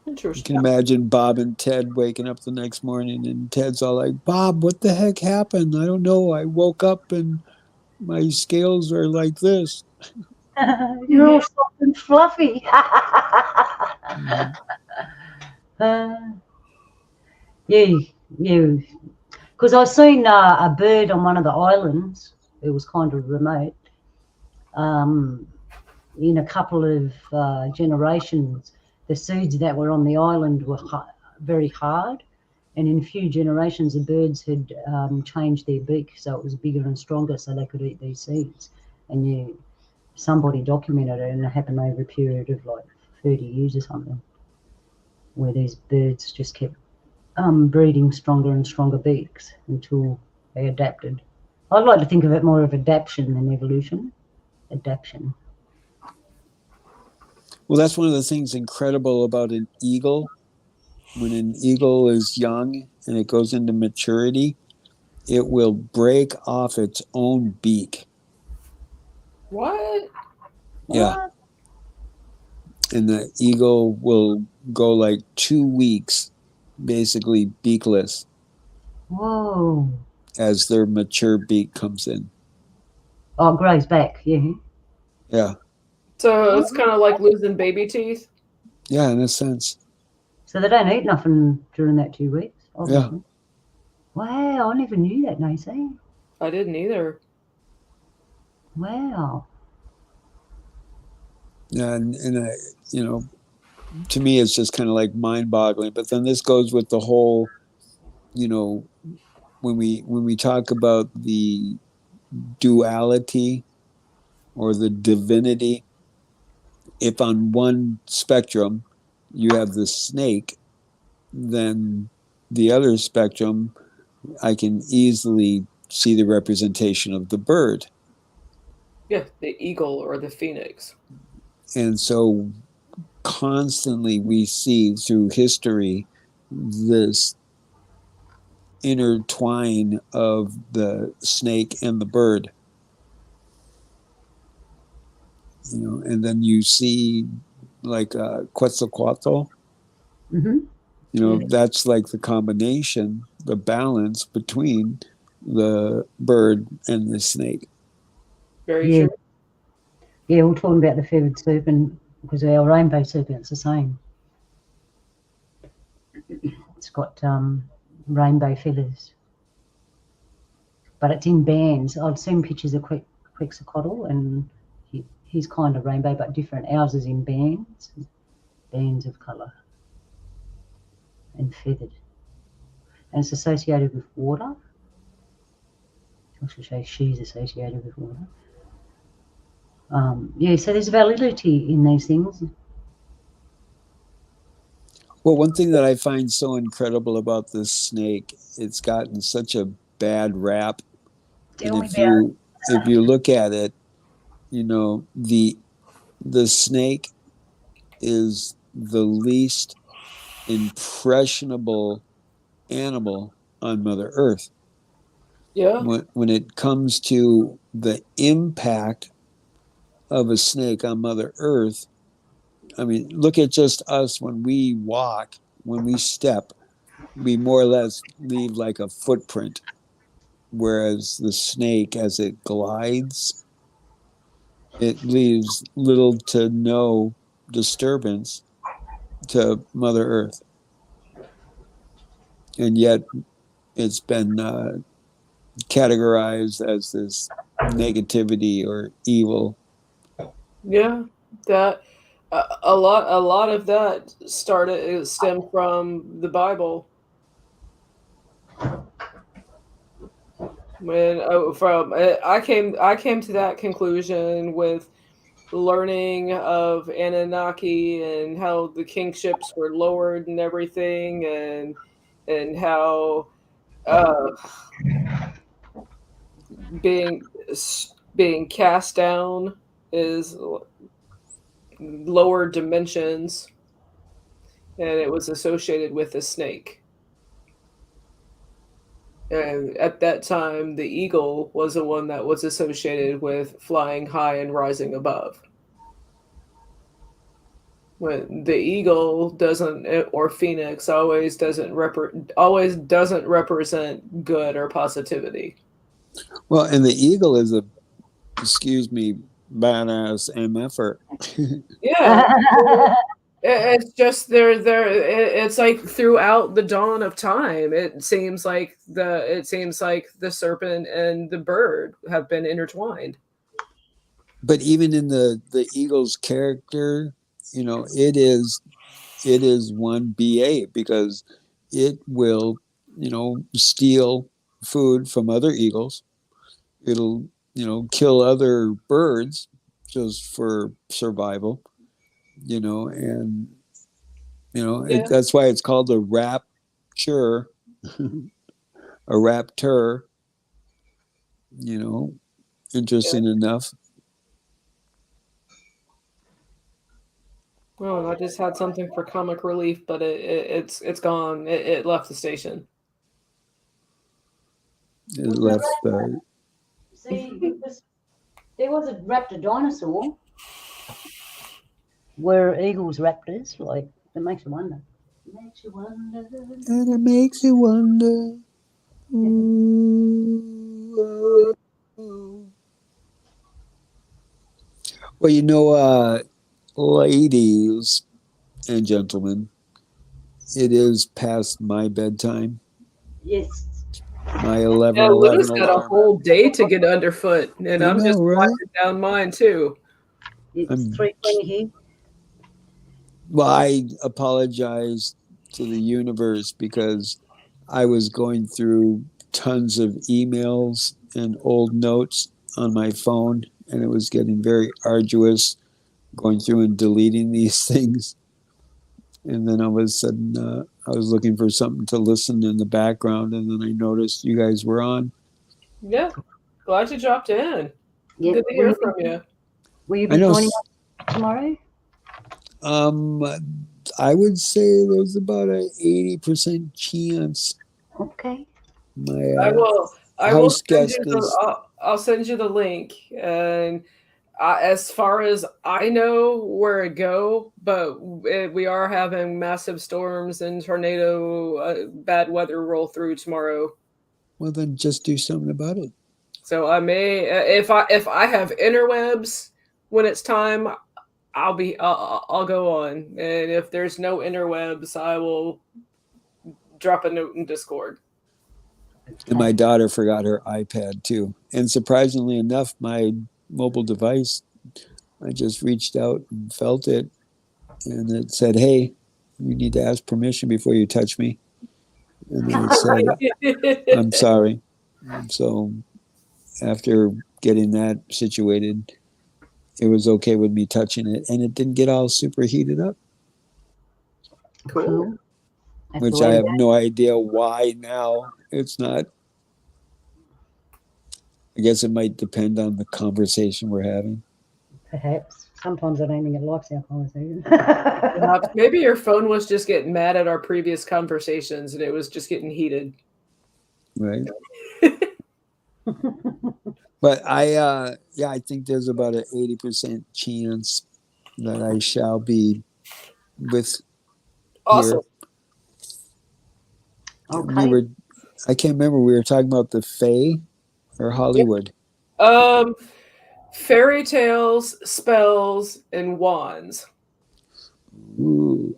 You Interesting. can imagine Bob and Ted waking up the next morning and Ted's all like, "Bob, what the heck happened? I don't know. I woke up and my scales are like this." You're all soft and fluffy. Mhm. Yeah. Because I seen a bird on one of the islands. It was kind of remote. In a couple of generations, the seeds that were on the island were very hard, and in a few generations, the birds had changed their beak so it was bigger and stronger, so they could eat these seeds. And somebody documented it, and it happened over a period of like 30 years or something, where these birds just kept breeding stronger and stronger beaks until they adapted. I'd like to think of it more of adaptation than evolution. Adaptation. Well, that's one of the things incredible about an eagle. When an eagle is young and it goes into maturity, it will break off its own beak. What? Yeah. And the eagle will go like 2 weeks basically beakless Whoa. as their mature beak comes in. Oh, it grows back, yeah. Yeah. So it's kind of like losing baby teeth? Yeah, in a sense. So they don't eat nothing during that 2 weeks, obviously. Yeah. Wow, I never knew that, Nacy. I didn't either. Wow. Yeah, and you know, to me it's just kind of like mind-boggling. But then this goes with the whole, you know, when we talk about the duality or the divinity, if on one spectrum you have the snake, then the other spectrum, I can easily see the representation of the bird. Yeah, the eagle or the phoenix. And so constantly we see through history this intertwine of the snake and the bird. You know, and then you see like Quetzalcoatl. Mm-hmm. You know, Yeah. that's like the combination, the balance between the bird and the snake. Very Yeah. true. Yeah, we're talking about the feathered serpent because our rainbow serpent's the same. It's got rainbow feathers. But it's in bands. I've seen pictures of Quetzalcoatl and he's kind of rainbow but different. Ours is in bands of colour and feathered. And it's associated with water. I should say she's associated with water. Yeah, so there's validity in these things. Well, one thing that I find so incredible about this snake, it's gotten such a bad rap. Tell And me if you look at it, you know, the snake is the least impressionable animal on Mother Earth. Yeah. When it comes to the impact of a snake on Mother Earth, I mean, look at just us when we walk, when we step, we more or less leave like a footprint. Whereas the snake, as it glides, it leaves little to no disturbance to Mother Earth. And yet it's been categorized as this negativity or evil. Yeah, that a lot of that stemmed from the Bible. When I came to that conclusion with learning of Anunnaki and how the kingships were lowered and everything, and how uh, being being cast down is lower dimensions, and it was associated with a snake. And at that time, the eagle was the one that was associated with flying high and rising above. When the eagle doesn't, or phoenix, always doesn't represent good or positivity. Well, and the eagle is a, excuse me, badass MFer. Yeah. It's just it's like throughout the dawn of time, it seems like the serpent and the bird have been intertwined. But even in the eagle's character, you know, it is one BA, because it will, you know, steal food from other eagles. It'll, you know, kill other birds just for survival, you know, and you know, Yeah. that's why it's called a rapture, a raptor, you know, interesting enough. Well, I just had something for comic relief, but it's gone. It left the station. It left See, there was a raptor dinosaur. Were eagles raptors? Like, it makes you wonder. Makes you wonder. and it makes you wonder. Ooh, oh. Well, you know, ladies and gentlemen, it is past my bedtime. Yes. My 11 Yeah, Luna's got a alarm. whole day to get underfoot, and I I'm know, just right? winding down mine too. It's I'm- 3:20 here. Well, I apologize to the universe because I was going through tons of emails and old notes on my phone, and it was getting very arduous going through and deleting these things. And then all of a sudden, I was looking for something to listen in the background, and then I noticed you guys were on. Yeah, glad you dropped in. Yeah. Good to hear from you. Will you I be know. joining us tomorrow? I would say there's about a 80% chance. Okay. My I will house send guest you is. I'll send you the link, and as far as I know where it go, but we are having massive storms and tornado, bad weather roll through tomorrow. Well, then just do something about it. So I may, if I have interwebs when it's time, I'll go on, and if there's no interwebs, I will drop a note in Discord. And my daughter forgot her iPad too. And surprisingly enough, my mobile device, I just reached out and felt it, and it said, "Hey, you need to ask permission before you touch me." And I said, "I'm sorry." So after getting that situated, it was okay with me touching it, and it didn't get all super heated up, Cool. That's which the way I to have go. no idea why now it's not. I guess it might depend on the conversation we're having. Perhaps. Sometimes I don't think it likes our conversation. Perhaps maybe your phone was just getting mad at our previous conversations, and it was just getting heated. Right. But I think there's about an 80% chance that I shall be with Awesome. here. Okay. I can't remember, we were talking about the Fae or Hollywood. Fairy tales, spells, and wands. Ooh.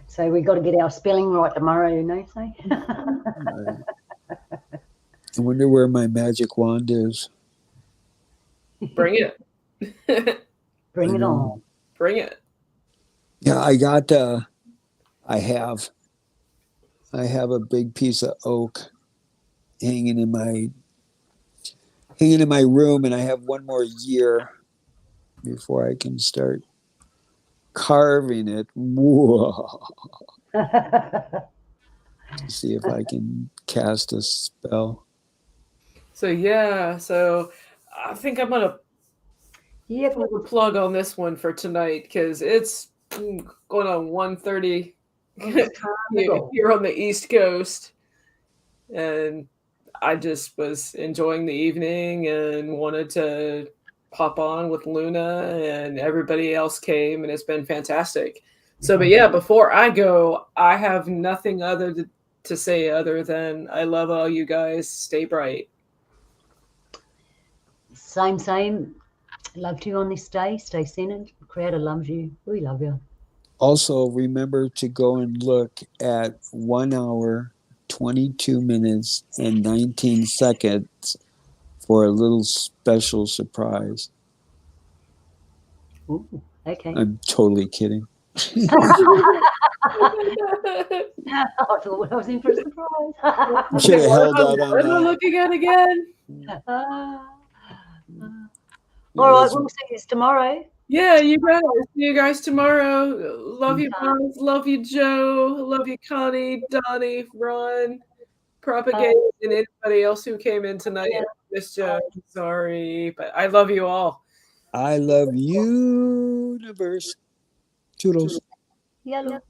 So we got to get our spelling right tomorrow, you know. So I wonder where my magic wand is. Bring it. bring I it know. on. Bring it. Yeah, I have a big piece of oak hanging in my room, and I have one more year before I can start carving it. Whoa. To see if I can cast a spell. So yeah, so I think I'm gonna Yep. pull the plug on this one for tonight because it's going on 1:30 It's time to go. here on the East Coast, and I just was enjoying the evening and wanted to pop on with Luna, and everybody else came, and it's been fantastic. So, but yeah, before I go, I have nothing other to say other than I love all you guys. Stay bright. Same. Love to you on this day. Stay centered. Creator loves you. We love you. Also, remember to go and look at 1 hour, 22 minutes, and 19 seconds for a little special surprise. Ooh, okay. I'm totally kidding. I thought I was in for a surprise. Should have held out What on am I that. looking at again? All right, we'll see you tomorrow. Yeah, you guys. See you guys tomorrow. Love you, Okay. Bones. Love you, Joe. Love you, Connie, Donnie, Ron, Propagate, and anybody else who came in tonight. Miss Joe. Sorry, but I love you all. I love universe. Toodles. Yellow.